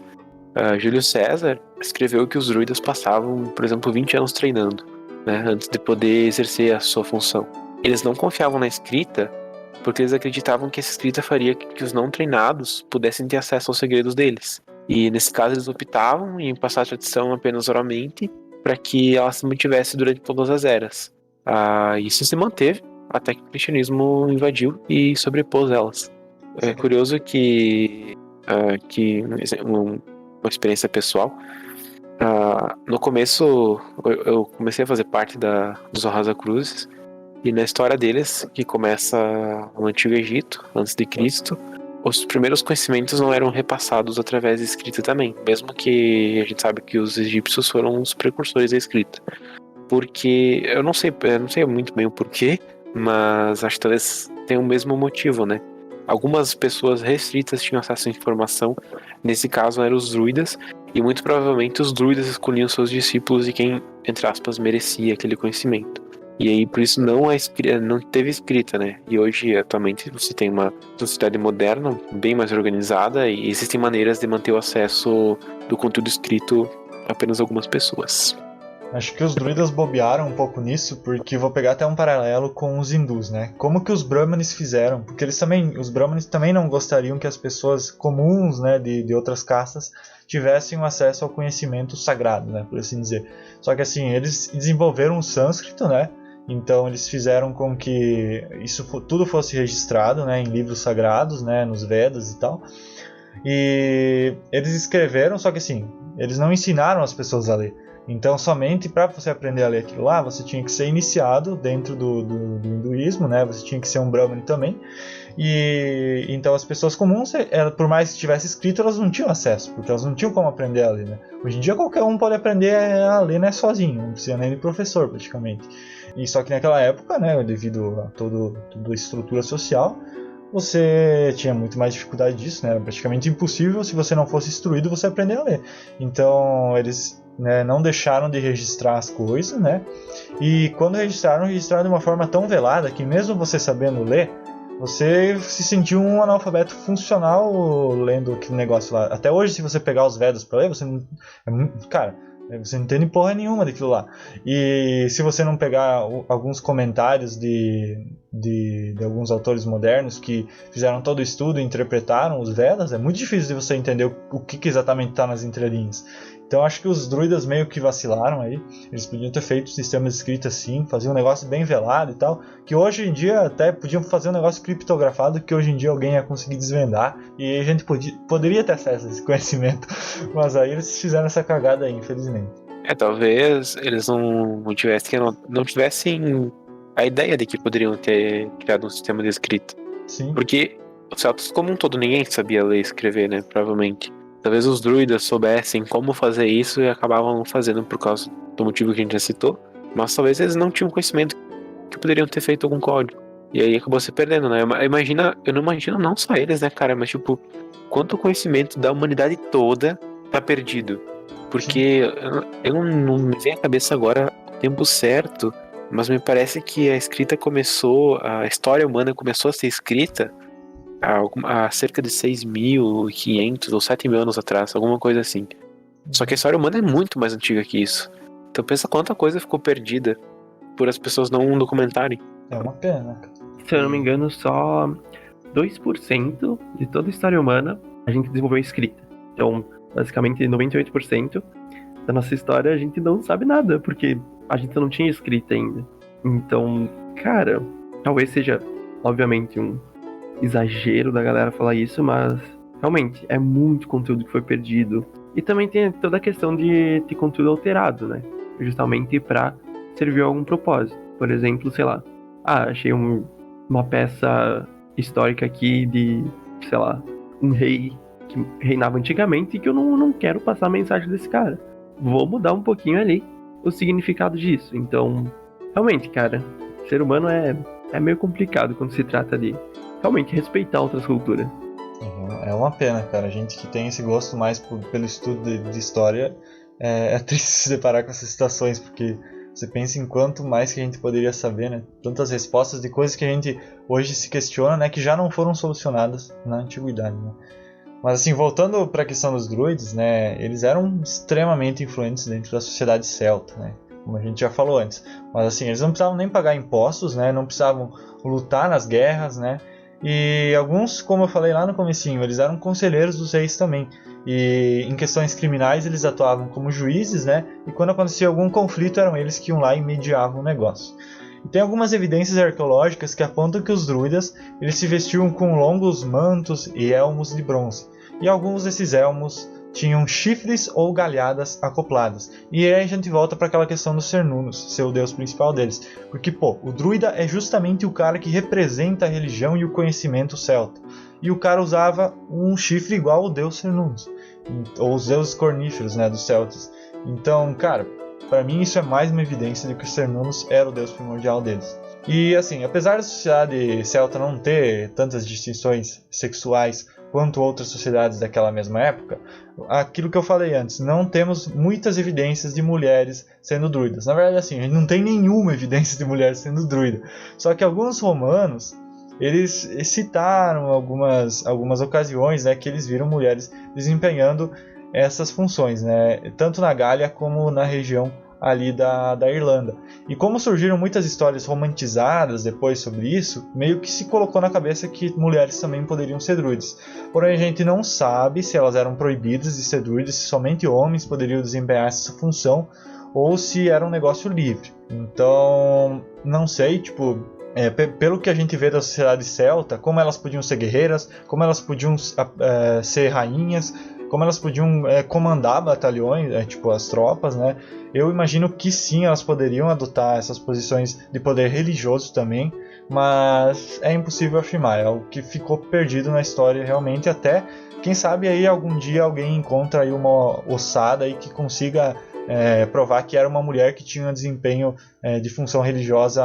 Júlio César escreveu que os druidas passavam, por exemplo, 20 anos treinando, né, antes de poder exercer a sua função. Eles não confiavam na escrita porque eles acreditavam que essa escrita faria que os não treinados pudessem ter acesso aos segredos deles. E nesse caso eles optavam em passar a tradição apenas oralmente para que ela se mantivesse durante todas as eras. Isso se manteve até que o cristianismo invadiu e sobrepôs elas. É curioso que uma experiência pessoal, no começo eu comecei a fazer parte dos Arrasa Cruzes, e na história deles, que começa no Antigo Egito, antes de Cristo, os primeiros conhecimentos não eram repassados através de escrita também, mesmo que a gente sabe que os egípcios foram os precursores da escrita. Porque, eu não sei muito bem o porquê, mas acho que talvez tenha o mesmo motivo, né? Algumas pessoas restritas tinham acesso à informação, nesse caso eram os druidas, e muito provavelmente os druidas escolhiam seus discípulos e quem, entre aspas, merecia aquele conhecimento. E aí, por isso, não teve escrita, né? E hoje, atualmente, você tem uma sociedade moderna, bem mais organizada, e existem maneiras de manter o acesso do conteúdo escrito a apenas algumas pessoas. Acho que os druidas bobearam um pouco nisso, porque vou pegar até um paralelo com os hindus, né? Como que os brahmanes fizeram? Porque os brahmanes também não gostariam que as pessoas comuns, né, de outras castas, tivessem um acesso ao conhecimento sagrado, né, por assim dizer. Só que assim, eles desenvolveram o sânscrito, né? Então eles fizeram com que isso tudo fosse registrado, né, em livros sagrados, né, nos Vedas e tal. E eles escreveram, só que assim, eles não ensinaram as pessoas a ler. Então somente para você aprender a ler aquilo lá, você tinha que ser iniciado dentro do hinduísmo, né? Você tinha que ser um brahmane também. E então as pessoas comuns, por mais que tivesse escrito, elas não tinham acesso, porque elas não tinham como aprender a ler, né? Hoje em dia qualquer um pode aprender a ler, né, sozinho, não precisa nem de professor praticamente. E só que naquela época, né, devido a toda a estrutura social, você tinha muito mais dificuldade disso, né? Era praticamente impossível, se você não fosse instruído, você aprender a ler. Então eles, né, não deixaram de registrar as coisas, né? E quando registraram de uma forma tão velada que mesmo você sabendo ler, você se sentiu um analfabeto funcional lendo aquele negócio lá. Até hoje, se você pegar os Vedas pra ler, você não... você não entende porra nenhuma daquilo lá. E se você não pegar alguns comentários de alguns autores modernos que fizeram todo o estudo e interpretaram os Vedas, é muito difícil de você entender o que exatamente está nas entrelinhas. Então acho que os druidas meio que vacilaram aí. Eles podiam ter feito sistemas de escrita assim, fazer um negócio bem velado e tal, que hoje em dia até podiam fazer um negócio criptografado que hoje em dia alguém ia conseguir desvendar e a gente poderia ter acesso a esse conhecimento. Mas aí eles fizeram essa cagada aí, infelizmente. Talvez eles não tivessem a ideia de que poderiam ter criado um sistema de escrita. Sim. Porque os celtas como um todo, ninguém sabia ler e escrever, né, provavelmente. Talvez os druidas soubessem como fazer isso e acabavam não fazendo por causa do motivo que a gente já citou. Mas talvez eles não tinham conhecimento que poderiam ter feito algum código. E aí acabou se perdendo, né? Eu não imagino não só eles, né, cara? Mas tipo, quanto conhecimento da humanidade toda tá perdido. Porque eu não me vem à cabeça agora o tempo certo, mas me parece que a história humana começou a ser escrita há cerca de 6.500 ou 7.000 anos atrás, alguma coisa assim. Só que a história humana é muito mais antiga que isso. Então pensa quanta coisa ficou perdida por as pessoas não documentarem. É uma pena. Se eu não me engano, só 2% de toda a história humana a gente desenvolveu escrita. Então, basicamente 98% da nossa história a gente não sabe nada, porque a gente não tinha escrita ainda. Então, cara, talvez seja, obviamente, um exagero da galera falar isso, mas realmente é muito conteúdo que foi perdido. E também tem toda a questão de ter conteúdo alterado, né? Justamente pra servir a algum propósito. Por exemplo, sei lá, achei uma peça histórica aqui de, sei lá, um rei que reinava antigamente e que eu não quero passar a mensagem desse cara. Vou mudar um pouquinho ali o significado disso. Então, realmente, cara, ser humano é meio complicado quando se trata de realmente respeitar outras culturas. É uma pena, cara. A gente que tem esse gosto mais pelo estudo de história, é triste se deparar com essas situações, porque você pensa em quanto mais que a gente poderia saber, né? Tantas respostas de coisas que a gente hoje se questiona, né? Que já não foram solucionadas na antiguidade, né? Mas assim, voltando para a questão dos druids, né? Eles eram extremamente influentes dentro da sociedade celta, né? Como a gente já falou antes. Mas assim, eles não precisavam nem pagar impostos, né? Não precisavam lutar nas guerras, né? E alguns, como eu falei lá no comecinho, eles eram conselheiros dos reis também. E em questões criminais eles atuavam como juízes, né? E quando acontecia algum conflito eram eles que iam lá e mediavam o negócio. E tem algumas evidências arqueológicas que apontam que os druidas eles se vestiam com longos mantos e elmos de bronze. E alguns desses elmos tinham chifres ou galhadas acopladas. E aí a gente volta para aquela questão dos Cernunnos, ser o deus principal deles. Porque, o druida é justamente o cara que representa a religião e o conhecimento celta. E o cara usava um chifre igual ao deus Cernunnos, ou os deuses corníferos, né, dos celtas. Então, cara, para mim isso é mais uma evidência de que os Cernunnos era o deus primordial deles. E assim, apesar da sociedade celta não ter tantas distinções sexuais quanto outras sociedades daquela mesma época, aquilo que eu falei antes, não temos muitas evidências de mulheres sendo druidas. Na verdade, assim, a gente não tem nenhuma evidência de mulheres sendo druida. Só que alguns romanos, eles citaram algumas ocasiões, né, que eles viram mulheres desempenhando essas funções, né, tanto na Gália como na região ali da Irlanda. E como surgiram muitas histórias romantizadas depois sobre isso, meio que se colocou na cabeça que mulheres também poderiam ser druidas. Porém, a gente não sabe se elas eram proibidas de ser druidas, se somente homens poderiam desempenhar essa função, ou se era um negócio livre. Então, não sei, pelo que a gente vê da sociedade celta, como elas podiam ser guerreiras, como elas podiam ser rainhas, como elas podiam comandar batalhões, as tropas, né? Eu imagino que sim, elas poderiam adotar essas posições de poder religioso também, mas é impossível afirmar, é algo que ficou perdido na história realmente, até, quem sabe aí algum dia alguém encontra aí uma ossada aí que consiga provar que era uma mulher que tinha um desempenho de função religiosa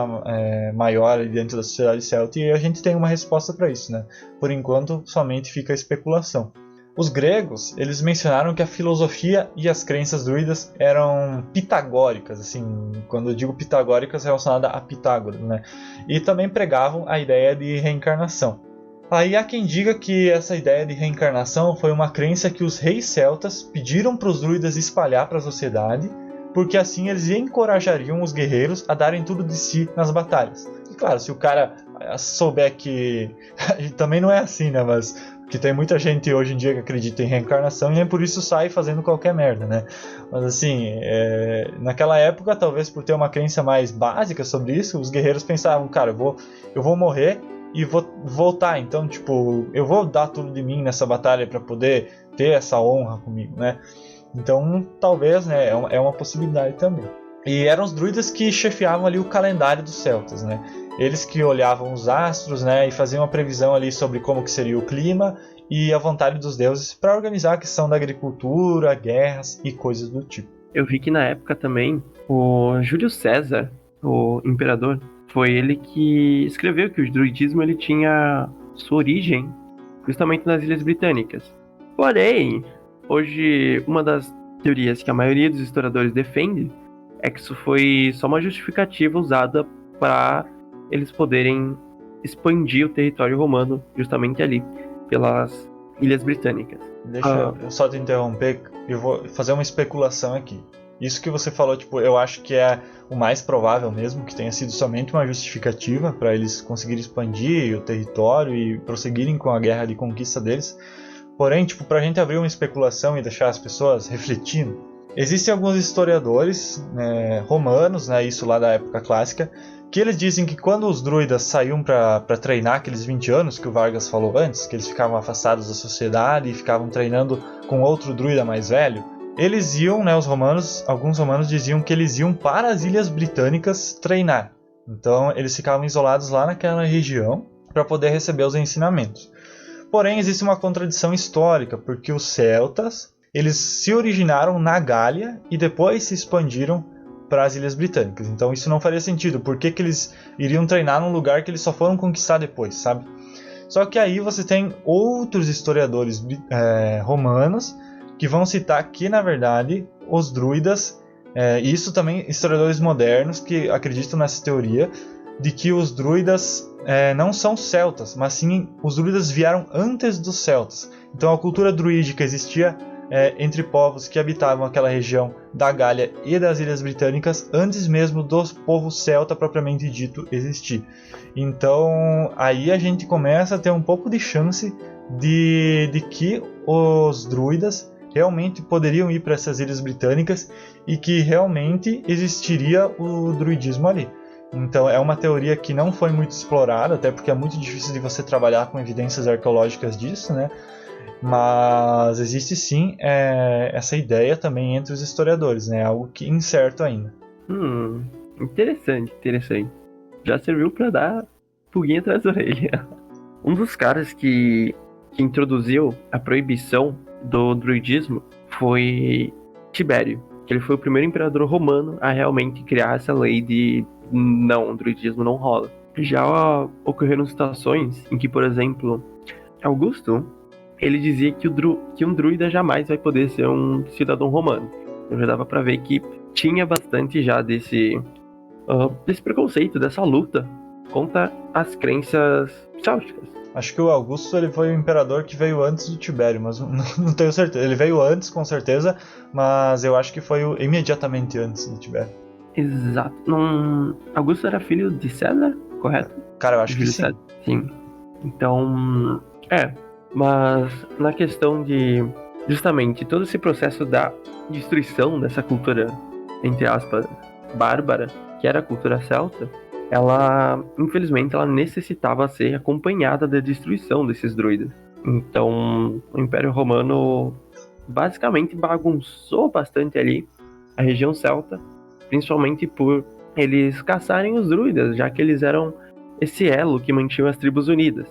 maior dentro da sociedade celta, e a gente tem uma resposta para isso, né? Por enquanto, somente fica a especulação. Os gregos, eles mencionaram que a filosofia e as crenças druidas eram pitagóricas, assim, quando eu digo pitagóricas, relacionada a Pitágoras, né? E também pregavam a ideia de reencarnação. Aí há quem diga que essa ideia de reencarnação foi uma crença que os reis celtas pediram para os druidas espalhar para a sociedade, porque assim eles encorajariam os guerreiros a darem tudo de si nas batalhas. E claro, se o cara souber que... também não é assim, né? Mas que tem muita gente hoje em dia que acredita em reencarnação e nem por isso sai fazendo qualquer merda, né? Mas assim, naquela época, talvez por ter uma crença mais básica sobre isso, os guerreiros pensavam, cara, eu vou morrer e vou voltar, então, eu vou dar tudo de mim nessa batalha para poder ter essa honra comigo, né? Então, talvez, né, é uma possibilidade também. E eram os druidas que chefiavam ali o calendário dos celtas, né? Eles que olhavam os astros, né, e faziam uma previsão ali sobre como que seria o clima e a vontade dos deuses para organizar a questão da agricultura, guerras e coisas do tipo. Eu vi que na época também o Júlio César, o imperador, foi ele que escreveu que o druidismo ele tinha sua origem justamente nas Ilhas Britânicas. Porém, hoje uma das teorias que a maioria dos historiadores defende é que isso foi só uma justificativa usada para eles poderem expandir o território romano justamente ali, pelas Ilhas Britânicas. Deixa eu só te interromper, eu vou fazer uma especulação aqui. Isso que você falou, eu acho que é o mais provável mesmo, que tenha sido somente uma justificativa para eles conseguirem expandir o território e prosseguirem com a guerra de conquista deles. Porém, pra gente abrir uma especulação e deixar as pessoas refletindo, existem alguns historiadores romanos, né, isso lá da época clássica, que eles dizem que quando os druidas saíam para treinar aqueles 20 anos que o Vargas falou antes, que eles ficavam afastados da sociedade e ficavam treinando com outro druida mais velho, eles iam, né, alguns romanos diziam que eles iam para as Ilhas Britânicas treinar. Então eles ficavam isolados lá naquela região para poder receber os ensinamentos. Porém, existe uma contradição histórica, porque os celtas, eles se originaram na Gália e depois se expandiram para as Ilhas Britânicas. Então isso não faria sentido. Por que eles iriam treinar num lugar que eles só foram conquistar depois, sabe? Só que aí você tem outros historiadores romanos que vão citar que, na verdade, os druidas, e isso também historiadores modernos que acreditam nessa teoria, de que os druidas não são celtas, mas sim os druidas vieram antes dos celtas. Então a cultura druídica existia entre povos que habitavam aquela região da Gália e das Ilhas Britânicas antes mesmo do povo celta propriamente dito existir. Então aí a gente começa a ter um pouco de chance de que os druidas realmente poderiam ir para essas Ilhas Britânicas e que realmente existiria o druidismo ali. Então é uma teoria que não foi muito explorada, até porque é muito difícil de você trabalhar com evidências arqueológicas disso, né? Mas existe sim essa ideia também entre os historiadores, né? Algo que é incerto ainda. Interessante. Já serviu para dar pulguinha atrás da orelha. Um dos caras que introduziu a proibição do druidismo foi Tibério, que ele foi o primeiro imperador romano a realmente criar essa lei de não, o druidismo não rola. Já ocorreram situações em que, por exemplo, Augusto, ele dizia que um druida jamais vai poder ser um cidadão romano. Então já dava pra ver que tinha bastante já desse preconceito, dessa luta contra as crenças célticas. Acho que o Augusto ele foi o imperador que veio antes do Tibério, mas não tenho certeza. Ele veio antes, com certeza, mas eu acho que foi imediatamente antes do Tibério. Exato. Augusto era filho de César, correto? Cara, eu acho que sim. César. Sim. Então, mas na questão de, justamente, todo esse processo da destruição dessa cultura, entre aspas, bárbara, que era a cultura celta, ela, infelizmente, ela necessitava ser acompanhada da destruição desses druidas. Então, o Império Romano basicamente bagunçou bastante ali a região celta, principalmente por eles caçarem os druidas, já que eles eram esse elo que mantinham as tribos unidas.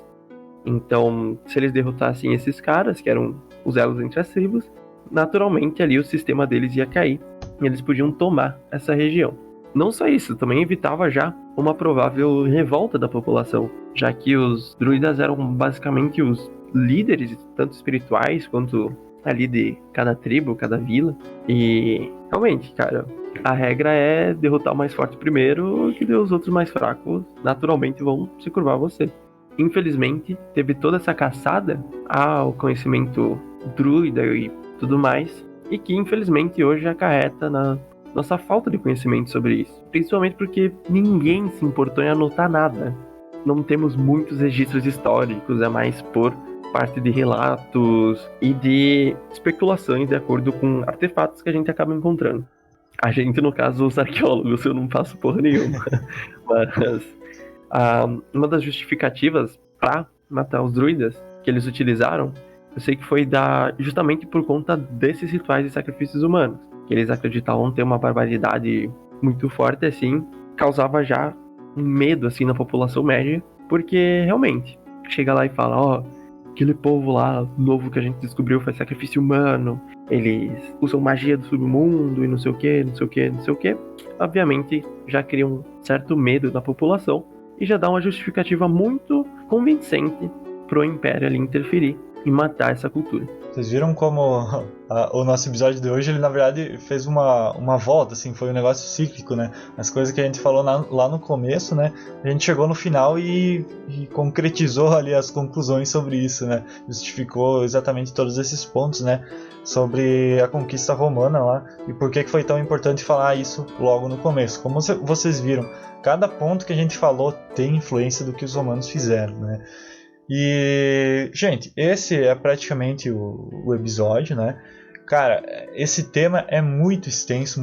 Então, se eles derrotassem esses caras, que eram os elos entre as tribos, naturalmente ali o sistema deles ia cair e eles podiam tomar essa região. Não só isso, também evitava já uma provável revolta da população, já que os druidas eram basicamente os líderes, tanto espirituais quanto ali de cada tribo, cada vila. E realmente, cara, a regra é derrotar o mais forte primeiro, que os outros mais fracos naturalmente vão se curvar a você. Infelizmente, teve toda essa caçada ao conhecimento druida e tudo mais, e que infelizmente hoje acarreta na nossa falta de conhecimento sobre isso. Principalmente porque ninguém se importou em anotar nada. Não temos muitos registros históricos, é mais por parte de relatos e de especulações de acordo com artefatos que a gente acaba encontrando. A gente, no caso, os arqueólogos, eu não faço porra nenhuma. Mas uma das justificativas para matar os druidas que eles utilizaram, eu sei que foi justamente por conta desses rituais de sacrifícios humanos, que eles acreditavam ter uma barbaridade muito forte, assim, causava já um medo, assim, na população média, porque, realmente, chega lá e fala, aquele povo lá novo que a gente descobriu faz sacrifício humano, eles usam magia do submundo e não sei o que, obviamente, já cria um certo medo na população, e já dá uma justificativa muito convincente pro Império ali interferir e matar essa cultura. Vocês viram como o nosso episódio de hoje, ele na verdade fez uma volta, assim, foi um negócio cíclico, né? As coisas que a gente falou lá no começo, né? A gente chegou no final e concretizou ali as conclusões sobre isso, né? Justificou exatamente todos esses pontos, né? Sobre a conquista romana lá e por que foi tão importante falar isso logo no começo. Como vocês viram, cada ponto que a gente falou tem influência do que os romanos fizeram, né? E, gente, esse é praticamente o episódio, né? Cara, esse tema é muito extenso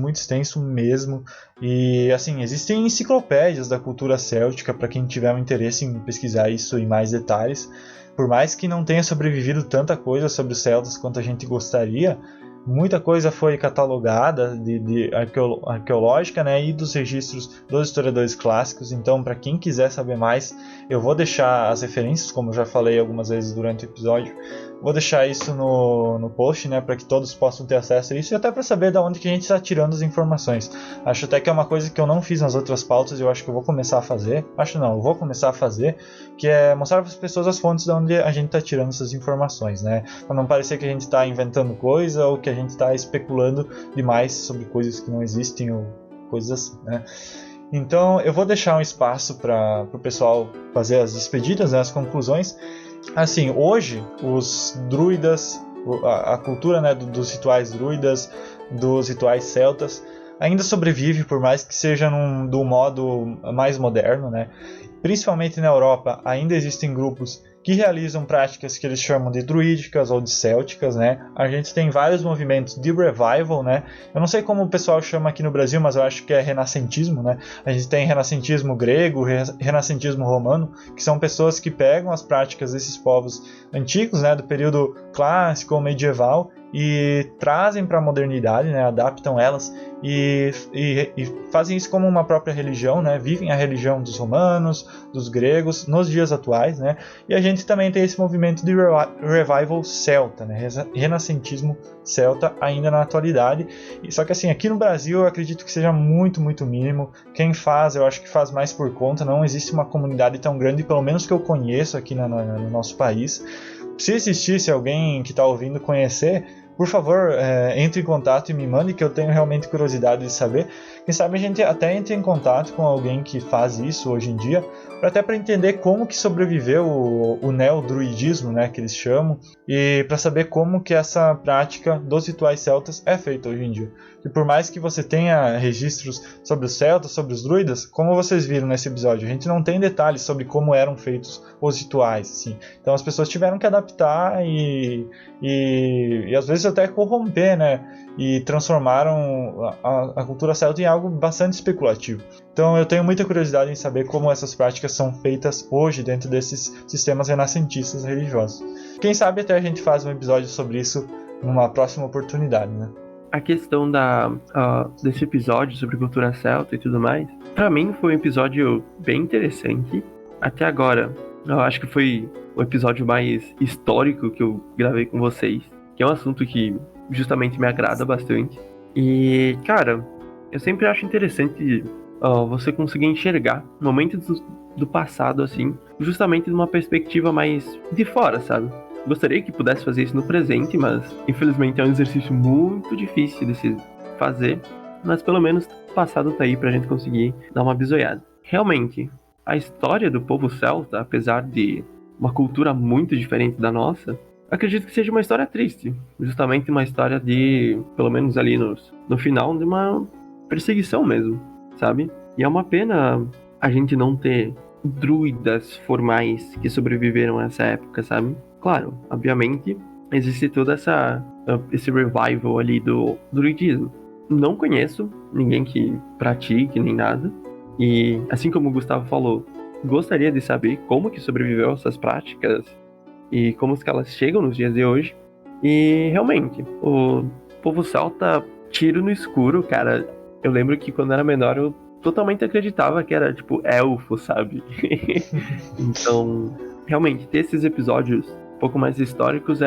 mesmo. E assim, existem enciclopédias da cultura céltica para quem tiver um interesse em pesquisar isso em mais detalhes. Por mais que não tenha sobrevivido tanta coisa sobre os celtas quanto a gente gostaria, muita coisa foi catalogada de arqueológica, né, e dos registros dos historiadores clássicos. Então, para quem quiser saber mais, eu vou deixar as referências, como eu já falei algumas vezes durante o episódio. Vou deixar isso no post, né, para que todos possam ter acesso a isso e até para saber de onde que a gente está tirando as informações. Acho até que é uma coisa que eu não fiz nas outras pautas e eu acho que eu vou começar a fazer. Eu vou começar a fazer, que é mostrar para as pessoas as fontes de onde a gente está tirando essas informações, né, para não parecer que a gente está inventando coisa ou que a gente está especulando demais sobre coisas que não existem ou coisas assim, né. Então eu vou deixar um espaço para o pessoal fazer as despedidas, né, as conclusões. Assim, hoje os druidas, a cultura, né, dos rituais druidas, dos rituais celtas, ainda sobrevive, por mais que seja do modo mais moderno, né? Principalmente na Europa, ainda existem grupos que realizam práticas que eles chamam de druídicas ou de célticas, né? A gente tem vários movimentos de revival, né? Eu não sei como o pessoal chama aqui no Brasil, mas eu acho que é renascentismo, né? A gente tem renascentismo grego, renascentismo romano, que são pessoas que pegam as práticas desses povos antigos, né, do período clássico ou medieval, e trazem para a modernidade, né, adaptam elas e fazem isso como uma própria religião, né, vivem a religião dos romanos, dos gregos, nos dias atuais, né, e a gente também tem esse movimento de revival celta, né, renascentismo celta ainda na atualidade, só que assim, aqui no Brasil eu acredito que seja muito mínimo, quem faz, eu acho que faz mais por conta, não existe uma comunidade tão grande, pelo menos que eu conheço aqui no nosso país. Se existisse alguém que está ouvindo conhecer, por favor, entre em contato e me mande, que eu tenho realmente curiosidade de saber. Quem sabe a gente até entre em contato com alguém que faz isso hoje em dia, até para entender como que sobreviveu o neodruidismo, né, que eles chamam, e para saber como que essa prática dos rituais celtas é feita hoje em dia. E por mais que você tenha registros sobre os celtas, sobre os druidas, como vocês viram nesse episódio, a gente não tem detalhes sobre como eram feitos os rituais, assim. Então as pessoas tiveram que adaptar e às vezes até corromper, né, e transformaram a cultura celta em algo bastante especulativo. Então eu tenho muita curiosidade em saber como essas práticas são feitas hoje dentro desses sistemas renascentistas religiosos. Quem sabe até a gente faz um episódio sobre isso numa próxima oportunidade, né? A questão desse episódio sobre cultura celta e tudo mais, pra mim foi um episódio bem interessante. Até agora, eu acho que foi o episódio mais histórico que eu gravei com vocês, que é um assunto que justamente me agrada bastante. E, cara, eu sempre acho interessante você conseguir enxergar momentos do passado, assim, justamente de uma perspectiva mais de fora, sabe? Gostaria que pudesse fazer isso no presente, mas infelizmente é um exercício muito difícil de se fazer. Mas pelo menos o passado tá aí pra gente conseguir dar uma bisoiada. Realmente, a história do povo celta, apesar de uma cultura muito diferente da nossa, acredito que seja uma história triste. Justamente uma história de, pelo menos ali no final, de uma perseguição mesmo, sabe? E é uma pena a gente não ter druidas formais que sobreviveram a essa época, sabe? Claro, obviamente, existe todo esse revival ali do druidismo. Não conheço ninguém que pratique nem nada. E, assim como o Gustavo falou, gostaria de saber como que sobreviveu essas práticas e como que elas chegam nos dias de hoje. E, realmente, o povo celta, tiro no escuro, cara. Eu lembro que quando era menor eu totalmente acreditava que era, tipo, elfo, sabe? Então, realmente, ter esses episódios um pouco mais históricos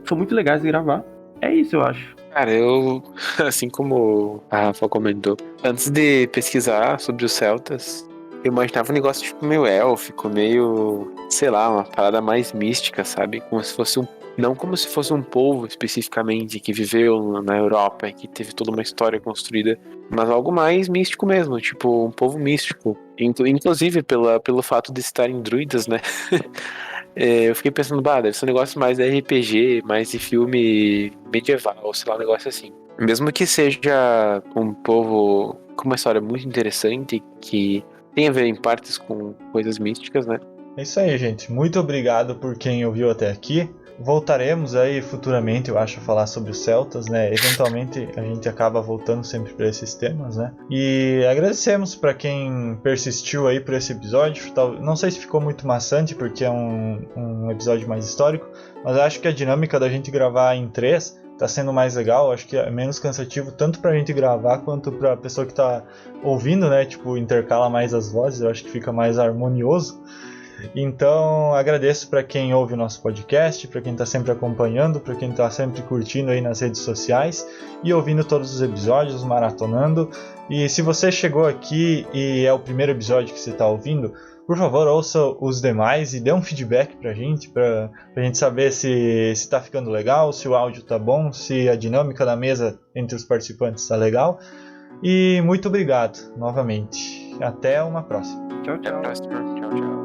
são muito legais de gravar. É isso, eu acho. Cara, eu, assim como a Rafa comentou, antes de pesquisar sobre os celtas, eu imaginava um negócio tipo meio élfico, meio, sei lá, uma parada mais mística, sabe? Como se fosse não como se fosse um povo especificamente que viveu na Europa e que teve toda uma história construída, mas algo mais místico mesmo, tipo um povo místico. Inclusive pelo fato de estarem druidas, né? Eu fiquei pensando, deve ser um negócio mais de RPG, mais de filme medieval, sei lá, um negócio assim. Mesmo que seja um povo com uma história muito interessante, que tem a ver em partes com coisas místicas, né? É isso aí, gente. Muito obrigado por quem ouviu até aqui. Voltaremos aí futuramente, eu acho, a falar sobre os Celtas, né? Eventualmente a gente acaba voltando sempre para esses temas, né? E agradecemos para quem persistiu aí por esse episódio. Não sei se ficou muito maçante, porque é um episódio mais histórico, mas acho que a dinâmica da gente gravar em 3 tá sendo mais legal. Acho que é menos cansativo tanto pra gente gravar quanto pra pessoa que tá ouvindo, né? Tipo, intercala mais as vozes, eu acho que fica mais harmonioso. Então, agradeço para quem ouve o nosso podcast, para quem está sempre acompanhando, para quem está sempre curtindo aí nas redes sociais e ouvindo todos os episódios, maratonando. E se você chegou aqui e é o primeiro episódio que você está ouvindo, por favor, ouça os demais e dê um feedback pra gente saber se está ficando legal, se o áudio tá bom, se a dinâmica da mesa entre os participantes está legal. E muito obrigado novamente. Até uma próxima. Tchau, Até a tchau. próxima. Tchau, tchau.